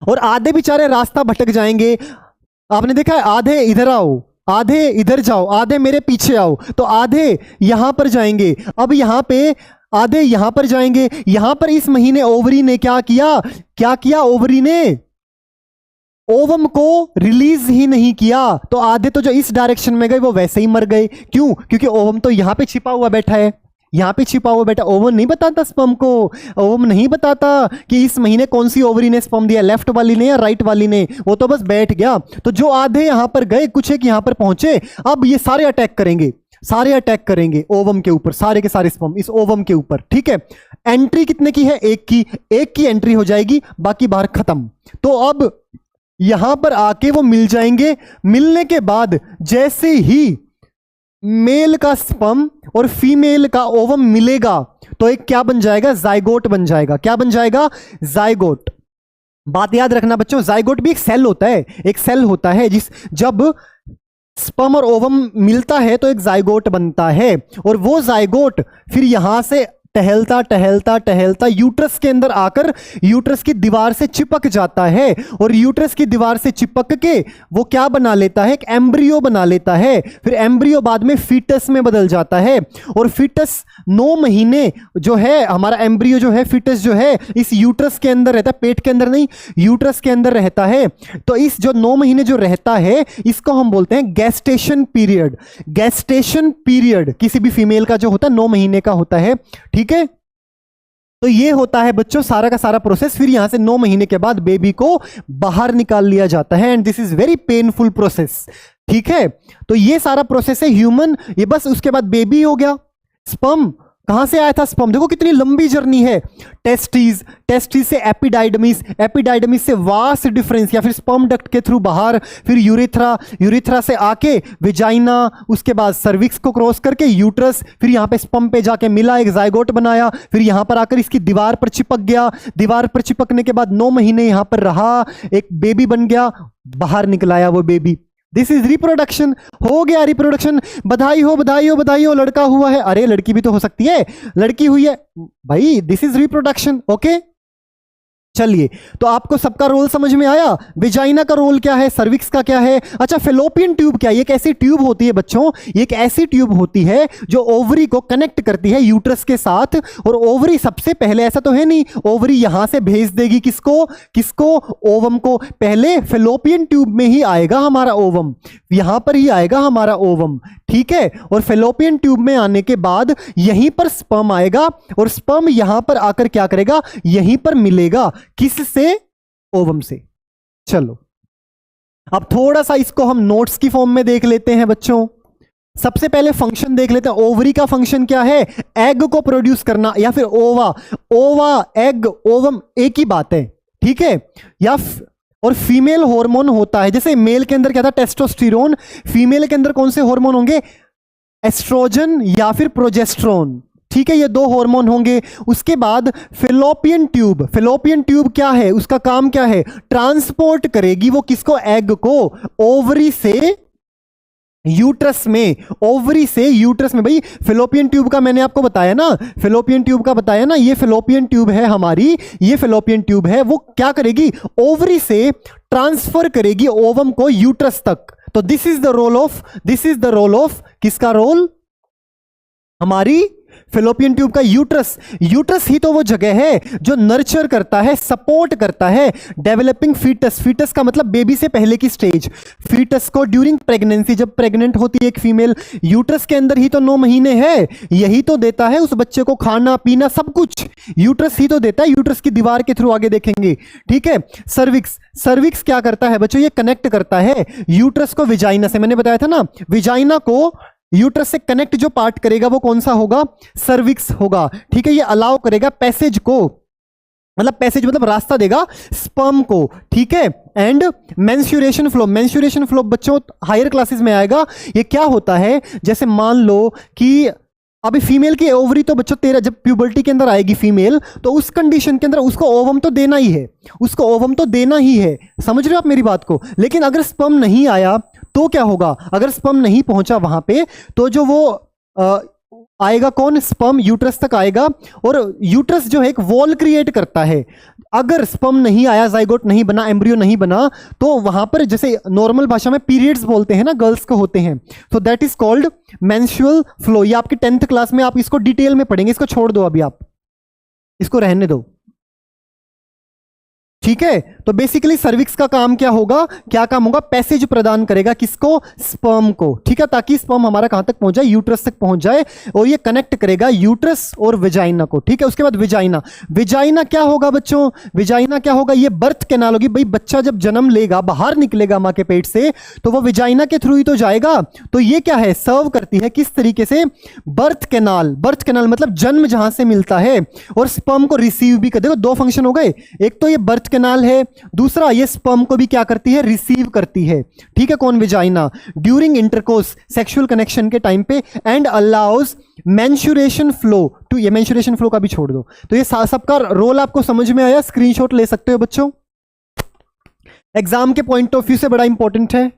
और आधे बेचारे रास्ता भटक जाएंगे। आपने देखा है, आधे इधर आओ, आधे इधर जाओ, आधे मेरे पीछे आओ, तो आधे यहां पर जाएंगे। अब यहां पे आधे यहां पर जाएंगे। यहां पर इस महीने ओवरी ने क्या किया, क्या किया, ओवरी ने ओवम को रिलीज ही नहीं किया। तो आधे तो जो इस डायरेक्शन में गए वो वैसे ही मर गए। क्यों, क्योंकि ओवम तो यहां पे छिपा हुआ बैठा है, यहां पे छिपा हुआ बैठा। ओवम नहीं बताता स्पर्म को, ओवम नहीं बताता कि इस महीने कौन सी ओवरी ने स्पर्म दिया, लेफ्ट वाली ने या राइट वाली ने, वो तो बस बैठ गया। तो जो आधे यहां पर गए, कुछ एक यहां पर पहुंचे, अब ये सारे अटैक करेंगे, सारे अटैक करेंगे ओवम के ऊपर, सारे के सारे स्पर्म इस ओवम के ऊपर। ठीक है, एंट्री कितने की है, एक की, एक की एंट्री हो जाएगी, बाकी बाहर खत्म। तो अब यहां पर आके वो मिल जाएंगे। मिलने के बाद जैसे ही मेल का स्पर्म और फीमेल का ओवम मिलेगा तो एक क्या बन जाएगा, जाइगोट बन जाएगा। क्या बन जाएगा, जाइगोट। बात याद रखना बच्चों, जाइगोट भी एक सेल होता है, एक सेल होता है जब स्पर्म और ओवम मिलता है तो एक जाइगोट बनता है। और वो जाइगोट फिर यहां से टहलता टहलता टहलता यूट्रस के अंदर आकर यूट्रस की दीवार से चिपक जाता है। और यूट्रस की दीवार से चिपक के वो क्या बना लेता है, एक एम्ब्रियो बना लेता है। फिर एम्ब्रियो बाद में फीटस में बदल जाता है। और फीटस 9 महीने जो है, हमारा एम्ब्रियो जो है, फीटस जो है, इस यूट्रस के अंदर रहता है, पेट के अंदर नहीं, यूट्रस के अंदर रहता है। तो इस जो 9 महीने जो रहता है, इसको हम बोलते हैं गेस्टेशन पीरियड। गेस्टेशन पीरियड किसी भी फीमेल का जो होता है 9 महीने का होता है। ठीक है, तो ये होता है बच्चों सारा का सारा प्रोसेस। फिर यहां से 9 महीने के बाद बेबी को बाहर निकाल लिया जाता है, and this is very painful process. ठीक है, तो ये सारा प्रोसेस है ह्यूमन, ये बस उसके बाद बेबी हो गया। स्पर्म कहां से आया था, स्पर्म देखो कितनी लंबी जर्नी है। टेस्टिस, टेस्टिस से एपिडाइडमिस, एपिडाइडमिस से वास्ट डिफरेंस या फिर स्पर्म डक्ट के थ्रू बाहर, फिर यूरेथ्रा, यूरेथ्रा से आके विजाइना, उसके बाद सर्विक्स को क्रॉस करके यूट्रस, फिर यहाँ पे स्पर्म पे जाके मिला, एक जाइगोट बनाया, फिर यहाँ पर आकर इसकी दीवार पर चिपक गया। दीवार पर चिपकने के बाद 9 महीने यहाँ पर रहा, एक बेबी बन गया, बाहर निकलाया वो बेबी। This is reproduction. हो गया रिप्रोडक्शन। बधाई हो, बधाई हो, बधाई हो, लड़का हुआ है। अरे लड़की भी तो हो सकती है, लड़की हुई है भाई, दिस इज रिप्रोडक्शन। ओके। चलिए, तो आपको सबका रोल समझ में आया। विजाइना का रोल क्या है, सर्विक्स का क्या है। अच्छा, फेलोपियन ट्यूब क्या है? ये एक ऐसी ट्यूब होती है बच्चों, ये एक ऐसी ट्यूब होती है जो ओवरी को कनेक्ट करती है यूट्रस के साथ। और ओवरी सबसे पहले, ऐसा तो है नहीं ओवरी यहां से भेज देगी किसको, ओवम को। पहले फेलोपियन ट्यूब में ही आएगा हमारा ओवम, यहां पर ही आएगा हमारा ओवम, ठीक है। और फेलोपियन ट्यूब में आने के बाद यहीं पर स्पर्म आएगा, और स्पर्म यहां पर आकर क्या करेगा, यहीं पर मिलेगा किससे, ओवम से। चलो, अब थोड़ा सा इसको हम नोट्स की फॉर्म में देख लेते हैं बच्चों। सबसे पहले फंक्शन देख लेते हैं। ओवरी का फंक्शन क्या है, एग को प्रोड्यूस करना, या फिर ओवा एग ओवम एक ही बात है, ठीक है। और फीमेल हार्मोन होता है, जैसे मेल के अंदर क्या था, टेस्टोस्टेरोन, फीमेल के अंदर कौन से हार्मोन होंगे, एस्ट्रोजन या फिर प्रोजेस्टेरोन, ठीक है, ये दो हार्मोन होंगे। उसके बाद फेलोपियन ट्यूब क्या है, उसका काम क्या है, ट्रांसपोर्ट करेगी वो किसको, एग को ओवरी से यूट्रस में, ओवरी से यूट्रस में। भाई फेलोपियन ट्यूब का मैंने आपको बताया ना, फेलोपियन ट्यूब का बताया ना, ये फेलोपियन ट्यूब है हमारी, ये फेलोपियन ट्यूब है, वो क्या करेगी, ओवरी से ट्रांसफर करेगी ओवम को यूट्रस तक। तो this is the role of किसका रोल, हमारी फेलोपियन ट्यूब का। यूट्रस ही तो वो जगह है जो नर्चर करता है, सपोर्ट करता है डेवलपिंग फीटस का मतलब बेबी से पहले की स्टेज, फीटस को ड्यूरिंग प्रेगनेंसी, जब प्रेग्नेंट होती है एक फीमेल, यूट्रस के अंदर ही तो 9 महीने है, यही तो देता है उस बच्चे को खाना पीना सब कुछ, यूट्रस ही तो देता है, यूट्रस की दीवार के थ्रू आगे देखेंगे, ठीक है। सर्विक्स क्या करता है बच्चों, ये कनेक्ट करता है यूट्रस को विजाइना से। मैंने बताया था ना, विजाइना को यूट्रस से कनेक्ट जो पार्ट करेगा वो कौन सा होगा, सर्विक्स होगा, ठीक है। ये अलाउ करेगा पैसेज को, मतलब पैसेज मतलब रास्ता देगा स्पर्म को, ठीक है। एंड मेंस्ट्रुएशन फ्लो बच्चों हायर क्लासेस में आएगा। ये क्या होता है, जैसे मान लो कि अभी फीमेल की ओवरी तो बच्चों 13, जब प्यूबर्टी के अंदर आएगी फीमेल, तो उस कंडीशन के अंदर उसको ओवम तो देना ही है, समझ रहे हो आप मेरी बात को। लेकिन अगर स्पर्म नहीं आया तो क्या होगा, अगर स्पर्म नहीं पहुंचा वहां पे, तो जो वो आएगा कौन, स्पर्म यूट्रस तक आएगा, और यूट्रस जो है एक वॉल क्रिएट करता है। अगर स्पर्म नहीं आया, जाइगोट नहीं बना, एम्ब्रियो नहीं बना, तो वहां पर जैसे नॉर्मल भाषा में पीरियड्स बोलते हैं ना, गर्ल्स को होते हैं, तो that is called menstrual flow. ये आपकी 10th क्लास में आप इसको डिटेल में पढ़ेंगे, इसको छोड़ दो अभी, आप इसको रहने दो, ठीक है। तो बेसिकली सर्विक्स का काम क्या होगा, क्या काम होगा, पैसेज प्रदान करेगा किसको, स्पर्म को, ठीक है, ताकि स्पर्म हमारा कहां तक पहुंच जाए, यूट्रस तक पहुंच जाए, और ये कनेक्ट करेगा यूट्रस और विजाइना को, ठीक है। उसके बाद विजाइना क्या होगा बच्चों, विजाइना क्या होगा, ये बर्थ कैनाल होगी। भाई बच्चा जब जन्म लेगा, बाहर निकलेगा मां के पेट से, तो वो विजाइना के थ्रू ही तो जाएगा। तो ये क्या है, सर्व करती है किस तरीके से, बर्थ कैनाल मतलब जन्म जहां से मिलता है, और स्पर्म को रिसीव भी कर, देखो 2 फंक्शन हो गए, एक तो ये बर्थ कैनाल है, दूसरा ये स्पर्म को भी क्या करती है, रिसीव करती है, ठीक है। कौन, vagina, during intercourse, sexual connection के टाइम पे, and allows menstruation flow to, ये मेंस्ट्रुएशन फ्लो का भी छोड़ दो। तो ये सबका रोल आपको समझ में आया, स्क्रीनशॉट ले सकते हो बच्चों, एग्जाम के पॉइंट ऑफ व्यू से बड़ा इंपॉर्टेंट है।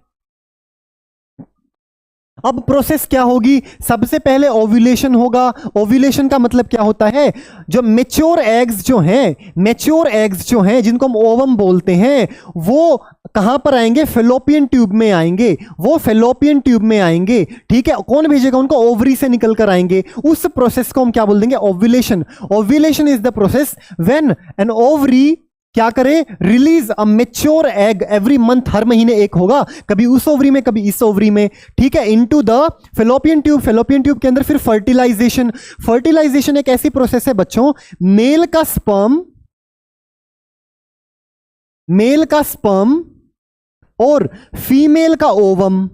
अब प्रोसेस क्या होगी, सबसे पहले ओव्यूलेशन होगा। ओव्यूलेशन का मतलब क्या होता है, जो मेच्योर एग्स जो हैं जिनको हम ओवम बोलते हैं, वो कहां पर आएंगे, फेलोपियन ट्यूब में आएंगे, ठीक है। कौन भेजेगा उनको, ओवरी से निकल कर आएंगे। उस प्रोसेस को हम क्या बोल देंगे, ovulation is the process when an ovary क्या करे, release a mature egg every month, हर महीने एक होगा, कभी उस ओवरी में कभी इस ओवरी में, ठीक है, इनटू द फेलोपियन ट्यूब के अंदर फिर फर्टिलाइजेशन एक ऐसी प्रोसेस है बच्चों, मेल का स्पर्म और फीमेल का ओवम,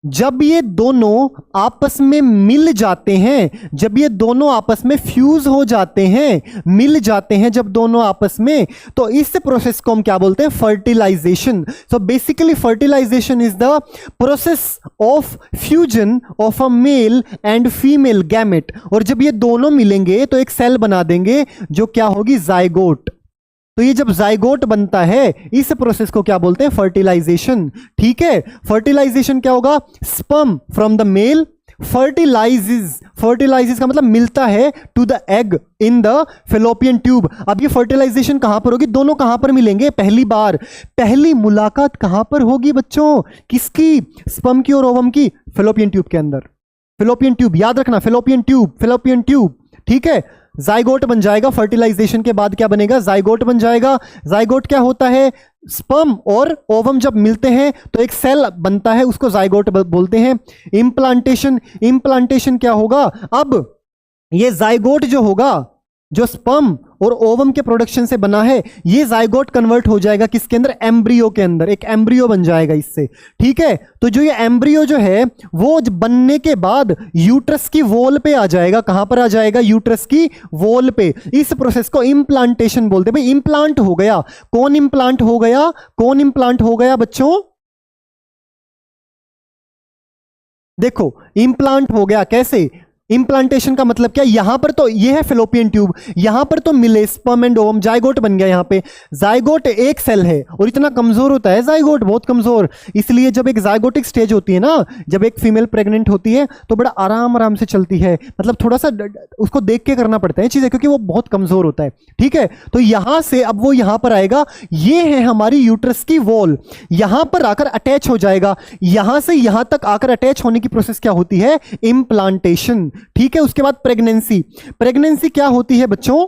जब ये दोनों आपस में मिल जाते हैं, जब ये दोनों आपस में फ्यूज हो जाते हैं, मिल जाते हैं जब दोनों आपस में, तो इस प्रोसेस को हम क्या बोलते हैं, fertilisation. So basically fertilisation is the process of fusion of a male and female gamete. और जब ये दोनों मिलेंगे तो एक सेल बना देंगे जो क्या होगी, जाइगोट। तो ये जब जाइगोट बनता है, इस प्रोसेस को क्या बोलते हैं, फर्टिलाइजेशन, ठीक है। फर्टिलाइजेशन क्या होगा, sperm from the male fertilises का मतलब मिलता है to the egg in the fallopian tube. अब ये फर्टिलाइजेशन कहां पर होगी, दोनों कहां पर मिलेंगे, पहली बार, पहली मुलाकात कहां पर होगी बच्चों, किसकी, स्पर्म की और ओवम की, फेलोपियन ट्यूब के अंदर। फेलोपियन ट्यूब याद रखना, फेलोपियन ट्यूब, ठीक है। जाइगोट बन जाएगा, फर्टिलाइजेशन के बाद क्या बनेगा, जाइगोट बन जाएगा। जाइगोट क्या होता है, स्पर्म और ओवम जब मिलते हैं तो एक सेल बनता है, उसको जाइगोट बोलते हैं। इम्प्लांटेशन क्या होगा, अब ये जाइगोट जो होगा, जो स्पर्म और ओवम के प्रोडक्शन से बना है, ये जाइगोट कन्वर्ट हो जाएगा किसके अंदर, एम्ब्रियो के अंदर, एक एम्ब्रियो बन जाएगा इससे, ठीक है। तो जो ये एम्ब्रियो जो है वो बनने के बाद यूट्रस की वॉल पे आ जाएगा, कहां पर आ जाएगा, यूट्रस की वॉल पे। इस प्रोसेस को इम्प्लांटेशन बोलते हैं। भाई इम्प्लांट हो गया, कौन इम्प्लांट हो गया, कौन इम्प्लांट हो गया बच्चों, देखो इम्प्लांट हो गया कैसे, इम्प्लांटेशन का मतलब क्या, यहां पर तो ये है फेलोपियन ट्यूब, यहां पर तो मिले स्पर्म एंड ओवम, जाइगोट बन गया। यहां पे जाइगोट एक सेल है और इतना कमजोर होता है जाइगोट, बहुत कमजोर, इसलिए जब एक जाइगोटिक स्टेज होती है ना, जब एक फीमेल प्रेग्नेंट होती है तो बड़ा आराम आराम से चलती है, मतलब थोड़ा सा उसको देख के करना पड़ता है चीजें, क्योंकि वो बहुत कमजोर होता है, ठीक है। तो यहां से अब वो यहां पर आएगा, ये है हमारी यूट्रस की वॉल, यहां पर आकर अटैच हो जाएगा, यहां से यहां तक आकर अटैच होने की प्रोसेस क्या होती है, इम्प्लांटेशन, ठीक है। उसके बाद प्रेगनेंसी क्या होती है बच्चों,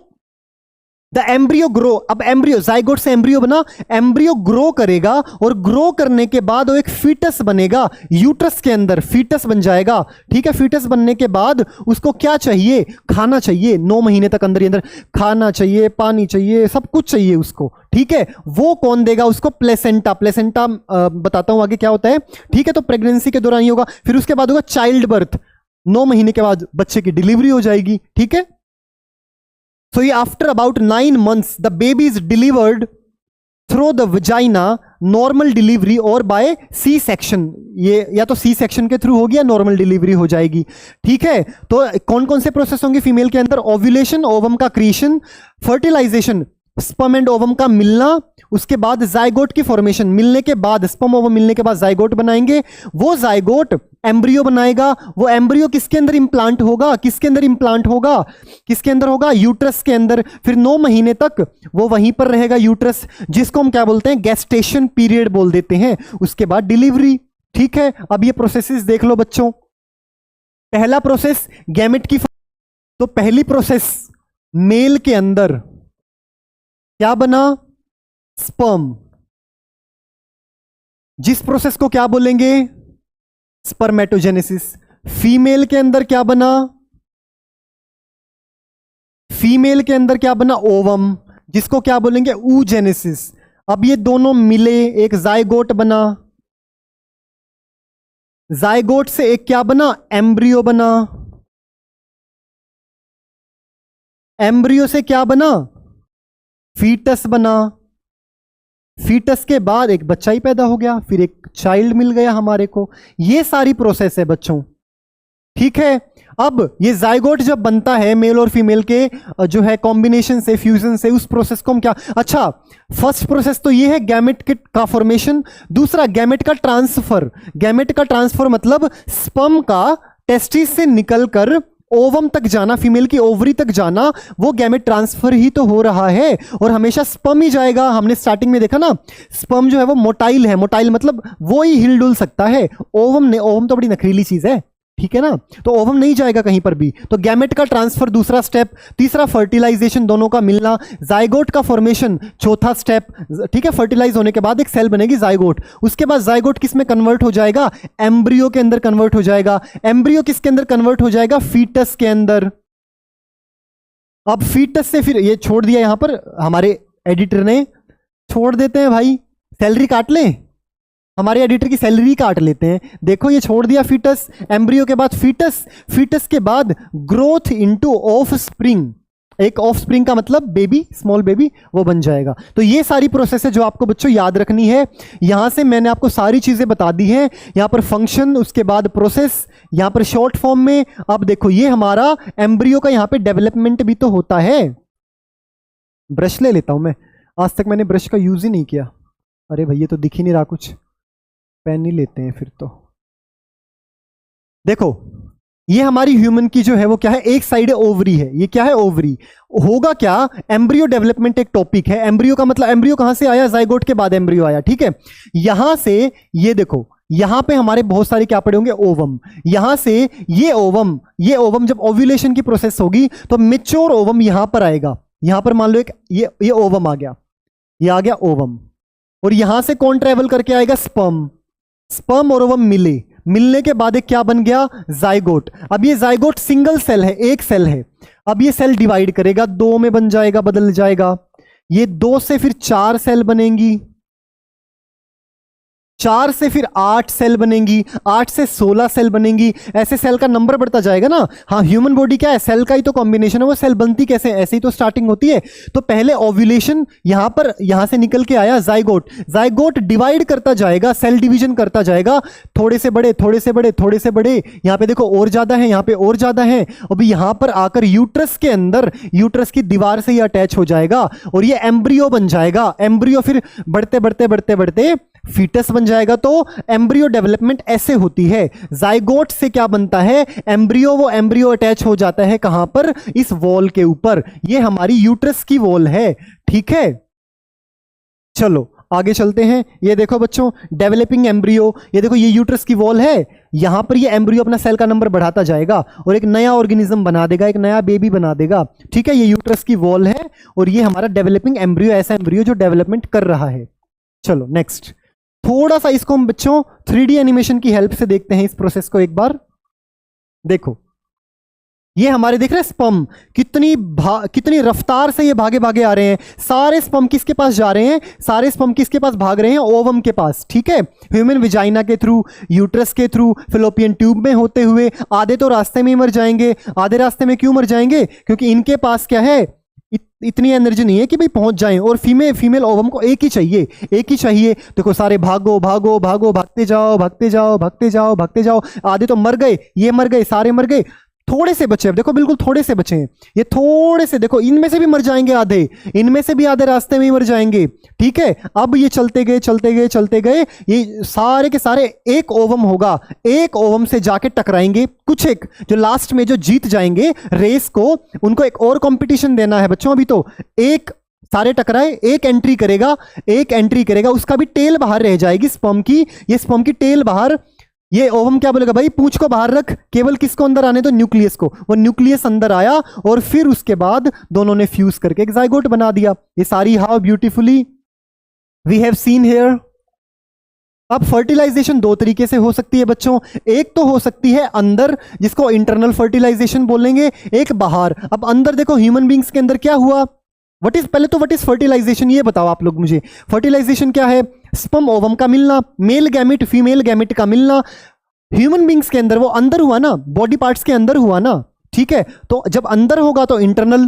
द एम्ब्रियो ग्रो, अब एम्ब्रियो, जाइगोट से एम्ब्रियो बना, एम्ब्रियो ग्रो करेगा और ग्रो करने के बाद वो एक फीटस बनेगा यूट्रस के अंदर, फीटस बन जाएगा, ठीक है। फीटस बनने के बाद उसको क्या चाहिए, खाना चाहिए, 9 महीने तक अंदर ही अंदर खाना चाहिए, पानी चाहिए, सब कुछ चाहिए उसको, ठीक है। वो कौन देगा उसको, प्लेसेंटा, बताता हूं आगे क्या होता है, ठीक है। तो प्रेगनेंसी के दौरान ही होगा, फिर उसके बाद होगा चाइल्ड बर्थ, 9 महीने के बाद बच्चे की डिलीवरी हो जाएगी, ठीक है। So after about 9 months, the baby is delivered through the vagina, normal delivery और बाय सी सेक्शन, ये या तो सी सेक्शन के थ्रू होगी या नॉर्मल डिलीवरी हो जाएगी, ठीक है। तो कौन कौन से प्रोसेस होंगे फीमेल के अंदर, ओव्यूलेशन, ओवम का creation, fertilisation, sperm and ovum का मिलना, उसके बाद जाइगोट की फॉर्मेशन, मिलने के बाद स्पर्म ओवम मिलने के बाद जाइगोट बनाएंगे, वो जाइगोट एम्ब्रियो बनाएगा, वो एम्ब्रियो किसके अंदर इंप्लांट होगा, किसके अंदर इंप्लांट होगा, किसके अंदर होगा, यूट्रस के अंदर। फिर 9 महीने तक वो वहीं पर रहेगा यूट्रस, जिसको हम क्या बोलते हैं, गेस्टेशन पीरियड बोल देते हैं। उसके बाद डिलीवरी, ठीक है। अब ये प्रोसेसेस देख लो बच्चों, पहला प्रोसेस गैमेट की, तो पहली प्रोसेस मेल के अंदर क्या बना, स्पर्म, जिस प्रोसेस को क्या बोलेंगे, स्पर्मेटोजेनेसिस। फीमेल के अंदर क्या बना, फीमेल के अंदर क्या बना, ओवम, जिसको क्या बोलेंगे, ऊजेनेसिस। अब ये दोनों मिले, एक जाइगोट बना, जाइगोट से एक क्या बना, एम्ब्रियो बना, एम्ब्रियो से क्या बना, फीटस बना, फीटस के बाद एक बच्चा ही पैदा हो गया, फिर एक चाइल्ड मिल गया हमारे को। ये सारी प्रोसेस है बच्चों, ठीक है। अब ये जाइगोट जब बनता है मेल और फीमेल के जो है कॉम्बिनेशन से, फ्यूजन से, उस प्रोसेस को हम क्या, अच्छा फर्स्ट प्रोसेस तो ये है गैमेट का फॉर्मेशन, दूसरा गैमेट का ट्रांसफर। गैमेट का ट्रांसफर मतलब स्पर्म का टेस्टिस से निकलकर ओवम तक जाना, फीमेल की ओवरी तक जाना, वो गैमेट ट्रांसफर ही तो हो रहा है, और हमेशा स्पर्म ही जाएगा। हमने स्टार्टिंग में देखा ना, स्पर्म जो है वो मोटाइल है, मोटाइल मतलब वो ही हिल डुल सकता है, ओवम ने, ओवम तो बड़ी नखरीली चीज है, ठीक है ना, तो ओवम नहीं जाएगा कहीं पर भी। तो गैमेट का ट्रांसफर दूसरा स्टेप, तीसरा फर्टिलाइजेशन, दोनों का मिलना, जाइगोट का फॉर्मेशन चौथा स्टेप, ठीक है। फर्टिलाइज होने के बाद एक सेल बनेगी जाइगोट, उसके बाद जाइगोट किस में कन्वर्ट हो जाएगा, एम्ब्रियो के अंदर कन्वर्ट हो जाएगा। एम्ब्रियो किसके अंदर कन्वर्ट हो जाएगा, फीटस के अंदर। अब फीटस से फिर ये छोड़ दिया, यहां पर हमारे एडिटर ने छोड़ देते हैं भाई, सैलरी काट लें, हमारे एडिटर की सैलरी काट लेते हैं। देखो ये छोड़ दिया फीटस, एम्ब्रियो के बाद फीटस, फीटस के बाद ग्रोथ इनटू ऑफ स्प्रिंग, एक ऑफ स्प्रिंग का मतलब बेबी, स्मॉल बेबी, वो बन जाएगा। तो ये सारी प्रोसेस है जो आपको बच्चों याद रखनी है। यहां से मैंने आपको सारी चीजें बता दी हैं, यहां पर फंक्शन, उसके बाद प्रोसेस, यहां पर शॉर्ट फॉर्म में। अब देखो ये हमारा एम्ब्रियो का यहां पे डेवलपमेंट भी तो होता है। ब्रश ले लेता हूं मैं, आज तक मैंने ब्रश का यूज ही नहीं किया। अरे भैया तो दिख ही नहीं रहा कुछ, पेन नहीं लेते हैं फिर तो। देखो ये हमारी ह्यूमन की जो है वो क्या है, एक साइड ओवरी है, ये क्या है, ओवरी। होगा क्या, एम्ब्रियो डेवलपमेंट एक टॉपिक है। एम्ब्रियो का मतलब एम्ब्रियो कहां से आया, जाइगोट के बाद एम्ब्रियो आया, ठीक है। यहां से ये देखो, यहां पे हमारे बहुत सारे क्या पड़े होंगे, ओवम। यहां से ये ओवम जब ओव्यूलेशन की प्रोसेस होगी तो मेच्योर ओवम यहां पर आएगा। यहां पर मान लो एक ये ओवम आ गया, ये आ गया ओवम, और यहां से कौन ट्रेवल करके आएगा, स्पर्म। स्पर्म और ओवम मिलने के बाद एक क्या बन गया, जाइगोट। अब ये जाइगोट सिंगल सेल है, एक सेल है। अब ये सेल डिवाइड करेगा, दो में बन जाएगा, बदल जाएगा। ये दो से फिर 4 सेल बनेंगी, 4 से फिर 8 सेल बनेंगी, 8 से 16 सेल बनेंगी। ऐसे सेल का नंबर बढ़ता जाएगा ना। हाँ, ह्यूमन बॉडी क्या है, सेल का ही तो कॉम्बिनेशन है। वो सेल बनती कैसे, ऐसे ही तो स्टार्टिंग होती है। तो पहले ओव्यूलेशन यहां से निकल के आया जाइगोट। जाइगोट डिवाइड करता जाएगा, सेल डिवीजन करता जाएगा, थोड़े से बड़े, थोड़े से बड़े, थोड़े से बड़े। यहां पे देखो और ज्यादा है, यहां पे और ज्यादा है। अब यहां पर आकर यूट्रस के अंदर, यूट्रस की दीवार से ही अटैच हो जाएगा और ये एम्ब्रियो बन जाएगा। एम्ब्रियो फिर बढ़ते बढ़ते बढ़ते बढ़ते फीटस बन जाएगा। तो एम्ब्रियो डेवलपमेंट ऐसे होती है। जाइगोट से क्या बनता है, एम्ब्रियो। वो एम्ब्रियो अटैच हो जाता है कहां पर, इस वॉल के ऊपर। ये हमारी यूट्रस की वॉल है, ठीक है। चलो आगे चलते हैं। ये देखो बच्चों, डेवलपिंग एम्ब्रियो। ये देखो, ये यूट्रस की वॉल है। यहां पर ये एम्ब्रियो अपना सेल का नंबर बढ़ाता जाएगा और एक नया ऑर्गेनिज्म बना देगा, एक नया बेबी बना देगा, ठीक है। ये यूट्रस की वॉल है और ये हमारा डेवलपिंग एम्ब्रियो, ऐसा एम्ब्रियो जो डेवलपमेंट कर रहा है। चलो नेक्स्ट, थोड़ा सा इसको हम बच्चों 3D एनिमेशन की हेल्प से देखते हैं इस प्रोसेस को एक बार। देखो, ये हमारे देख रहे हैं स्पर्म, कितनी रफ्तार से ये भागे भागे आ रहे हैं। सारे स्पर्म किसके पास जा रहे हैं, सारे स्पर्म किसके पास भाग रहे हैं, ओवम के पास, ठीक है। ह्यूमन विजाइना के थ्रू, यूट्रस के थ्रू, फिलोपियन ट्यूब में होते हुए। आधे तो रास्ते में ही मर जाएंगे। आधे रास्ते में क्यों मर जाएंगे, क्योंकि इनके पास क्या है, इतनी एनर्जी नहीं है कि भाई पहुंच जाएं। और फीमेल ओवम को एक ही चाहिए, एक ही चाहिए। देखो सारे भागो भागो भागो, भागते जाओ भागते जाओ भागते जाओ भागते जाओ। आधे तो मर गए, ये मर गए, सारे मर गए, थोड़े से बचे। अब देखो बिल्कुल थोड़े से बचे हैं, ये थोड़े से। देखो इनमें से भी मर जाएंगे आधे, इनमें से भी आधे रास्ते में ही मर जाएंगे, ठीक है। अब ये चलते गए चलते गए चलते गए, ये सारे के सारे एक ओवम होगा, एक ओवम से जाके टकराएंगे। कुछ एक जो लास्ट में जो जीत जाएंगे रेस को, उनको एक और कंपटीशन देना है बच्चों। अभी तो एक सारे टकराए, एक एंट्री करेगा, एक एंट्री करेगा, उसका भी टेल बाहर रह जाएगी स्पर्म की। ये स्पर्म की टेल बाहर, ये ओवम क्या बोलेगा, भाई पूंछ को बाहर रख, केवल किसको अंदर आने दो, न्यूक्लियस को। वो न्यूक्लियस अंदर आया और फिर उसके बाद दोनों ने फ्यूज करके एक जाइगोट बना दिया। ये सारी how beautifully we have seen here. अब फर्टिलाइजेशन दो तरीके से हो सकती है बच्चों। एक तो हो सकती है अंदर, जिसको इंटरनल फर्टिलाइजेशन बोलेंगे, एक बाहर। अब अंदर देखो, ह्यूमन बींग्स के अंदर क्या हुआ, पहले तो व्हाट इज फर्टिलाइजेशन, ये बताओ आप लोग मुझे। फर्टिलाइजेशन क्या है, स्पर्म ओवम का मिलना, मेल गैमेट फीमेल गैमेट का मिलना। ह्यूमन बींग्स के अंदर वो अंदर हुआ ना, बॉडी पार्ट्स के अंदर हुआ ना, ठीक है। तो जब अंदर होगा तो इंटरनल,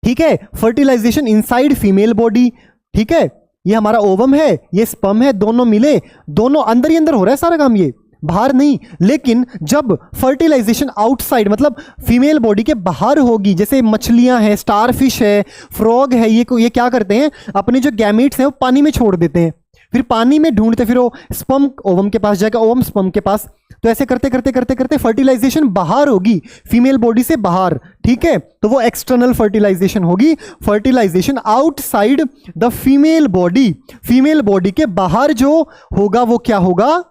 ठीक है। फर्टिलाइजेशन इनसाइड फीमेल बॉडी, ठीक है। ये हमारा ओवम है, ये स्पर्म है, दोनों मिले, दोनों अंदर ही अंदर हो रहा है सारा काम, ये बाहर नहीं। लेकिन जब फर्टिलाइजेशन आउटसाइड, मतलब फीमेल बॉडी के बाहर होगी, जैसे मछलियां हैं, स्टारफिश है, फ्रॉग है, ये क्या करते हैं, अपने जो गैमेट्स हैं वो पानी में छोड़ देते हैं, फिर पानी में ढूंढते, फिर वो स्पर्म ओवम के पास जाएगा, ओवम स्पर्म के पास। तो ऐसे करते करते करते करते फर्टिलाइजेशन बाहर होगी, फीमेल बॉडी से बाहर, ठीक है। तो वो एक्सटर्नल फर्टिलाइजेशन होगी। Fertilisation outside the female body, female body के बाहर जो होगा वो क्या होगा,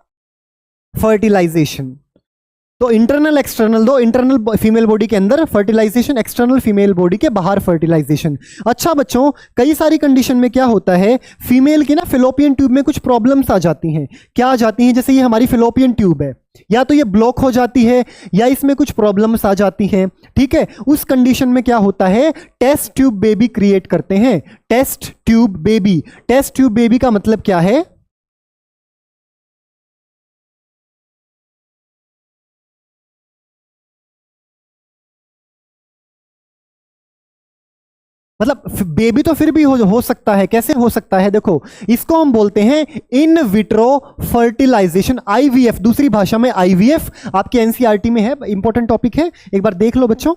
फर्टिलाइजेशन। तो इंटरनल एक्सटर्नल दो, इंटरनल फीमेल बॉडी के अंदर फर्टिलाइजेशन, एक्सटर्नल फीमेल बॉडी के बाहर फर्टिलाइजेशन। अच्छा बच्चों, कई सारी कंडीशन में क्या होता है, फीमेल की ना फिलोपियन ट्यूब में कुछ प्रॉब्लम्स आ जाती हैं। क्या आ जाती हैं, जैसे ये हमारी फिलोपियन ट्यूब है, या तो ये ब्लॉक हो जाती है या इसमें कुछ प्रॉब्लम्स आ जाती हैं, ठीक है। उस कंडीशन में क्या होता है, टेस्ट ट्यूब बेबी क्रिएट करते हैं। Test tube baby, test tube baby का मतलब क्या है, मतलब बेबी तो फिर भी हो सकता है। कैसे हो सकता है, देखो इसको हम बोलते हैं इन विट्रो फर्टिलाइजेशन, आईवीएफ, दूसरी भाषा में आईवीएफ। आपके एनसीईआरटी में है, इंपॉर्टेंट टॉपिक है, एक बार देख लो बच्चों।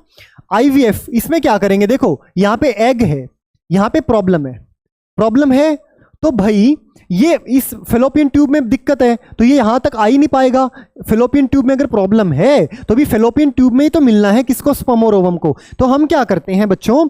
आईवीएफ, इसमें क्या करेंगे, देखो यहां पे एग है, यहां पे प्रॉब्लम है तो भाई ये इस फेलोपियन ट्यूब में दिक्कत है तो ये यहां तक आ ही नहीं पाएगा। फेलोपियन ट्यूब में अगर प्रॉब्लम है तो भी फेलोपियन ट्यूब में ही तो मिलना है किसको, स्पर्म और ओवम को। तो हम क्या करते हैं बच्चों,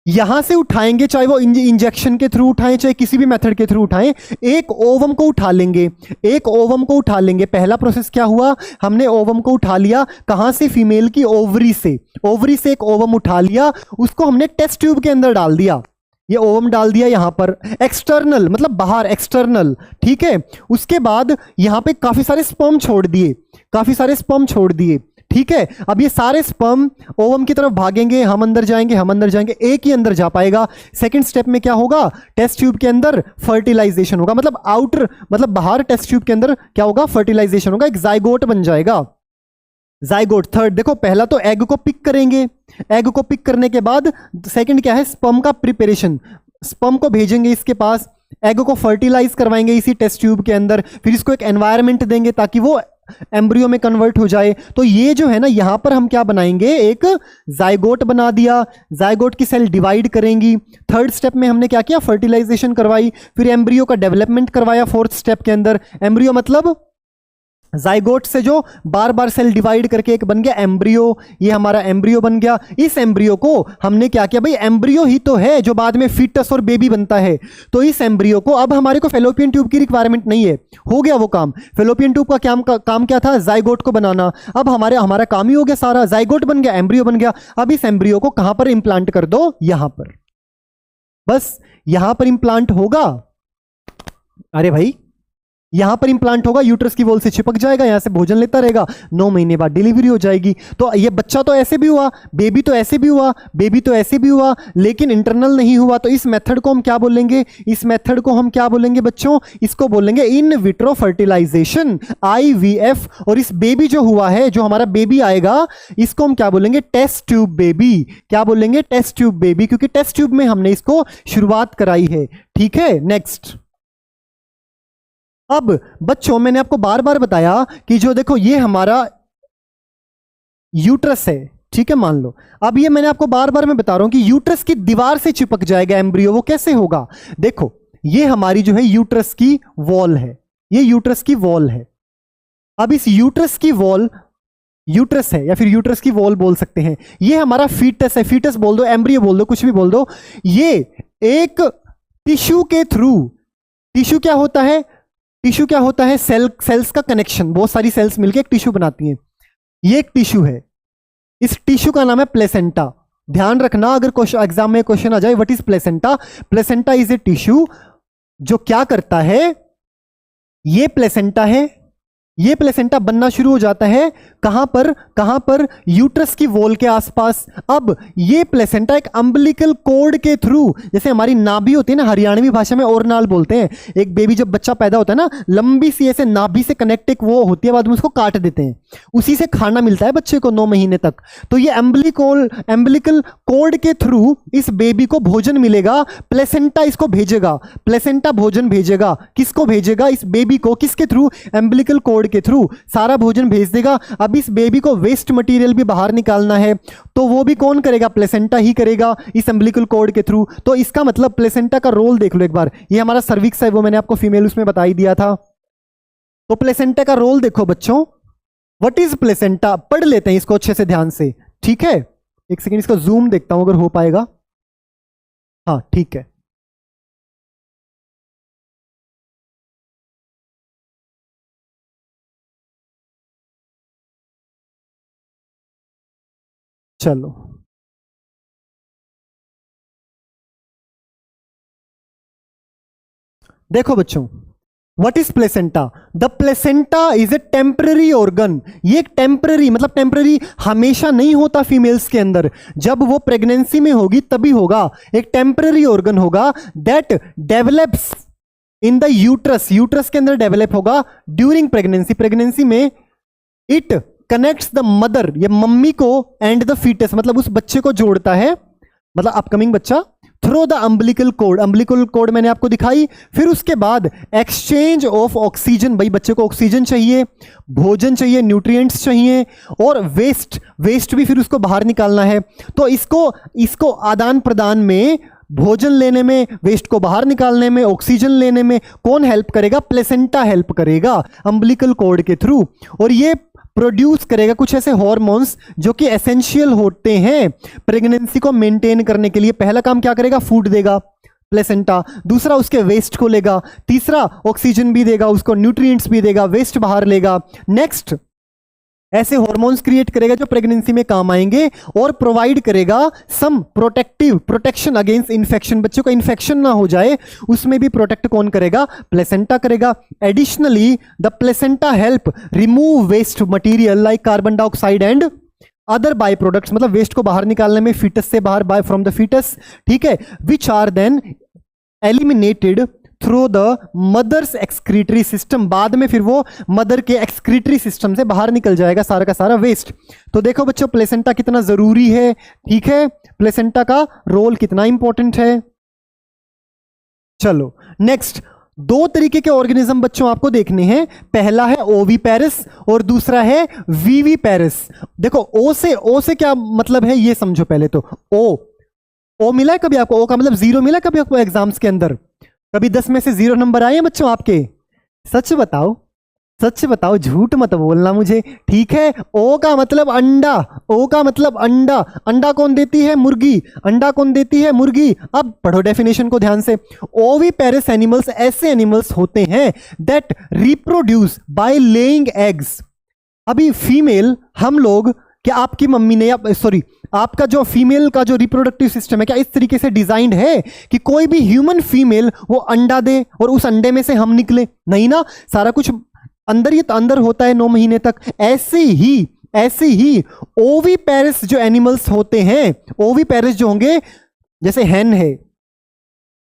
यहां से उठाएंगे, चाहे वो इंजेक्शन के थ्रू उठाएं चाहे किसी भी मेथड के थ्रू उठाएं, एक ओवम को उठा लेंगे, एक ओवम को उठा लेंगे। पहला प्रोसेस क्या हुआ, हमने ओवम को उठा लिया, कहां से, फीमेल की ओवरी से, ओवरी से एक ओवम उठा लिया, उसको हमने टेस्ट ट्यूब के अंदर डाल दिया, ये ओवम डाल दिया यहां पर, एक्सटर्नल मतलब बाहर, एक्सटर्नल, ठीक है। उसके बाद यहां पे काफी सारे स्पर्म छोड़ दिए, काफी सारे स्पर्म छोड़ दिए, ठीक है। अब ये सारे स्पर्म ओवम की तरफ भागेंगे, हम अंदर जाएंगे, हम अंदर जाएंगे, एक ही अंदर जा पाएगा। सेकंड स्टेप में क्या होगा, टेस्ट ट्यूब के अंदर फर्टिलाइजेशन होगा, मतलब आउटर मतलब बाहर टेस्ट ट्यूब के अंदर क्या होगा, फर्टिलाइजेशन होगा, एक जाइगोट बन जाएगा, जाइगोट। थर्ड देखो, पहला तो एग को पिक करेंगे, एग को पिक करने के बाद सेकंड क्या है, स्पर्म का प्रिपरेशन, स्पर्म को भेजेंगे इसके पास, एग को फर्टिलाइज करवाएंगे इसी टेस्ट ट्यूब के अंदर, फिर इसको एक एनवायरनमेंट देंगे ताकि वो एम्ब्रियो में कन्वर्ट हो जाए। तो ये जो है ना, यहां पर हम क्या बनाएंगे, एक जाइगोट बना दिया, जाइगोट की सेल डिवाइड करेंगी। थर्ड स्टेप में हमने क्या किया, फर्टिलाइजेशन करवाई, फिर एम्ब्रियो का डेवलपमेंट करवाया। फोर्थ स्टेप के अंदर एम्ब्रियो मतलब जाइगोट से जो बार बार सेल डिवाइड करके एक बन गया एम्ब्रियो, ये हमारा एम्ब्रियो बन गया। इस एम्ब्रियो को हमने क्या किया, भाई एम्ब्रियो ही तो है जो बाद में फीटस और बेबी बनता है, तो इस एम्ब्रियो को, अब हमारे को फेलोपियन ट्यूब की रिक्वायरमेंट नहीं है, हो गया वो काम। फेलोपियन ट्यूब का काम क्या था, जाइगोट को बनाना, अब हमारा काम ही हो गया सारा, जाइगोट बन गया, एम्ब्रियो बन गया। अब इस एम्ब्रियो को कहां पर इंप्लांट कर दो, यहां पर, बस यहां पर इंप्लांट होगा। अरे भाई यहां पर इंप्लांट होगा, यूट्रस की वॉल से चिपक जाएगा, यहां से भोजन लेता रहेगा, 9 महीने बाद डिलीवरी हो जाएगी। तो ये बच्चा तो ऐसे भी हुआ, बेबी तो ऐसे भी हुआ, बेबी तो ऐसे भी हुआ, लेकिन इंटरनल नहीं हुआ। तो इस मेथड को हम क्या बोलेंगे, इस मेथड को हम क्या बोलेंगे बच्चों, इसको बोलेंगे इन विट्रो फर्टिलाइजेशन, IVF। और इस बेबी जो हुआ है, जो हमारा बेबी आएगा, इसको हम क्या बोलेंगे, टेस्ट ट्यूब बेबी। क्या बोलेंगे, टेस्ट ट्यूब बेबी, क्योंकि टेस्ट ट्यूब में हमने इसको शुरुआत कराई है, ठीक है। नेक्स्ट, अब बच्चों मैंने आपको बार बार बताया कि जो देखो ये हमारा यूट्रस है, ठीक है, मान लो। अब ये मैंने आपको बार बार मैं बता रहा हूं कि यूट्रस की दीवार से चिपक जाएगा एम्ब्रियो, वो कैसे होगा, देखो ये हमारी जो है यूट्रस की वॉल है, ये यूट्रस की वॉल है। अब इस यूट्रस की वॉल, यूट्रस है या फिर यूट्रस की वॉल बोल सकते हैं, ये हमारा फीटस है, फीटस बोल दो, एम्ब्रियो बोल दो, कुछ भी बोल दो। ये एक टिश्यू के थ्रू, टिश्यू क्या होता है, टिश्यू क्या होता है, सेल्स का कनेक्शन, बहुत सारी सेल्स मिलकर एक टिश्यू बनाती हैं, ये एक टिश्यू है, इस टिश्यू का नाम है प्लेसेंटा। ध्यान रखना, अगर एग्जाम में क्वेश्चन आ जाए what is placenta, placenta is a tissue जो क्या करता है, ये प्लेसेंटा है, ये प्लेसेंटा बनना शुरू हो जाता है कहां पर, यूट्रस की वॉल के आसपास। अब ये प्लेसेंटा एक अम्बिलिकल कॉर्ड के थ्रू, जैसे हमारी नाभि होती है ना, हरियाणवी भाषा में ओरनाल बोलते हैं, एक बेबी जब बच्चा पैदा होता है ना, लंबी सी ऐसे नाभि से कनेक्ट एक वो होती है, बाद में उसको काट देते हैं, उसी से खाना मिलता है बच्चे को 9 महीने तक। तो ये अम्बिलिकल कॉर्ड के थ्रू इस बेबी को भोजन मिलेगा, प्लेसेंटा इसको भेजेगा, प्लेसेंटा भोजन भेजेगा, किसको भेजेगा, इस बेबी को, किसके थ्रू, अम्बिलिकल कॉर्ड के थ्रू सारा भोजन भेज देगा। अब इस बेबी को वेस्ट मटेरियल भी बाहर निकालना है, तो वो भी कौन करेगा, प्लेसेंटा ही करेगा इस अम्बिलिकल कॉर्ड के थ्रू। तो इसका मतलब प्लेसेंटा का रोल देख लो एक बार, ये हमारा सर्विक्स है, वो मैंने आपको फीमेल उसमें बता ही दिया था। तो प्लेसेंटा का रोल देखो बच्चों, व्हाट इज प्लेसेंटा, पढ़ लेते हैं इसको अच्छे से ध्यान से, ठीक है। एक सेकेंड इसका जूम देखता हूं अगर हो पाएगा, हाँ ठीक है। चलो देखो बच्चों, what is placenta, the placenta is a temporary organ. ये एक टेम्पररी मतलब टेम्पररी हमेशा नहीं होता फीमेल्स के अंदर, जब वो प्रेगनेंसी में होगी तभी होगा, एक टेम्पररी ऑर्गन होगा that develops in the uterus, uterus के अंदर डेवलप होगा ड्यूरिंग प्रेगनेंसी, प्रेगनेंसी में। इट कनेक्ट्स द मदर, ये मम्मी को, एंड द फीटस मतलब उस बच्चे को जोड़ता है, मतलब अपकमिंग बच्चा, through the umbilical cord, umbilical cord मैंने आपको दिखाई। फिर उसके बाद एक्सचेंज ऑफ ऑक्सीजन, भाई बच्चे को ऑक्सीजन चाहिए, भोजन चाहिए, न्यूट्रिएंट्स चाहिए, और वेस्ट भी फिर उसको बाहर निकालना है। तो इसको आदान प्रदान में भोजन लेने में, वेस्ट को बाहर निकालने में, ऑक्सीजन लेने में कौन हेल्प करेगा? प्लेसेंटा हेल्प करेगा अम्बिलिकल कॉर्ड के थ्रू। और ये प्रोड्यूस करेगा कुछ ऐसे हॉर्मोन्स जो कि एसेंशियल होते हैं प्रेगनेंसी को मेंटेन करने के लिए। पहला काम क्या करेगा? फूड देगा प्लेसेंटा, दूसरा उसके वेस्ट को लेगा, तीसरा ऑक्सीजन भी देगा, उसको न्यूट्रिएंट्स भी देगा, वेस्ट बाहर लेगा। नेक्स्ट ऐसे हॉर्मोन्स क्रिएट करेगा जो प्रेगनेंसी में काम आएंगे और प्रोवाइड करेगा सम प्रोटेक्शन अगेंस्ट इन्फेक्शन। बच्चों का इन्फेक्शन ना हो जाए उसमें भी प्रोटेक्ट कौन करेगा? प्लेसेंटा करेगा। Additionally the placenta help remove waste material like carbon dioxide and other by products, मतलब वेस्ट को बाहर निकालने में, फीटस से बाहर, बाय फ्रॉम द फीटस, ठीक है, which are then eliminated through the mother's excretory system. बाद में फिर वो मदर के एक्सक्रीटरी सिस्टम से बाहर निकल जाएगा सारा का सारा वेस्ट। तो देखो बच्चों प्लेसेंटा कितना जरूरी है, ठीक है, प्लेसेंटा का रोल कितना इंपॉर्टेंट है। चलो नेक्स्ट, दो तरीके के ऑर्गेनिज्म बच्चों आपको देखने हैं। पहला है ओविपेरस और दूसरा है वीवीपेरस। देखो ओ से क्या मतलब है ये समझो पहले तो। ओ मिला है कभी आपको? ओ का मतलब जीरो मिला कभी आपको एग्जाम्स के अंदर? कभी 10 में से 0 नंबर आए हैं बच्चों आपके? सच बताओ, सच बताओ, झूठ मत बोलना मुझे, ठीक है। ओ का मतलब अंडा, ओ का मतलब अंडा। अंडा कौन देती है? मुर्गी। अंडा कौन देती है? मुर्गी। अब पढ़ो डेफिनेशन को ध्यान से। ओविपेरस एनिमल्स ऐसे एनिमल्स होते हैं that reproduce by laying eggs. अभी फीमेल, हम लोग, क्या आपकी मम्मी ने, या सॉरी आपका जो फीमेल का जो रिप्रोडक्टिव सिस्टम है क्या इस तरीके से डिजाइंड है कि कोई भी ह्यूमन फीमेल वो अंडा दे और उस अंडे में से हम निकले? नहीं ना, सारा कुछ अंदर ही तो अंदर होता है 9 महीने तक। ऐसे ही ओविपेरस जो एनिमल्स होते हैं, ओविपेरस जो होंगे, जैसे हैन है,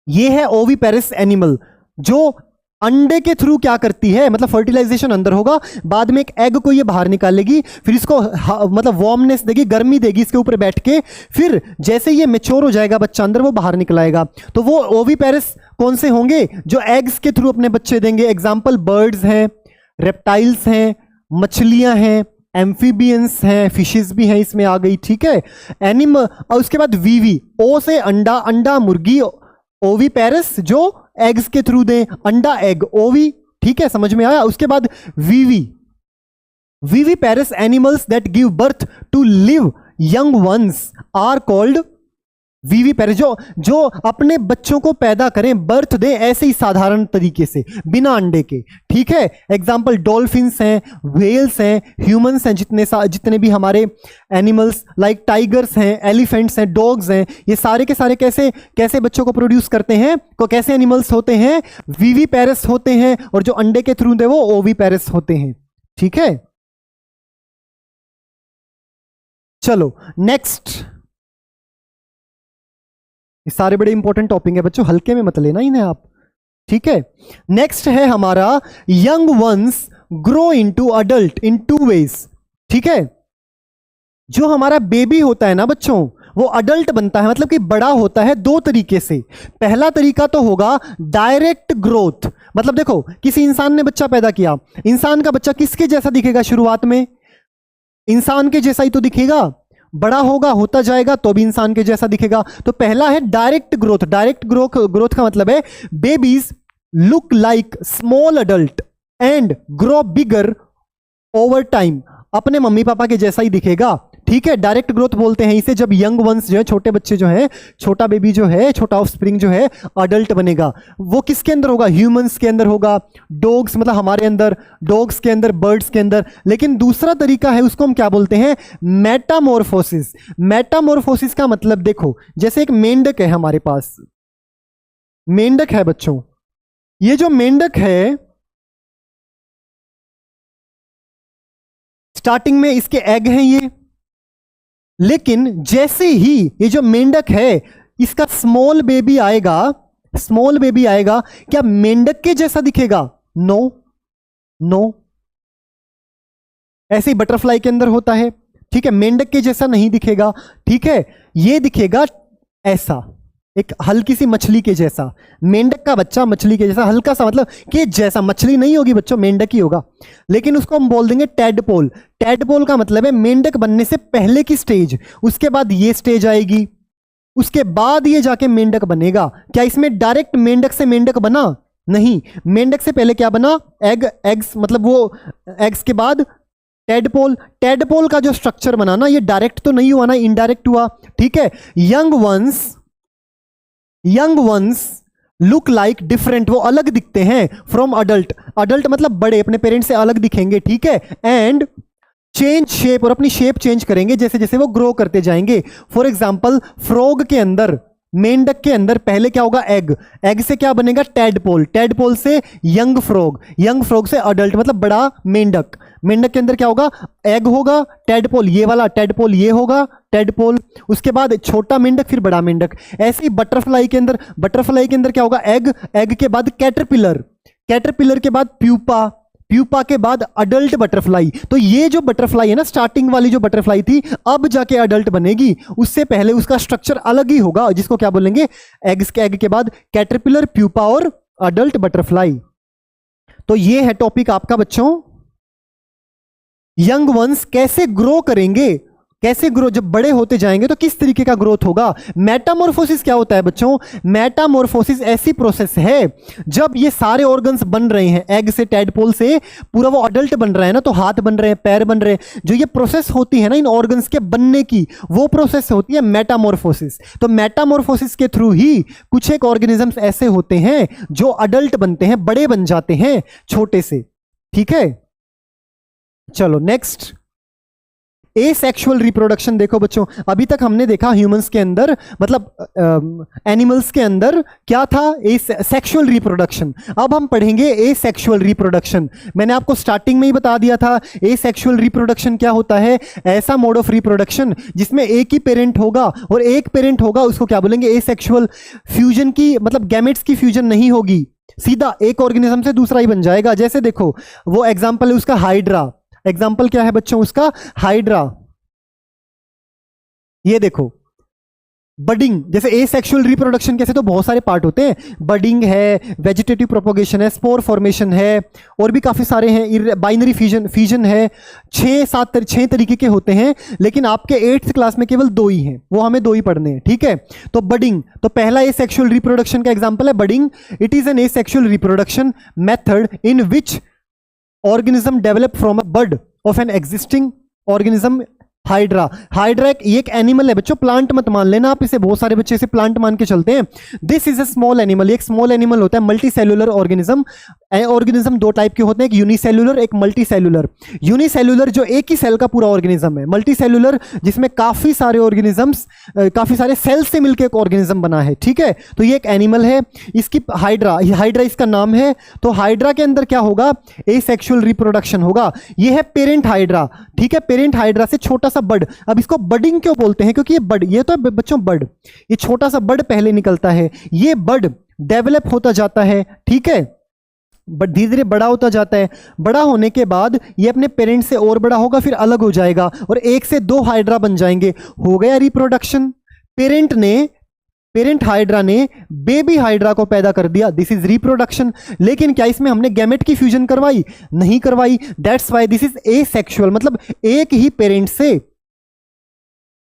ये है ओविपेरस एनिमल जो अंडे के थ्रू क्या करती है, मतलब फर्टिलाइजेशन अंदर होगा, बाद में एक एग को ये बाहर निकालेगी, फिर इसको मतलब वार्मनेस देगी, गर्मी देगी इसके ऊपर बैठ के, फिर जैसे ये मैच्योर हो जाएगा बच्चा अंदर वो बाहर निकलाएगा। तो वो ओविपेरस कौन से होंगे? जो एग्स के थ्रू अपने बच्चे देंगे। एग्जाम्पल बर्ड्स हैं, रेप्टाइल्स हैं, मछलियां हैं, एम्फीबियंस हैं, फिशेस भी हैं इसमें आ गई, ठीक है, एनिमल। और उसके बाद वीवी, ओ से अंडा, अंडा मुर्गी, ओविपेरस जो एग्स के थ्रू दे, अंडा एग ओवी, ठीक है, समझ में आया। उसके बाद viviparous animals that give birth to live young ones are called viviparous. जो अपने बच्चों को पैदा करें, बर्थ दे ऐसे ही साधारण तरीके से बिना अंडे के, ठीक है। एग्जाम्पल डॉल्फिन्स हैं, व्हेल्स हैं, ह्यूमंस हैं, जितने भी हमारे एनिमल्स लाइक टाइगर्स हैं, एलिफेंट्स हैं, डॉग्स हैं, ये सारे के सारे कैसे बच्चों को प्रोड्यूस करते हैं? को कैसे एनिमल्स होते हैं? वीवीपेरस होते हैं। और जो अंडे के थ्रू दे वो ओविपेरस होते हैं, ठीक है। चलो नेक्स्ट, ये सारे बड़े इंपॉर्टेंट टॉपिक है बच्चों, हल्के में मत लेना इन्हें आप, ठीक है। नेक्स्ट है हमारा young ones grow into adult in 2 ways, ठीक है। जो हमारा बेबी होता है ना बच्चों, वो अडल्ट बनता है, मतलब कि बड़ा होता है 2 तरीके से। पहला तरीका तो होगा डायरेक्ट ग्रोथ, मतलब देखो किसी इंसान ने बच्चा पैदा किया, इंसान का बच्चा किसके जैसा दिखेगा? शुरुआत में इंसान के जैसा ही तो दिखेगा, बड़ा होगा, होता जाएगा तो भी इंसान के जैसा दिखेगा। तो पहला है डायरेक्ट ग्रोथ। डायरेक्ट ग्रोथ का मतलब है babies look like small adult and grow bigger over time, अपने मम्मी पापा के जैसा ही दिखेगा, ठीक है। डायरेक्ट ग्रोथ बोलते हैं इसे जब यंग वंस जो है, छोटे बच्चे जो है, छोटा बेबी जो है, छोटा ऑफस्प्रिंग जो है अडल्ट बनेगा। वो किसके अंदर होगा? ह्यूमंस के अंदर होगा, डॉग्स मतलब हमारे अंदर, डॉग्स के अंदर, बर्ड्स के अंदर। लेकिन दूसरा तरीका है, उसको हम क्या बोलते हैं? मेटामॉर्फोसिस। मेटामॉर्फोसिस का मतलब देखो, जैसे एक मेंढक है हमारे पास, मेंढक है बच्चों, ये जो मेंढक है स्टार्टिंग में इसके एग हैं ये, लेकिन जैसे ही ये जो मेंढक है इसका स्मॉल बेबी आएगा, क्या मेंढक के जैसा दिखेगा? नो। ऐसे ही बटरफ्लाई के अंदर होता है, ठीक है, मेंढक के जैसा नहीं दिखेगा, ठीक है। ये दिखेगा ऐसा, एक हल्की सी मछली के जैसा। मेंढक का बच्चा मछली के जैसा, हल्का सा, मतलब कि जैसा मछली नहीं होगी बच्चों, मेंढक ही होगा। लेकिन उसको हम बोल देंगे टैडपोल। टैडपोल का मतलब है मेंढक बनने से पहले की स्टेज, उसके बाद ये स्टेज आएगी, उसके बाद ये जाके मेंढक बनेगा। क्या इसमें डायरेक्ट मेंढक से मेंढक बना? नहीं, मेंढक से पहले क्या बना? एग्स, मतलब वो एग्स के बाद टेडपोल। टेडपोल का जो स्ट्रक्चर बना ना, ये डायरेक्ट तो नहीं हुआ ना, इनडायरेक्ट हुआ। ठीक है, young ones look like different, वो अलग दिखते हैं फ्रॉम अडल्ट। अडल्ट मतलब बड़े, अपने पेरेंट्स से अलग दिखेंगे। ठीक है, एंड चेंज शेप, और अपनी शेप चेंज करेंगे जैसे जैसे वो ग्रो करते जाएंगे। फॉर एग्जाम्पल, फ्रॉग के अंदर, मेंढक के अंदर पहले क्या होगा? एग। एग से क्या बनेगा? टेडपोल। टेडपोल से यंग फ्रॉग। यंग फ्रॉग से अडल्ट मतलब बड़ा मेंढक। मेंढक के अंदर क्या होगा? एग होगा, टेडपोल ये वाला, टेडपोल ये होगा, टेडपोल। उसके बाद छोटा मेंढक, फिर बड़ा मेंढक। ऐसे ही बटरफ्लाई के अंदर, बटरफ्लाई के अंदर क्या होगा? एग। एग के बाद कैटरपिलर। कैटरपिलर के बाद प्यूपा। प्यूपा के बाद अडल्ट बटरफ्लाई। तो ये जो बटरफ्लाई है ना, स्टार्टिंग वाली जो बटरफ्लाई थी, अब जाके अडल्ट बनेगी। उससे पहले उसका स्ट्रक्चर अलग ही होगा, जिसको क्या बोलेंगे? एग्स के, एग के बाद कैटरपिलर, प्यूपा और अडल्ट बटरफ्लाई। तो ये है टॉपिक आपका बच्चों। यंग वंस कैसे ग्रो करेंगे, कैसे ग्रो, जब बड़े होते जाएंगे तो किस तरीके का ग्रोथ होगा। मेटामॉर्फोसिस क्या होता है बच्चों? मेटामॉर्फोसिस ऐसी प्रोसेस है जब ये सारे ऑर्गन्स बन रहे हैं, एग से, टेडपोल से पूरा वो अडल्ट बन रहा है ना, तो हाथ बन रहे हैं, पैर बन रहे हैं, जो ये प्रोसेस होती है ना इन ऑर्गन्स के बनने की, वो प्रोसेस होती है मेटामॉर्फोसिस। तो मेटामॉर्फोसिस के थ्रू ही कुछ एक ऑर्गेनिजम्स ऐसे होते हैं जो अडल्ट बनते हैं, बड़े बन जाते हैं छोटे से। ठीक है, चलो नेक्स्ट, एसेक्सुअल रिप्रोडक्शन। देखो बच्चों, अभी तक हमने देखा ह्यूमंस के अंदर, मतलब एनिमल्स के अंदर क्या था? Sexual reproduction. अब हम पढ़ेंगे एसेक्सुअल रिप्रोडक्शन। मैंने आपको स्टार्टिंग में ही बता दिया था एसेक्सुअल रिप्रोडक्शन क्या होता है। ऐसा मोड ऑफ रिप्रोडक्शन जिसमें एक ही पेरेंट होगा, और एक पेरेंट होगा उसको क्या बोलेंगे? एसेक्सुअल। फ्यूजन की, मतलब गैमेट्स की फ्यूजन नहीं होगी, सीधा एक ऑर्गेनिज्म से दूसरा ही बन जाएगा। जैसे देखो, वो एग्जाम्पल है उसका हाइड्रा। एग्जाम्पल क्या है बच्चों उसका? हाइड्रा। ये देखो, बडिंग, जैसे एसेक्सुअल रिप्रोडक्शन कैसे, तो बहुत सारे पार्ट होते हैं। बडिंग है, वेजिटेटिव प्रोपोगेशन है, स्पोर फॉर्मेशन है, और भी काफी सारे हैं। बाइनरी फ्यूजन है। 6 तरीके के होते हैं, लेकिन आपके 8th क्लास में केवल 2 ही हैं, वो हमें 2 ही पढ़ने हैं। ठीक है, तो बडिंग, तो पहला एसेक्सुअल रिप्रोडक्शन का एग्जाम्पल है budding. It is an asexual reproduction method in which organism develop from a bud of an existing organism। Hydra. Hydra एक एनिमल है बच्चों, प्लांट मत मान लेना आप इसे, बहुत सारे बच्चे इसे प्लांट मान के चलते हैं। This is a small animal, एक स्मॉल एनिमल होता है, multi cellular organism. Organism 2 type के होते हैं, एक यूनिसेल्यूलर, एक मल्टी सेल्यूलर। यूनिसेल्यूलर जो एक ही सेल का पूरा ऑर्गेनिज्म है, मल्टी सेल्यूलर जिसमें काफी सारे ऑर्गेनिजम्स, काफी सारे सेल से मिलकर एक ऑर्गेनिज्म बना है। ठीक है, तो ये एक एनिमल है, इसकी हाइड्रा, हाइड्रा इसका नाम है। तो हाइड्रा के अंदर क्या होगा? एसेक्सुअल रिप्रोडक्शन होगा। ये है पेरेंट हाइड्रा। ठीक है, पेरेंट हाइड्रा से छोटा सा बड। अब इसको बडिंग क्यों बोलते हैं? क्योंकि ये बड, ये तो है बच्चों बड, ये छोटा सा बड पहले निकलता है, ये बड डेवलप होता जाता है। ठीक है, बट धीरे धीरे बड़ा होता जाता है। बड़ा होने के बाद ये अपने पेरेंट से और बड़ा होगा, फिर अलग हो जाएगा, और 1 से 2 हाइड्रा बन जाएंगे। हो गया रिप्रोडक्शन। पेरेंट हाइड्रा ने बेबी हाइड्रा को पैदा कर दिया, दिस इज रिप्रोडक्शन। लेकिन क्या इसमें हमने गैमेट की फ्यूजन करवाई? नहीं करवाई। That's why this is asexual, मतलब एक ही पेरेंट से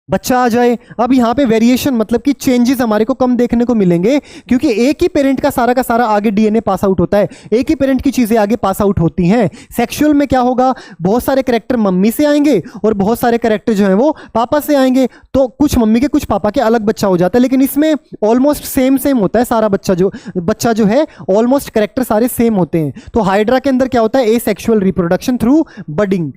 बच्चा आ जाए। अब यहाँ पे वेरिएशन, मतलब कि चेंजेस हमारे को कम देखने को मिलेंगे, क्योंकि एक ही पेरेंट का सारा आगे डीएनए पास आउट होता है, एक ही पेरेंट की चीजें आगे पास आउट होती हैं। सेक्सुअल में क्या होगा? बहुत सारे कैरेक्टर मम्मी से आएंगे, और बहुत सारे कैरेक्टर जो है वो पापा से आएंगे। तो कुछ मम्मी के, कुछ पापा के अलग बच्चा हो जाता है, लेकिन इसमें ऑलमोस्ट सेम होता है सारा बच्चा जो है, ऑलमोस्ट कैरेक्टर सारे सेम होते हैं। तो हाइड्रा के अंदर क्या होता है? Asexual reproduction through budding.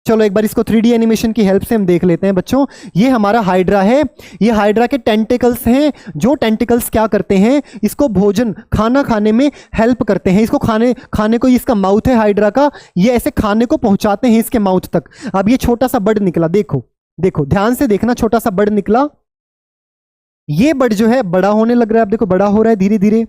चलो एक बार इसको 3D एनिमेशन की हेल्प से हम देख लेते हैं बच्चों। ये हमारा हाइड्रा है, ये हाइड्रा के टेंटिकल्स हैं, जो टेंटिकल्स क्या करते हैं? इसको भोजन, खाना खाने में हेल्प करते हैं। इसको खाने को, इसका माउथ है हाइड्रा का, ये ऐसे खाने को पहुंचाते हैं इसके माउथ तक। अब ये छोटा सा बर्ड निकला, देखो ध्यान से देखना, छोटा सा बर्ड निकला, ये बर्ड जो है बड़ा होने लग रहा है। अब देखो बड़ा हो रहा है धीरे धीरे।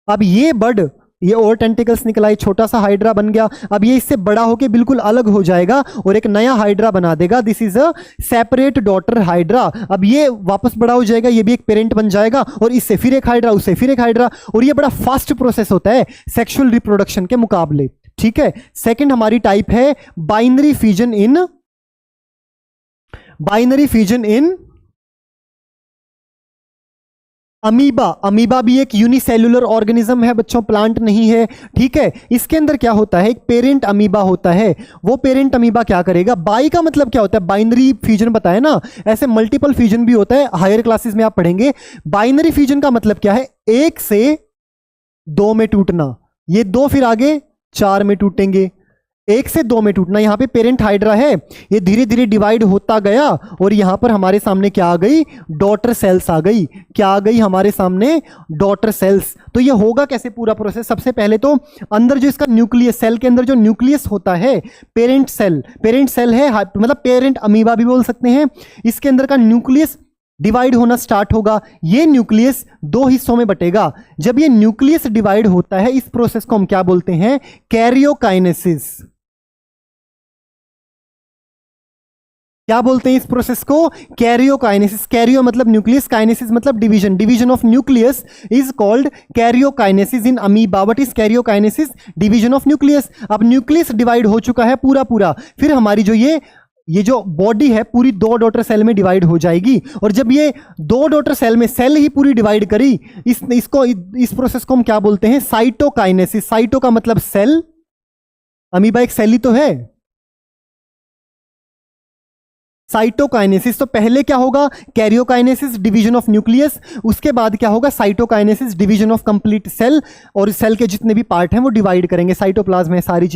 अब ये बर्ड, ये और टेंटिकल्स निकला, ये छोटा सा हाइड्रा बन गया। अब ये इससे बड़ा होके बिल्कुल अलग हो जाएगा और एक नया हाइड्रा बना देगा। This is a separate daughter hydra. अब ये वापस बड़ा हो जाएगा, ये भी एक पेरेंट बन जाएगा, और इससे फिर एक हाइड्रा, उससे फिर एक हाइड्रा, और ये बड़ा फास्ट प्रोसेस होता है सेक्सुअल रिप्रोडक्शन के मुकाबले। ठीक है, सेकंड हमारी टाइप है binary fusion in amoeba, amoeba भी एक यूनिसेल्युलर ऑर्गेनिज्म है बच्चों, प्लांट नहीं है, ठीक है। इसके अंदर क्या होता है, एक पेरेंट अमीबा होता है। वो पेरेंट अमीबा क्या करेगा, बाई का मतलब क्या होता है, बाइनरी फ्यूजन बताया ना, ऐसे मल्टीपल फ्यूजन भी होता है, हायर क्लासेस में आप पढ़ेंगे। बाइनरी फ्यूजन का मतलब क्या है, 1 से 2 में टूटना, ये 2 फिर आगे 4 में टूटेंगे, 1 से 2 में टूटना। यहां पे पेरेंट हाइड्रा है, ये धीरे धीरे डिवाइड होता गया और यहां पर हमारे सामने क्या आ गई, डॉटर सेल्स आ गई। क्या आ गई हमारे सामने, डॉटर सेल्स। तो ये होगा कैसे पूरा प्रोसेस, सबसे पहले तो अंदर जो इसका न्यूक्लियस, सेल के अंदर जो न्यूक्लियस होता है, पेरेंट सेल है, मतलब पेरेंट अमीबा भी बोल सकते हैं। इसके अंदर का न्यूक्लियस डिवाइड होना स्टार्ट होगा, ये न्यूक्लियस 2 हिस्सों में बटेगा। जब ये न्यूक्लियस डिवाइड होता है, इस प्रोसेस को हम क्या बोलते हैं, कैरियोकाइनेसिस। क्या बोलते हैं इस प्रोसेस को, कैरियोकाइनेसिस। कैरियो मतलब न्यूक्लियस, काइनेसिस मतलब division, division of nucleus is called karyokinesis in amoeba. What is karyokinesis, division of nucleus. अब न्यूक्लियस डिवाइड हो चुका है पूरा पूरा, फिर हमारी जो ये जो बॉडी है पूरी 2 डॉटर सेल में डिवाइड हो जाएगी। और जब ये 2 डॉटर सेल में सेल ही पूरी डिवाइड करी, इस प्रोसेस को हम क्या बोलते हैं, साइटोकाइनेसिस। साइटो का मतलब सेल, अमीबा एक सेल ही तो है, साइटोकाइनेसिस। तो पहले क्या होगा, कैरियोकाइनेसिस, डिवीजन ऑफ न्यूक्लियस, उसके बाद क्या होगा, cytokinesis, division of complete cell, और सेल के जितने भी पार्ट हैं वो डिवाइड करेंगे, साइटोप्लाज्म है, सारी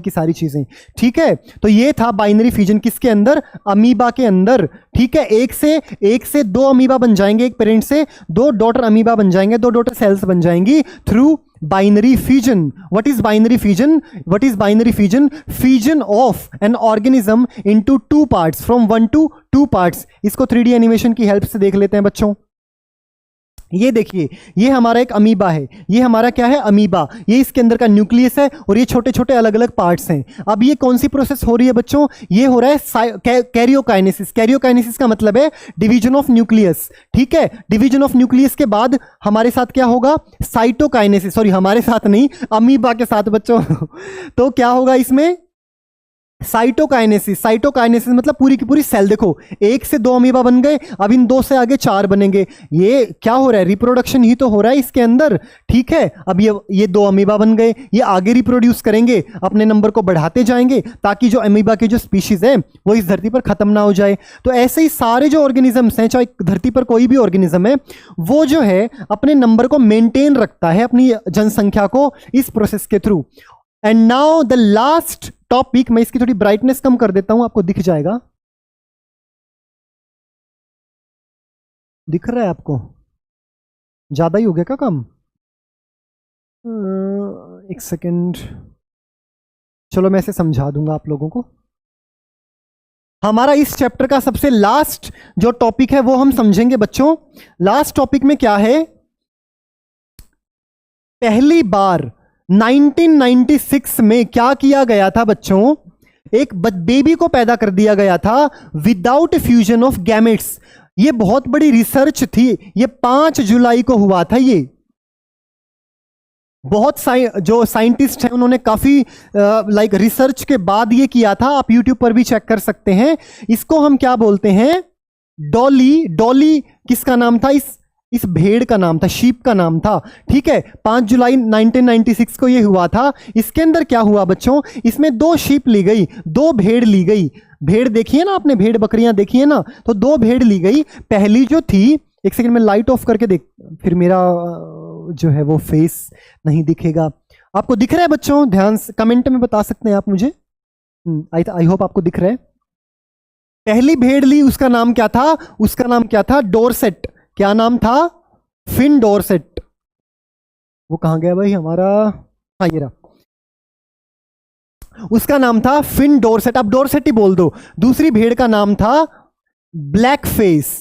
की सारी चीजें, ठीक है। तो ये था बाइनरी फ्यूजन किसके अंदर, अमीबा के अंदर, ठीक है। एक से 2 अमीबा बन जाएंगे, एक पेरेंट से 2 डॉटर अमीबा बन जाएंगे, 2 डॉटर सेल्स बन जाएंगी through binary fusion. What is binary fusion? What is binary fusion? Fusion of an organism into 2 parts, from 1 to 2 parts. इसको 3D एनिमेशन की हेल्प से देख लेते हैं बच्चों। ये देखिए, ये हमारा एक अमीबा है, ये हमारा क्या है, अमीबा। ये इसके अंदर का न्यूक्लियस है और ये छोटे छोटे अलग अलग पार्ट्स हैं। अब ये कौन सी प्रोसेस हो रही है बच्चों, ये हो रहा है कैरियोकाइनेसिस। कैरियोकाइनेसिस का मतलब है डिवीजन ऑफ न्यूक्लियस, ठीक है। डिवीजन ऑफ न्यूक्लियस के बाद हमारे साथ क्या होगा, साइटोकाइनेसिस। सॉरी, हमारे साथ नहीं, अमीबा के साथ बच्चों। तो क्या होगा इसमें, साइटोकाइनेसिस। साइटोकाइनेसिस मतलब पूरी की पूरी सेल, देखो 1 से 2 अमीबा बन गए, अब इन 2 से आगे 4 बनेंगे। ये क्या हो रहा है, रिप्रोडक्शन ही तो हो रहा है इसके अंदर, ठीक है। अब ये 2 अमीबा बन गए, ये आगे रिप्रोड्यूस करेंगे, अपने नंबर को बढ़ाते जाएंगे, ताकि जो अमीबा की जो स्पीशीज है वो इस धरती पर खत्म ना हो जाए। तो ऐसे ही सारे जो ऑर्गेनिजम्स हैं, चाहे धरती पर कोई भी ऑर्गेनिज्म है, वो जो है अपने नंबर को मेंटेन रखता है, अपनी जनसंख्या को, इस प्रोसेस के through. And now the last topic, मैं इसकी थोड़ी ब्राइटनेस कम कर देता हूं, आपको दिख जाएगा, दिख रहा है आपको, ज्यादा ही हो गया क्या काम, एक सेकेंड, चलो मैं इसे समझा दूंगा आप लोगों को। हमारा इस चैप्टर का सबसे लास्ट जो टॉपिक है वो हम समझेंगे बच्चों। लास्ट टॉपिक में क्या है, पहली बार 1996 में क्या किया गया था बच्चों, एक बेबी को पैदा कर दिया गया था विदाउट फ्यूजन ऑफ गैमेट्स। ये बहुत बड़ी रिसर्च थी, ये 5 जुलाई को हुआ था। ये बहुत जो साइंटिस्ट हैं उन्होंने काफी रिसर्च के बाद ये किया था, आप यूट्यूब पर भी चेक कर सकते हैं। इसको हम क्या बोलते हैं, डॉली किसका नाम था, इस भेड़ का नाम था, शीप का नाम था, ठीक है। 5 जुलाई 1996 को ये हुआ था। इसके अंदर क्या हुआ बच्चों, इसमें 2 शीप ली गई, 2 भेड़ ली गई। भेड़ देखी है ना आपने, भेड़ बकरियां देखी है ना, तो 2 भेड़ ली गई। पहली जो थी, एक सेकंड में लाइट ऑफ करके देख, फिर मेरा जो है वो फेस नहीं दिखेगा। आपको दिख रहा है बच्चों, ध्यान से कमेंट में बता सकते हैं आप मुझे, आई होप आपको दिख रहा है। पहली भेड़ ली, उसका नाम क्या था, उसका नाम क्या था, डोरसेट। क्या नाम था, फिन डोरसेट। वो कहां गया भाई हमारा, हाँ ये रहा, उसका नाम था फिन डोरसेट, अब डोरसेट ही बोल दो। दूसरी भेड़ का नाम था black face,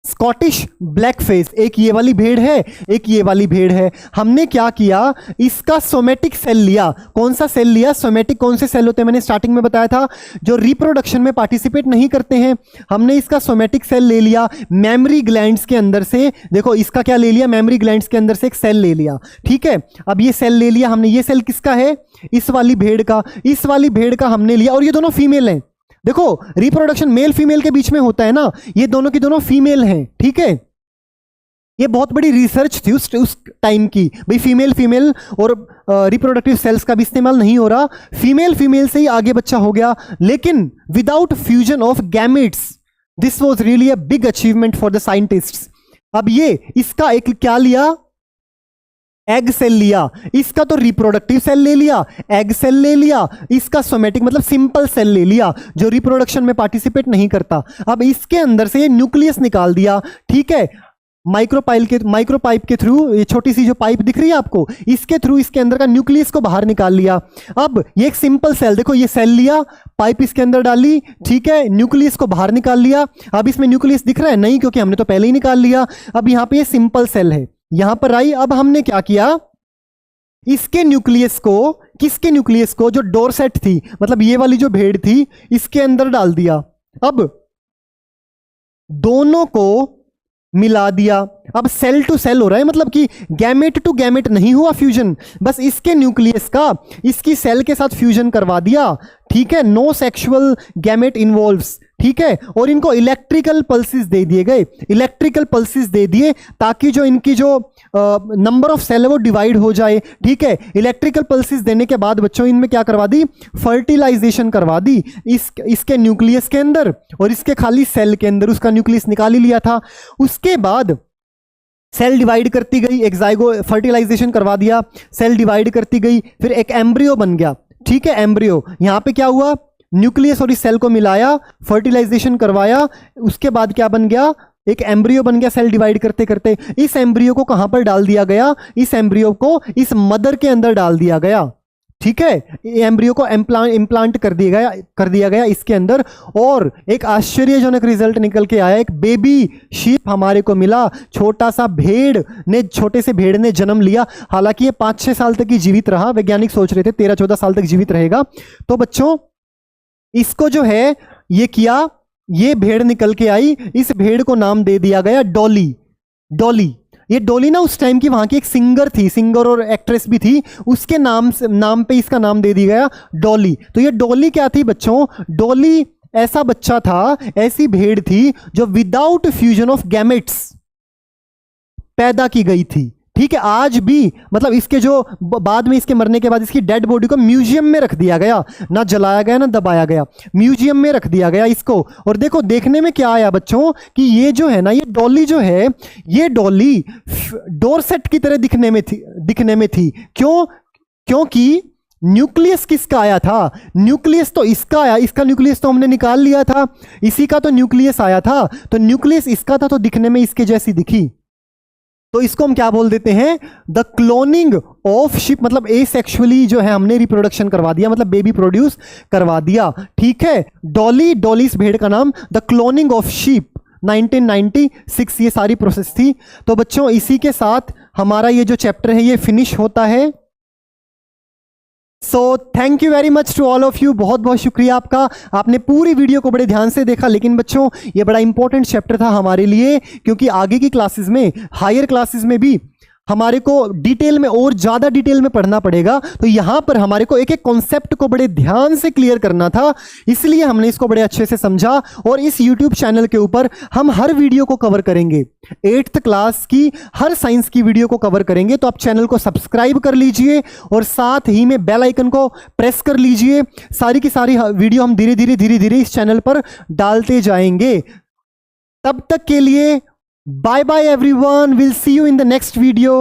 Scottish black face. एक ये वाली भेड़ है, एक ये वाली भेड़ है। हमने क्या किया, इसका सोमेटिक सेल लिया। कौन सा सेल लिया, सोमेटिक। कौन से सेल होते हैं, मैंने स्टार्टिंग में बताया था, जो रिप्रोडक्शन में पार्टिसिपेट नहीं करते हैं। हमने इसका सोमेटिक सेल ले लिया मेमरी ग्लैंड्स के अंदर से। देखो इसका क्या ले लिया, मेमरी ग्लैंड्स के अंदर से एक सेल ले लिया, ठीक है। अब ये सेल ले लिया हमने, ये सेल किसका है, इस वाली भेड़ का, इस वाली भेड़ का हमने लिया। और ये दोनों फीमेल हैं, देखो रिप्रोडक्शन मेल फीमेल के बीच में होता है ना, ये दोनों की दोनों फीमेल हैं, ठीक है। ये बहुत बड़ी रिसर्च थी उस टाइम की, भाई फीमेल और रिप्रोडक्टिव सेल्स का भी इस्तेमाल नहीं हो रहा, फीमेल से ही आगे बच्चा हो गया, लेकिन without fusion of gametes. This was really a big achievement for the scientists. अब ये इसका एक क्या लिया, एग सेल लिया, इसका तो रिप्रोडक्टिव सेल ले लिया, एग सेल ले लिया, इसका सोमेटिक मतलब सिंपल सेल ले लिया जो रिप्रोडक्शन में पार्टिसिपेट नहीं करता। अब इसके अंदर से न्यूक्लियस निकाल दिया, ठीक है, माइक्रोपाइप के थ्रू, ये छोटी सी जो पाइप दिख रही है आपको, इसके थ्रू इसके अंदर का न्यूक्लियस को बाहर निकाल लिया। अब ये एक सिंपल सेल, देखो ये सेल लिया, पाइप इसके अंदर डाली, ठीक है, न्यूक्लियस को बाहर निकाल लिया। अब इसमें न्यूक्लियस दिख रहा है नहीं, क्योंकि हमने तो पहले ही निकाल लिया। अब यहां पे ये सिंपल सेल है, यहां पर आई। अब हमने क्या किया, इसके न्यूक्लियस को, किसके न्यूक्लियस को, जो डोरसेट थी, मतलब ये वाली जो भेड़ थी, इसके अंदर डाल दिया। अब दोनों को मिला दिया। अब सेल टू सेल हो रहा है, मतलब कि गैमेट टू गैमेट नहीं हुआ फ्यूजन, बस इसके न्यूक्लियस का इसकी सेल के साथ फ्यूजन करवा दिया, ठीक है, नो सेक्सुअल गैमेट इन्वॉल्व्स, ठीक है। और इनको इलेक्ट्रिकल पल्सेस दे दिए गए, इलेक्ट्रिकल पल्सेस दे दिए ताकि जो इनकी जो नंबर ऑफ सेल है वो डिवाइड हो जाए, ठीक है। इलेक्ट्रिकल पल्सेस देने के बाद बच्चों इनमें क्या करवा दी, फर्टिलाइजेशन करवा दी इसके न्यूक्लियस के अंदर, और इसके खाली सेल के अंदर उसका न्यूक्लियस निकाल ही लिया था। उसके बाद सेल डिवाइड करती गई, एक जाइगो फर्टिलाइजेशन करवा दिया, सेल डिवाइड करती गई, फिर एक एम्ब्रियो बन गया, ठीक है, एम्ब्रियो। यहां पे क्या हुआ, न्यूक्लियस और इस सेल को मिलाया, फर्टिलाइजेशन करवाया, उसके बाद क्या बन गया, एक एम्ब्रियो बन गया सेल डिवाइड करते करते। इस एम्ब्रियो को कहां पर डाल दिया गया, इस एम्ब्रियो को इस मदर के अंदर डाल दिया गया, ठीक है, एम्ब्रियो को इम्प्लांट कर दिया गया इसके अंदर, और एक आश्चर्यजनक रिजल्ट निकल के आया, एक बेबी शीप हमारे को मिला, छोटा सा छोटे से भेड़ ने जन्म लिया। हालांकि ये 5-6 साल तक ही जीवित रहा, वैज्ञानिक सोच रहे थे 13-14 साल तक जीवित रहेगा। तो बच्चों इसको जो है ये किया, ये भेड़ निकल के आई, इस भेड़ को नाम दे दिया गया डॉली। डॉली, ये डॉली ना उस टाइम की वहां की एक सिंगर थी, सिंगर और एक्ट्रेस भी थी, उसके नाम पे इसका नाम दे दिया गया डॉली। तो ये डॉली क्या थी बच्चों, डॉली ऐसा बच्चा था, ऐसी भेड़ थी जो विदाउट फ्यूजन ऑफ गैमेट्स पैदा की गई थी, ठीक है। आज भी मतलब इसके जो बाद में इसके मरने के बाद इसकी डेड बॉडी को म्यूजियम में रख दिया गया, ना जलाया गया ना दबाया गया, म्यूजियम में रख दिया गया इसको। और देखो देखने में क्या आया बच्चों कि ये जो है ना, ये डॉली जो है, ये डॉली डोरसेट की तरह दिखने में थी। क्योंकि न्यूक्लियस किसका आया था, न्यूक्लियस तो इसका आया, इसका न्यूक्लियस तो हमने निकाल लिया था, इसी का तो न्यूक्लियस आया था, तो न्यूक्लियस इसका था, तो दिखने में इसके जैसी दिखी। तो इसको हम क्या बोल देते हैं, द क्लोनिंग ऑफ शिप, मतलब एसेक्सुअली जो है हमने रिप्रोडक्शन करवा दिया, मतलब बेबी प्रोड्यूस करवा दिया, ठीक है। डॉली इस भेड़ का नाम, द क्लोनिंग ऑफ शिप 1996 ये सारी प्रोसेस थी। तो बच्चों इसी के साथ हमारा ये जो चैप्टर है ये फिनिश होता है। So thank you very much to all of you, बहुत बहुत शुक्रिया आपका, आपने पूरी वीडियो को बड़े ध्यान से देखा। लेकिन बच्चों ये बड़ा इंपॉर्टेंट चैप्टर था हमारे लिए, क्योंकि आगे की क्लासेस में, हायर क्लासेस में भी हमारे को डिटेल में और ज्यादा डिटेल में पढ़ना पड़ेगा। तो यहां पर हमारे को एक एक कॉन्सेप्ट को बड़े ध्यान से क्लियर करना था, इसलिए हमने इसको बड़े अच्छे से समझा। और इस YouTube चैनल के ऊपर हम हर वीडियो को कवर करेंगे, 8th क्लास की हर साइंस की वीडियो को कवर करेंगे। तो आप चैनल को सब्सक्राइब कर लीजिए और साथ ही में बेल आइकन को प्रेस कर लीजिए। सारी की सारी वीडियो हम धीरे धीरे इस चैनल पर डालते जाएंगे। तब तक के लिए bye bye everyone, we'll see you in the next video.